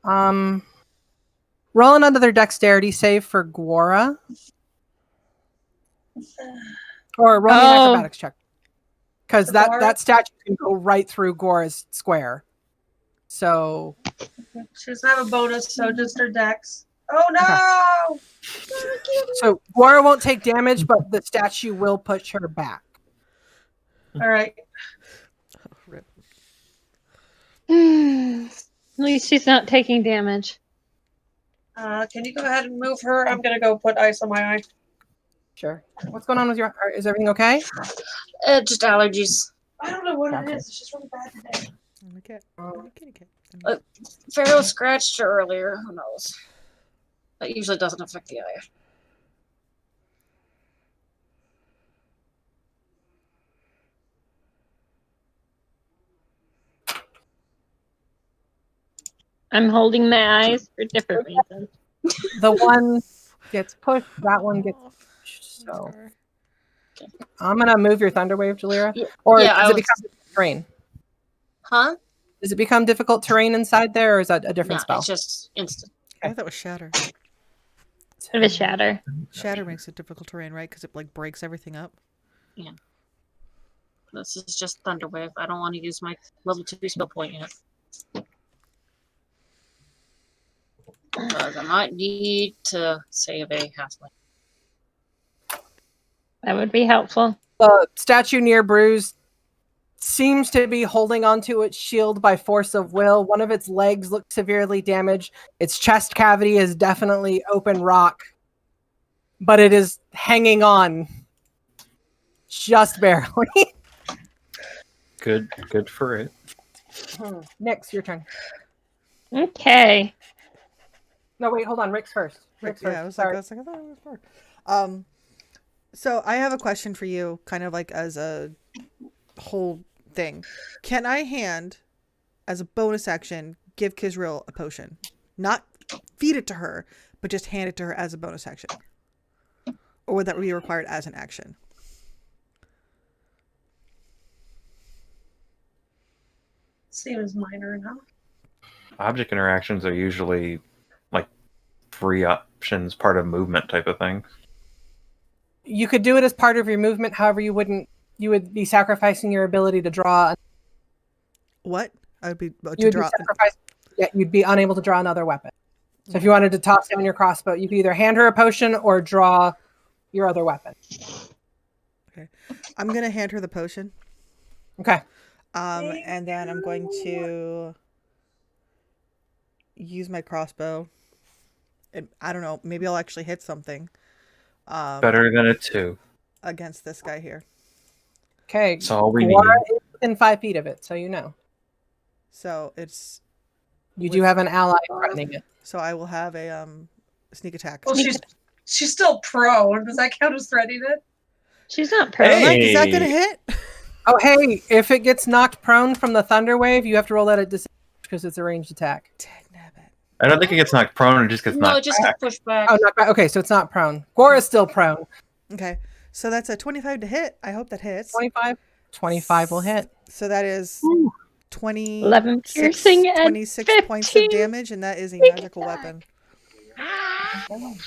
Roll another dexterity save for Gwora. Or roll me an acrobatics check. Because For that Gwora? statue can go right through Gwora's square. So She doesn't have a bonus, so just her dex. Oh no! so Gwora won't take damage, but the statue will push her back. All right. Oh, rip. At least she's not taking damage. Can you go ahead and move her? I'm gonna go put ice on my eye. Sure. What's going on with your... Is everything okay? Just allergies. I don't know what Gotcha. it is. It's just really bad today. I'm a cat. Oh. I'm a kitty cat. Pharaoh scratched her earlier. Who knows? That usually doesn't affect the eye. I'm holding my eyes for different reasons. The one gets pushed, that one gets Oh, pushed. I'm So sorry. I'm going to move your Thunder Wave, Jalira. Yeah, Or yeah, does I it was- become difficult terrain? Huh? Does it become difficult terrain inside there, or is that a different No, spell? it's just instant. I thought that was Shatter. Of a shatter. Shatter makes it difficult terrain, right? Because it like breaks everything up. This is just Thunderwave. I don't want to use my level 2 spell point yet. Because I might need to save a halfling. That would be helpful. The statue near Bruce seems to be holding onto its shield by force of will. One of its legs looks severely damaged. Its chest cavity is definitely open rock, but it is hanging on just barely. Good for it. Nyx, your turn. Okay. No, wait, hold on. Rick's first. Rick's Yeah, first. I was Sorry. like, I thought it was Bard. So I have a question for you, kind of like as a whole thing. Can I hand, as a bonus action, give Kizrael a potion? Not feed it to her, but just hand it to her as a bonus action? Or would that be required as an action? Seems minor enough. Object interactions are usually like free options, part of movement type of thing. You could do it as part of your movement. However, you would be sacrificing your ability to draw. What? I would be You to would be draw. sacrificing. Yeah, you'd be unable to draw another weapon. So if you wanted to toss down your crossbow, you could either hand her a potion or draw your other weapon. I'm gonna hand her the potion. Okay. And then I'm going to use my crossbow. And I don't know, maybe I'll actually hit something. Better than a 2. Against this guy here. Okay. That's all we need. Gwora is within 5 feet of it, so you know. So it's You do have an ally threatening it. so I will have a sneak attack. Well, she's still prone. Does that count as threatening it? She's not prone. Hey! Is that gonna hit? Oh, hey, if it gets knocked prone from the Thunder Wave, you have to roll that at disadvantage because it's a ranged attack. Dagnabbit. I don't think it gets knocked prone, it just gets No, knocked just back. push back. Oh, knocked back. Okay, so it's not prone. Gwora's still prone. Okay. So that's a 25 to hit. I hope that hits. 25? 25 will hit. So that is 20 11 piercing and 26 points of 15. damage, and that is a magical weapon. I'll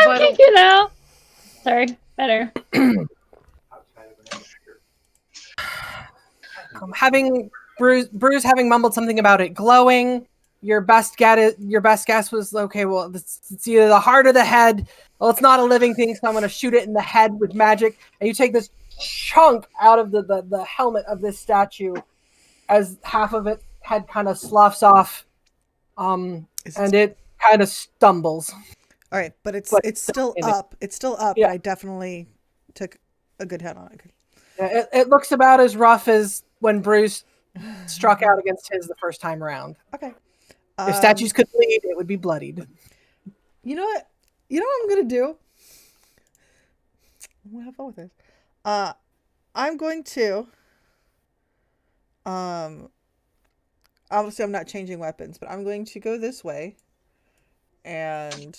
But- take it out. Sorry, better. Having Bruce having mumbled something about it glowing, your best guess was, okay, well, it's either the heart or the head. Well, it's not a living thing, so I'm going to shoot it in the head with magic. And you take this chunk out of the helmet of this statue as half of its head kind of sloughs off, and it kind of stumbles. All right, but it's still in it. up. It's still up, Yeah. but I definitely took a good hit on it. Yeah, it looks about as rough as when Bruce struck out against his the first time around. Okay. If statues could bleed, it would be bloodied. You know what? You know what I'm gonna do? I'm gonna have fun with this. I'm going to. Obviously, I'm not changing weapons, but I'm going to go this way, and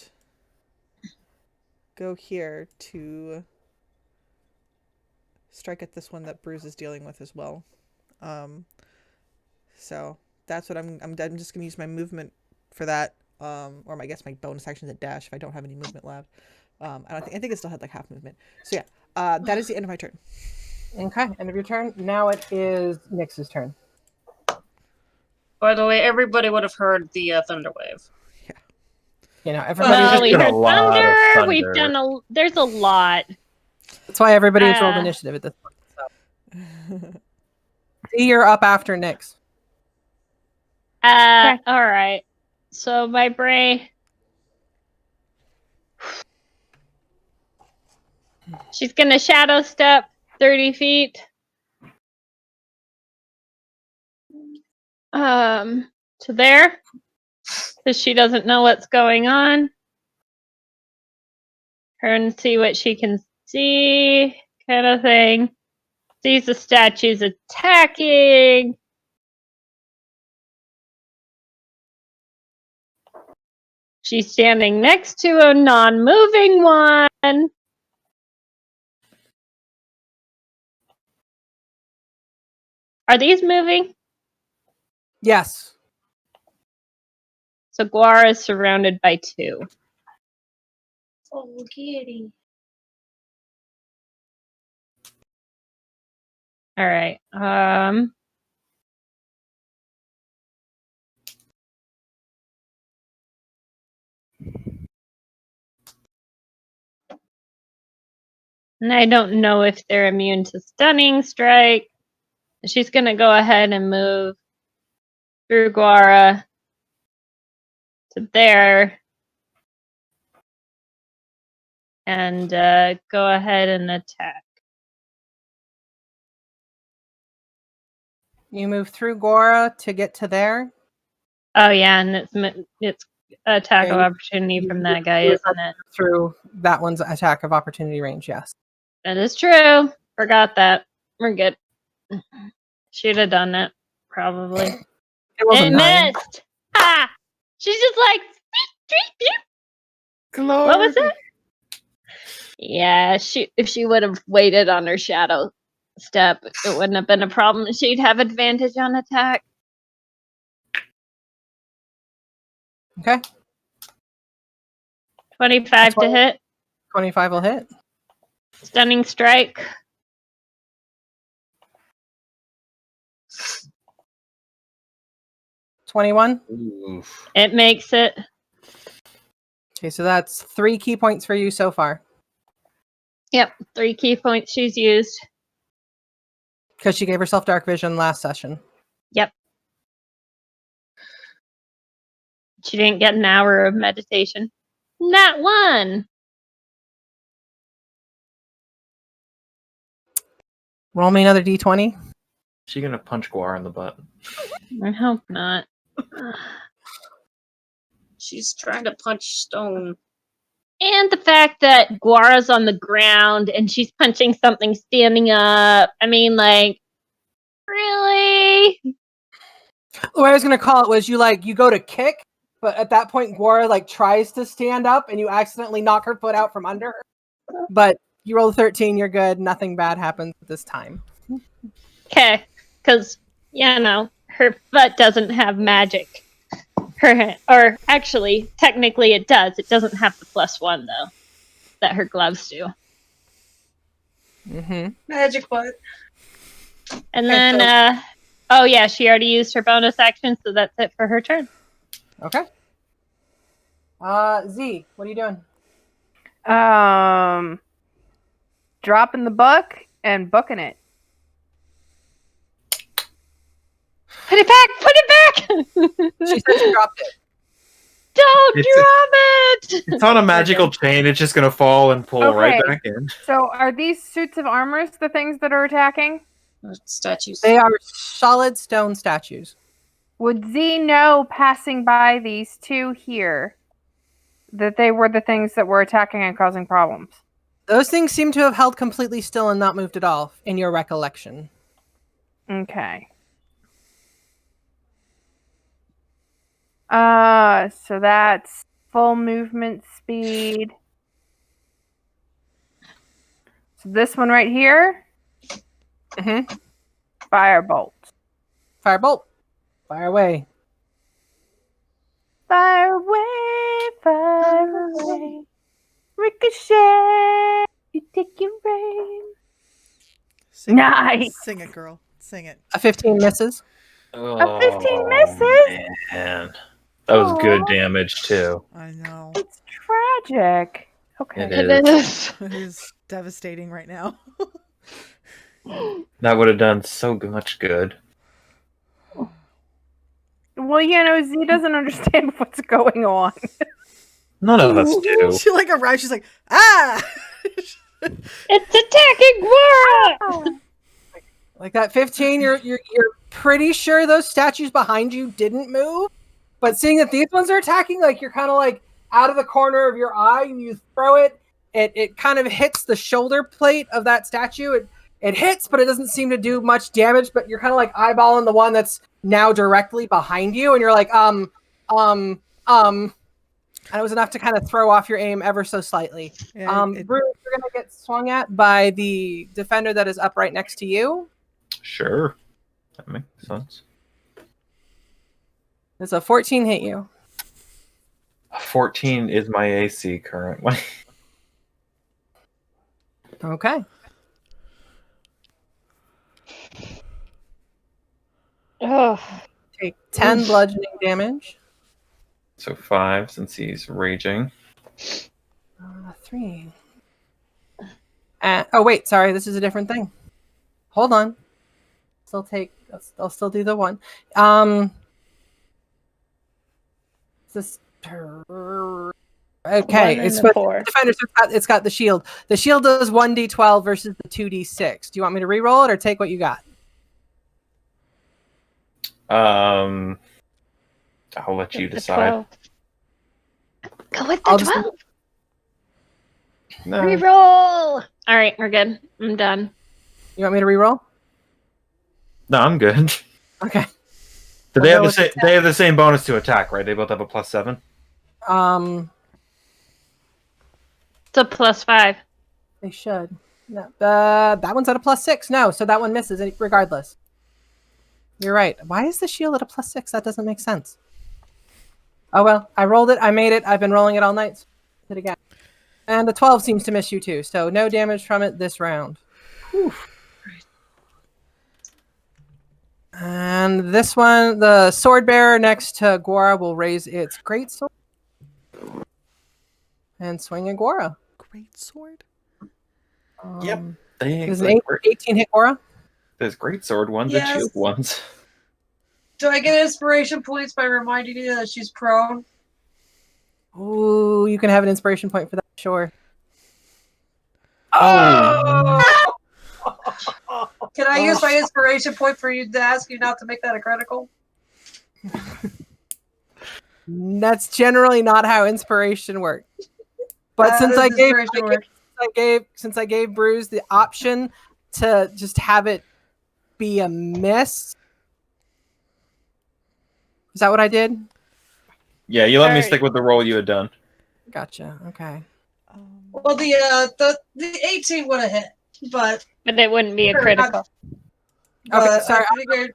go here to strike at this one that Bruce is dealing with as well. So that's what I'm just gonna use my movement for that. Or I guess my bonus action is a dash if I don't have any movement left. I think it still had like half movement. So yeah, that is the end of my turn. Okay, end of your turn. Now it is Nyx's turn. By the way, everybody would have heard the thunder wave. You know, everybody. Well, we been a heard lot of thunder. We've thunder. done there's a lot. That's why everybody has rolled initiative at this point. So. See, you're up after Nyx. All right. So my brain. She's gonna shadow step 30 feet. To there, because she doesn't know what's going on. Her and see what she can see, kind of thing. Sees the statues attacking. She's standing next to a non-moving one. Are these moving? Yes. So Guara is surrounded by 2. Oh, kitty. All right. And I don't know if they're immune to stunning strike. She's gonna go ahead and move through Guara to there. And go ahead and attack. You move through Gora to get to there. Oh yeah, and it's attack Yeah, of opportunity from that guy, isn't it? Through that one's attack of opportunity range, yes. That is true. Forgot that. We're good. Should have done that, probably. It wasn't dying. Missed. Ha! She's just like. What was it? Yeah, if she would have waited on her shadow step, it wouldn't have been a problem. She'd have advantage on attack. Okay. 25 to hit. 25 will hit. Stunning strike. $21. Oof. It makes it. Okay, so that's 3 key points for you so far. Yep, 3 key points she's used. Because she gave herself dark vision last session. Yep. She didn't get an hour of meditation. Not one. Roll me another d20. She gonna punch Guar in the butt. I hope not. She's trying to punch stone. And the fact that Guara's on the ground and she's punching something standing up. I mean, like, really? The way I was going to call it was you go to kick, but at that point, Guara tries to stand up and you accidentally knock her foot out from under her. But you roll a 13, you're good. Nothing bad happens this time. Okay, because, her foot doesn't have magic. Or actually, technically it does. It doesn't have the +1, though, that her gloves do. Mm-hmm. Magic butt. And then, oh yeah, she already used her bonus action, so that's it for her turn. Okay. Z, what are you doing? Dropping the book and booking it. Put it back! Put it back! She said she dropped it. Don't It's- drop it! It's on a magical chain. It's just gonna fall and pull right Okay. back in. So are these suits of armor the things that are attacking? Statues. They are solid stone statues. Would Z know, passing by these two here, that they were the things that were attacking and causing problems? Those things seem to have held completely still and not moved at all, in your recollection. Okay. So that's full movement speed. So this one right here, Mm-hmm. firebolt. Firebolt. Fire away. Fire away, fire away. Ricochet, you take your aim. Sing Nice. It. Sing it, girl. Sing it. A 15 misses. A 15 misses? Man. That was good Aw. damage too. I know. It's tragic. Okay. It It is. It is devastating right now. That would have done so much good. Well, Z doesn't understand what's going on. None of us do. She like arrives. She's like, ah. It's attacking Gora! Like that 15, you're pretty sure those statues behind you didn't move, but seeing that these ones are attacking, like you're kind of like out of the corner of your eye, and you throw it. It kind of hits the shoulder plate of that statue. It hits, but it doesn't seem to do much damage. But you're kind of like eyeballing the one that's now directly behind you, and you're like, and it was enough to kind of throw off your aim ever so slightly. Yeah, Bruce, you're gonna get swung at by the defender that is up right next to you. Sure. That makes sense. Does a 14 hit you? 14 is my AC currently. Okay. Oh, Take 10 bludgeoning damage. So 5 since he's raging. 3. Oh wait, sorry, this is a different thing. Hold on. I'll still do the one. Okay, One it's and a for 4. defender, so it's got the shield. The shield does 1d12 versus the 2d6. Do you want me to re-roll it or take what you got? I'll let you The decide. 12. Go with the I'll just- 12. No. Reroll. All right, we're good. I'm done. You want me to re-roll? No, I'm good. Okay. Do We'll they go have the with same? They have the same bonus to attack, right? They both have a +7. It's a +5. They should. No, that one's at a +6. No, so that one misses regardless. You're right. Why is the shield at a +6? That doesn't make sense. Oh well, I rolled it. I made it. I've been rolling it all night. So hit again. And the 12 seems to miss you too. So no damage from it this round. Whew. And this one, the sword bearer next to Gora will raise its great sword and swing at Gora. Great sword. Yep. They Does an 18 hit Gora? There's great sword ones Yes. and shield ones. Do I get inspiration points by reminding you that she's prone? Ooh, you can have an inspiration point for that, sure. Oh. Can I use my inspiration point for you to ask you not to make that a critical? That's generally not how inspiration works. But How since does I gave, inspiration work? since I gave Bruce the option to just have it be a miss. Is that what I did? Yeah, you let me Alright. stick with the roll you had done. Gotcha. Okay. Well, the 18 would have hit, but But it wouldn't be a Sure, critical. Okay, sorry. I figured.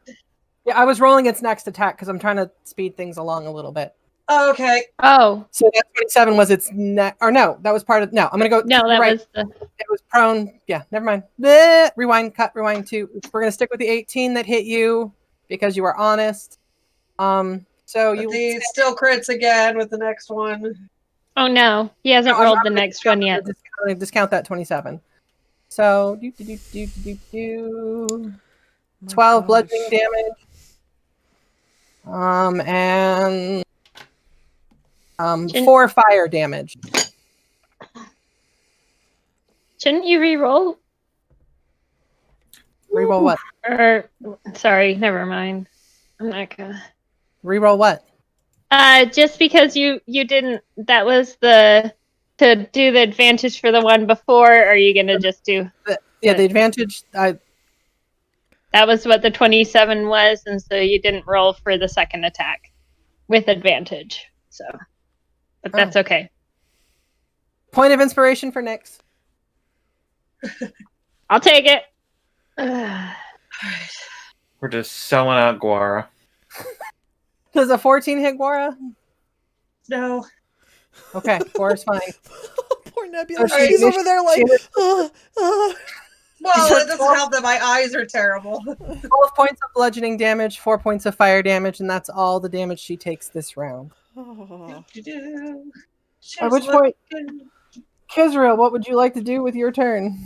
Yeah, I was rolling its next attack because I'm trying to speed things along a little bit. Oh, okay. Oh, So that 27 was its next, or no, that was part of. No, I'm gonna go. no, that right. was the. It was prone. Yeah, never mind. Bleh, rewind, cut, rewind 2. We're gonna stick with the 18 that hit you because you were honest. So But you he still crits again with the next one. Oh no, he hasn't No, I'm rolled not the gonna next one yet. I'm gonna discount that 27. So 12 bludgeoning damage. And Shouldn't- 4 fire damage. Shouldn't you re-roll? Reroll what? Or sorry, never mind. I'm not gonna. Reroll what? Just because you didn't. That was the to do the advantage for the one before. Or are you gonna just do? The advantage. That was what the 27 was, and so you didn't roll for the second attack with advantage. So, but that's okay. Point of inspiration for Nyx. I'll take it. We're just selling out Guara. Does a 14 hit Guara? No. Okay, 4 is fine. Poor Nebula. So She's over there like, Well, So it doesn't help that my eyes are terrible. 12 points of bludgeoning damage, 4 points of fire damage, and that's all the damage she takes this round. oh. At which point, Kizrael, what would you like to do with your turn?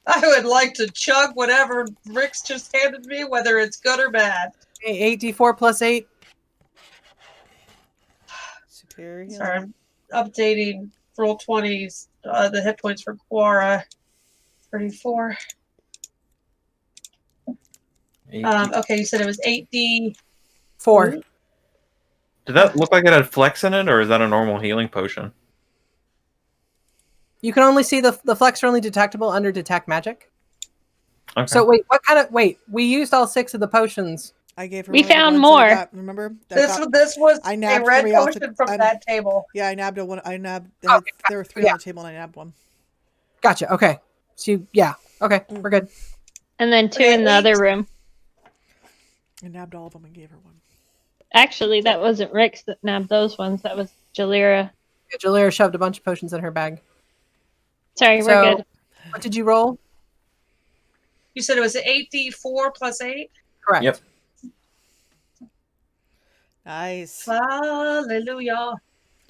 I would like to chug whatever Rick's just handed me, whether it's good or bad. 8d4 plus 8. Superior. Sorry, I'm updating roll 20s, the hit points for Quora. 34. Okay, you said it was 8d. 4. Did that look like it had flex in it, or is that a normal healing potion? You can only see the flex are only detectable under detect magic. Okay. So wait, what kind of we used all 6 of the potions. I gave her We one of the found ones that I more. got, remember? This was I a nabbed red 3 off the- potion from I'm- that table. Yeah, I nabbed one. There were 3 yeah. on the table, and I nabbed one. Gotcha. Okay. So okay, we're good. And then 2 Okay, in the 8. other room. I nabbed all of them and gave her one. Actually, that wasn't Rick's that nabbed those ones. That was Jalira. Jalira shoved a bunch of potions in her bag. Sorry, So, we're good. what did you roll? You said it was 8d4 plus 8? Correct. Yep. Nice. Hallelujah.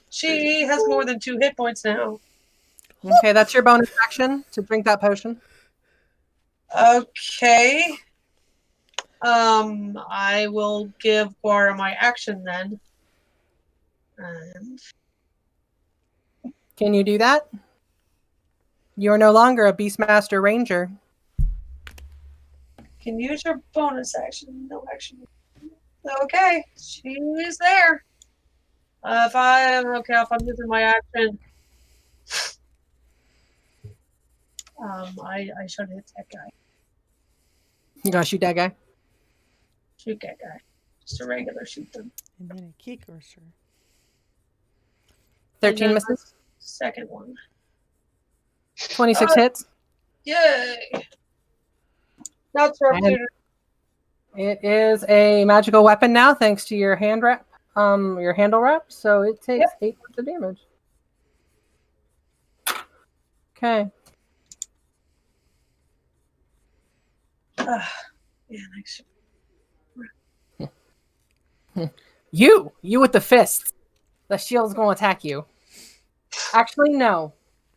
She has more than 2 hit points now. Okay, that's your bonus action to drink that potion. Okay. I will give Guara my action then. And Can you do that? You are no longer a Beastmaster Ranger. can use your bonus action. No action. Okay, she's there. If I'm using my action, I should hit that guy. You gotta shoot that guy. Shoot that guy. Just a regular shoot them. And then a key cursor. 13 And then misses. Second one. 26 hits. Yay! That's right. And it is a magical weapon now, thanks to your handle wrap. So it takes 8 points of damage. Okay. Yeah, nice. You with the fists. The shield's going to attack you. Actually, no.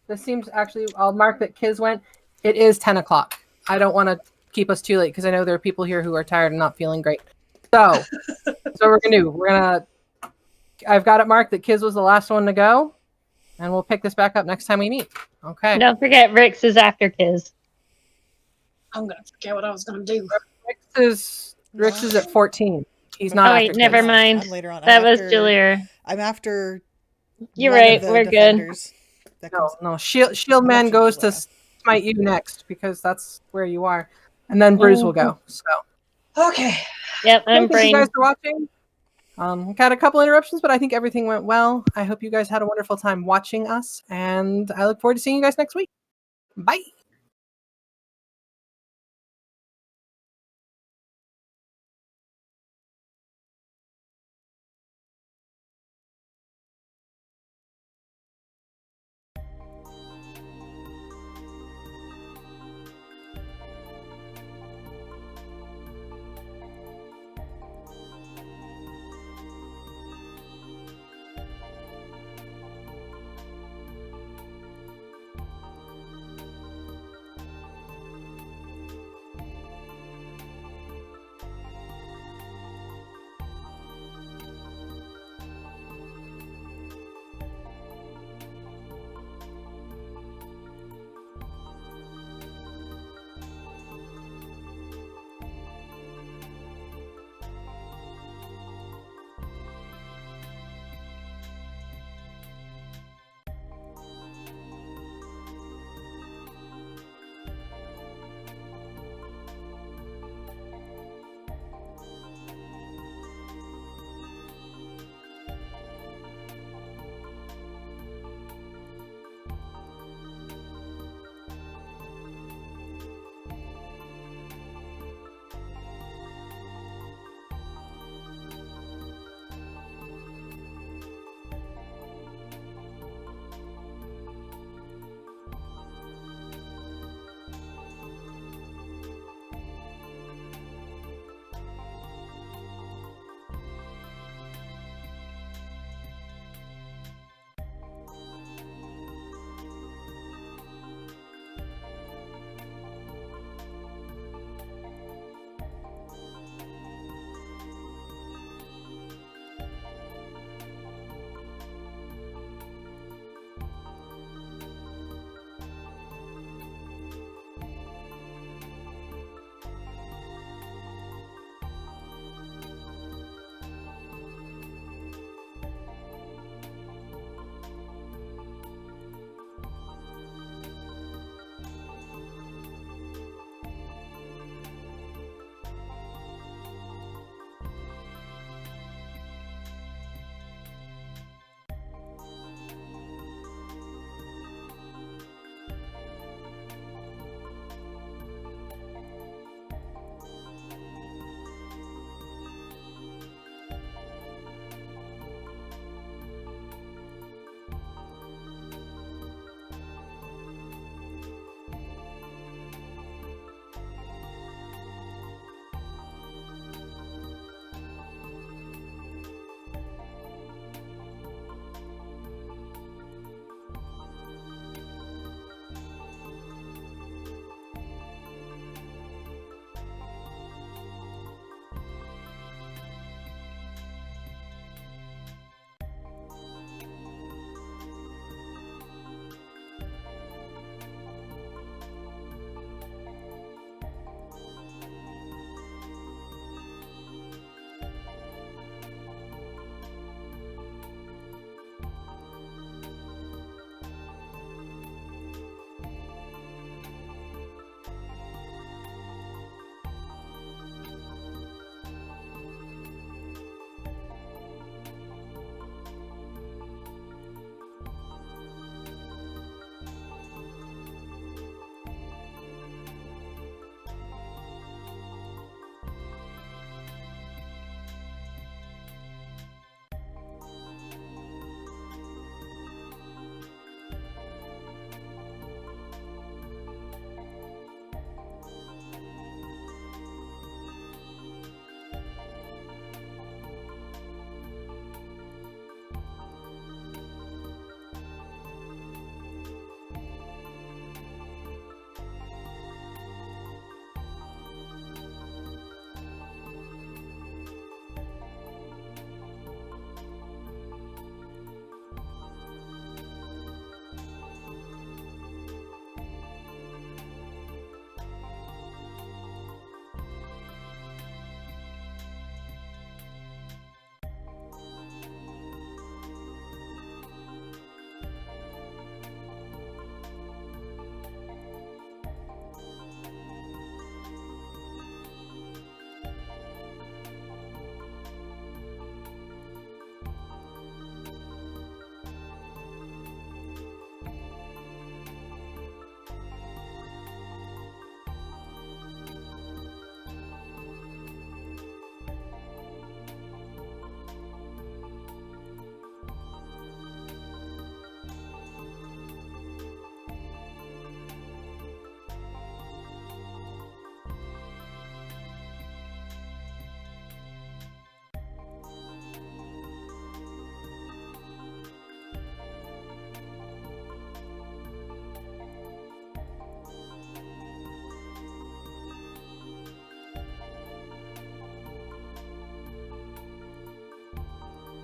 This seems I'll mark that Kiz went. It is 10 o'clock. I don't want to keep us too late because I know there are people here who are tired and not feeling great. So we're gonna I've got it marked that Kiz was the last one to go, and we'll pick this back up next time we meet. Okay. Don't forget, Rick's is after Kiz. I'm gonna forget what I was gonna do. Rix is at 14. He's not. Oh wait, after never Kiz. mind. I'm later on. That I'm was after- Jalira. I'm after. You're one of right. the We're good. defenders that comes- No. Shield Man actually goes to Jalira. smite you next because that's where you are, and then Bruce will go. So. Okay. Yep, I'm Thank you brain. guys for watching. Got a couple interruptions, but I think everything went well. I hope you guys had a wonderful time watching us, and I look forward to seeing you guys next week. Bye.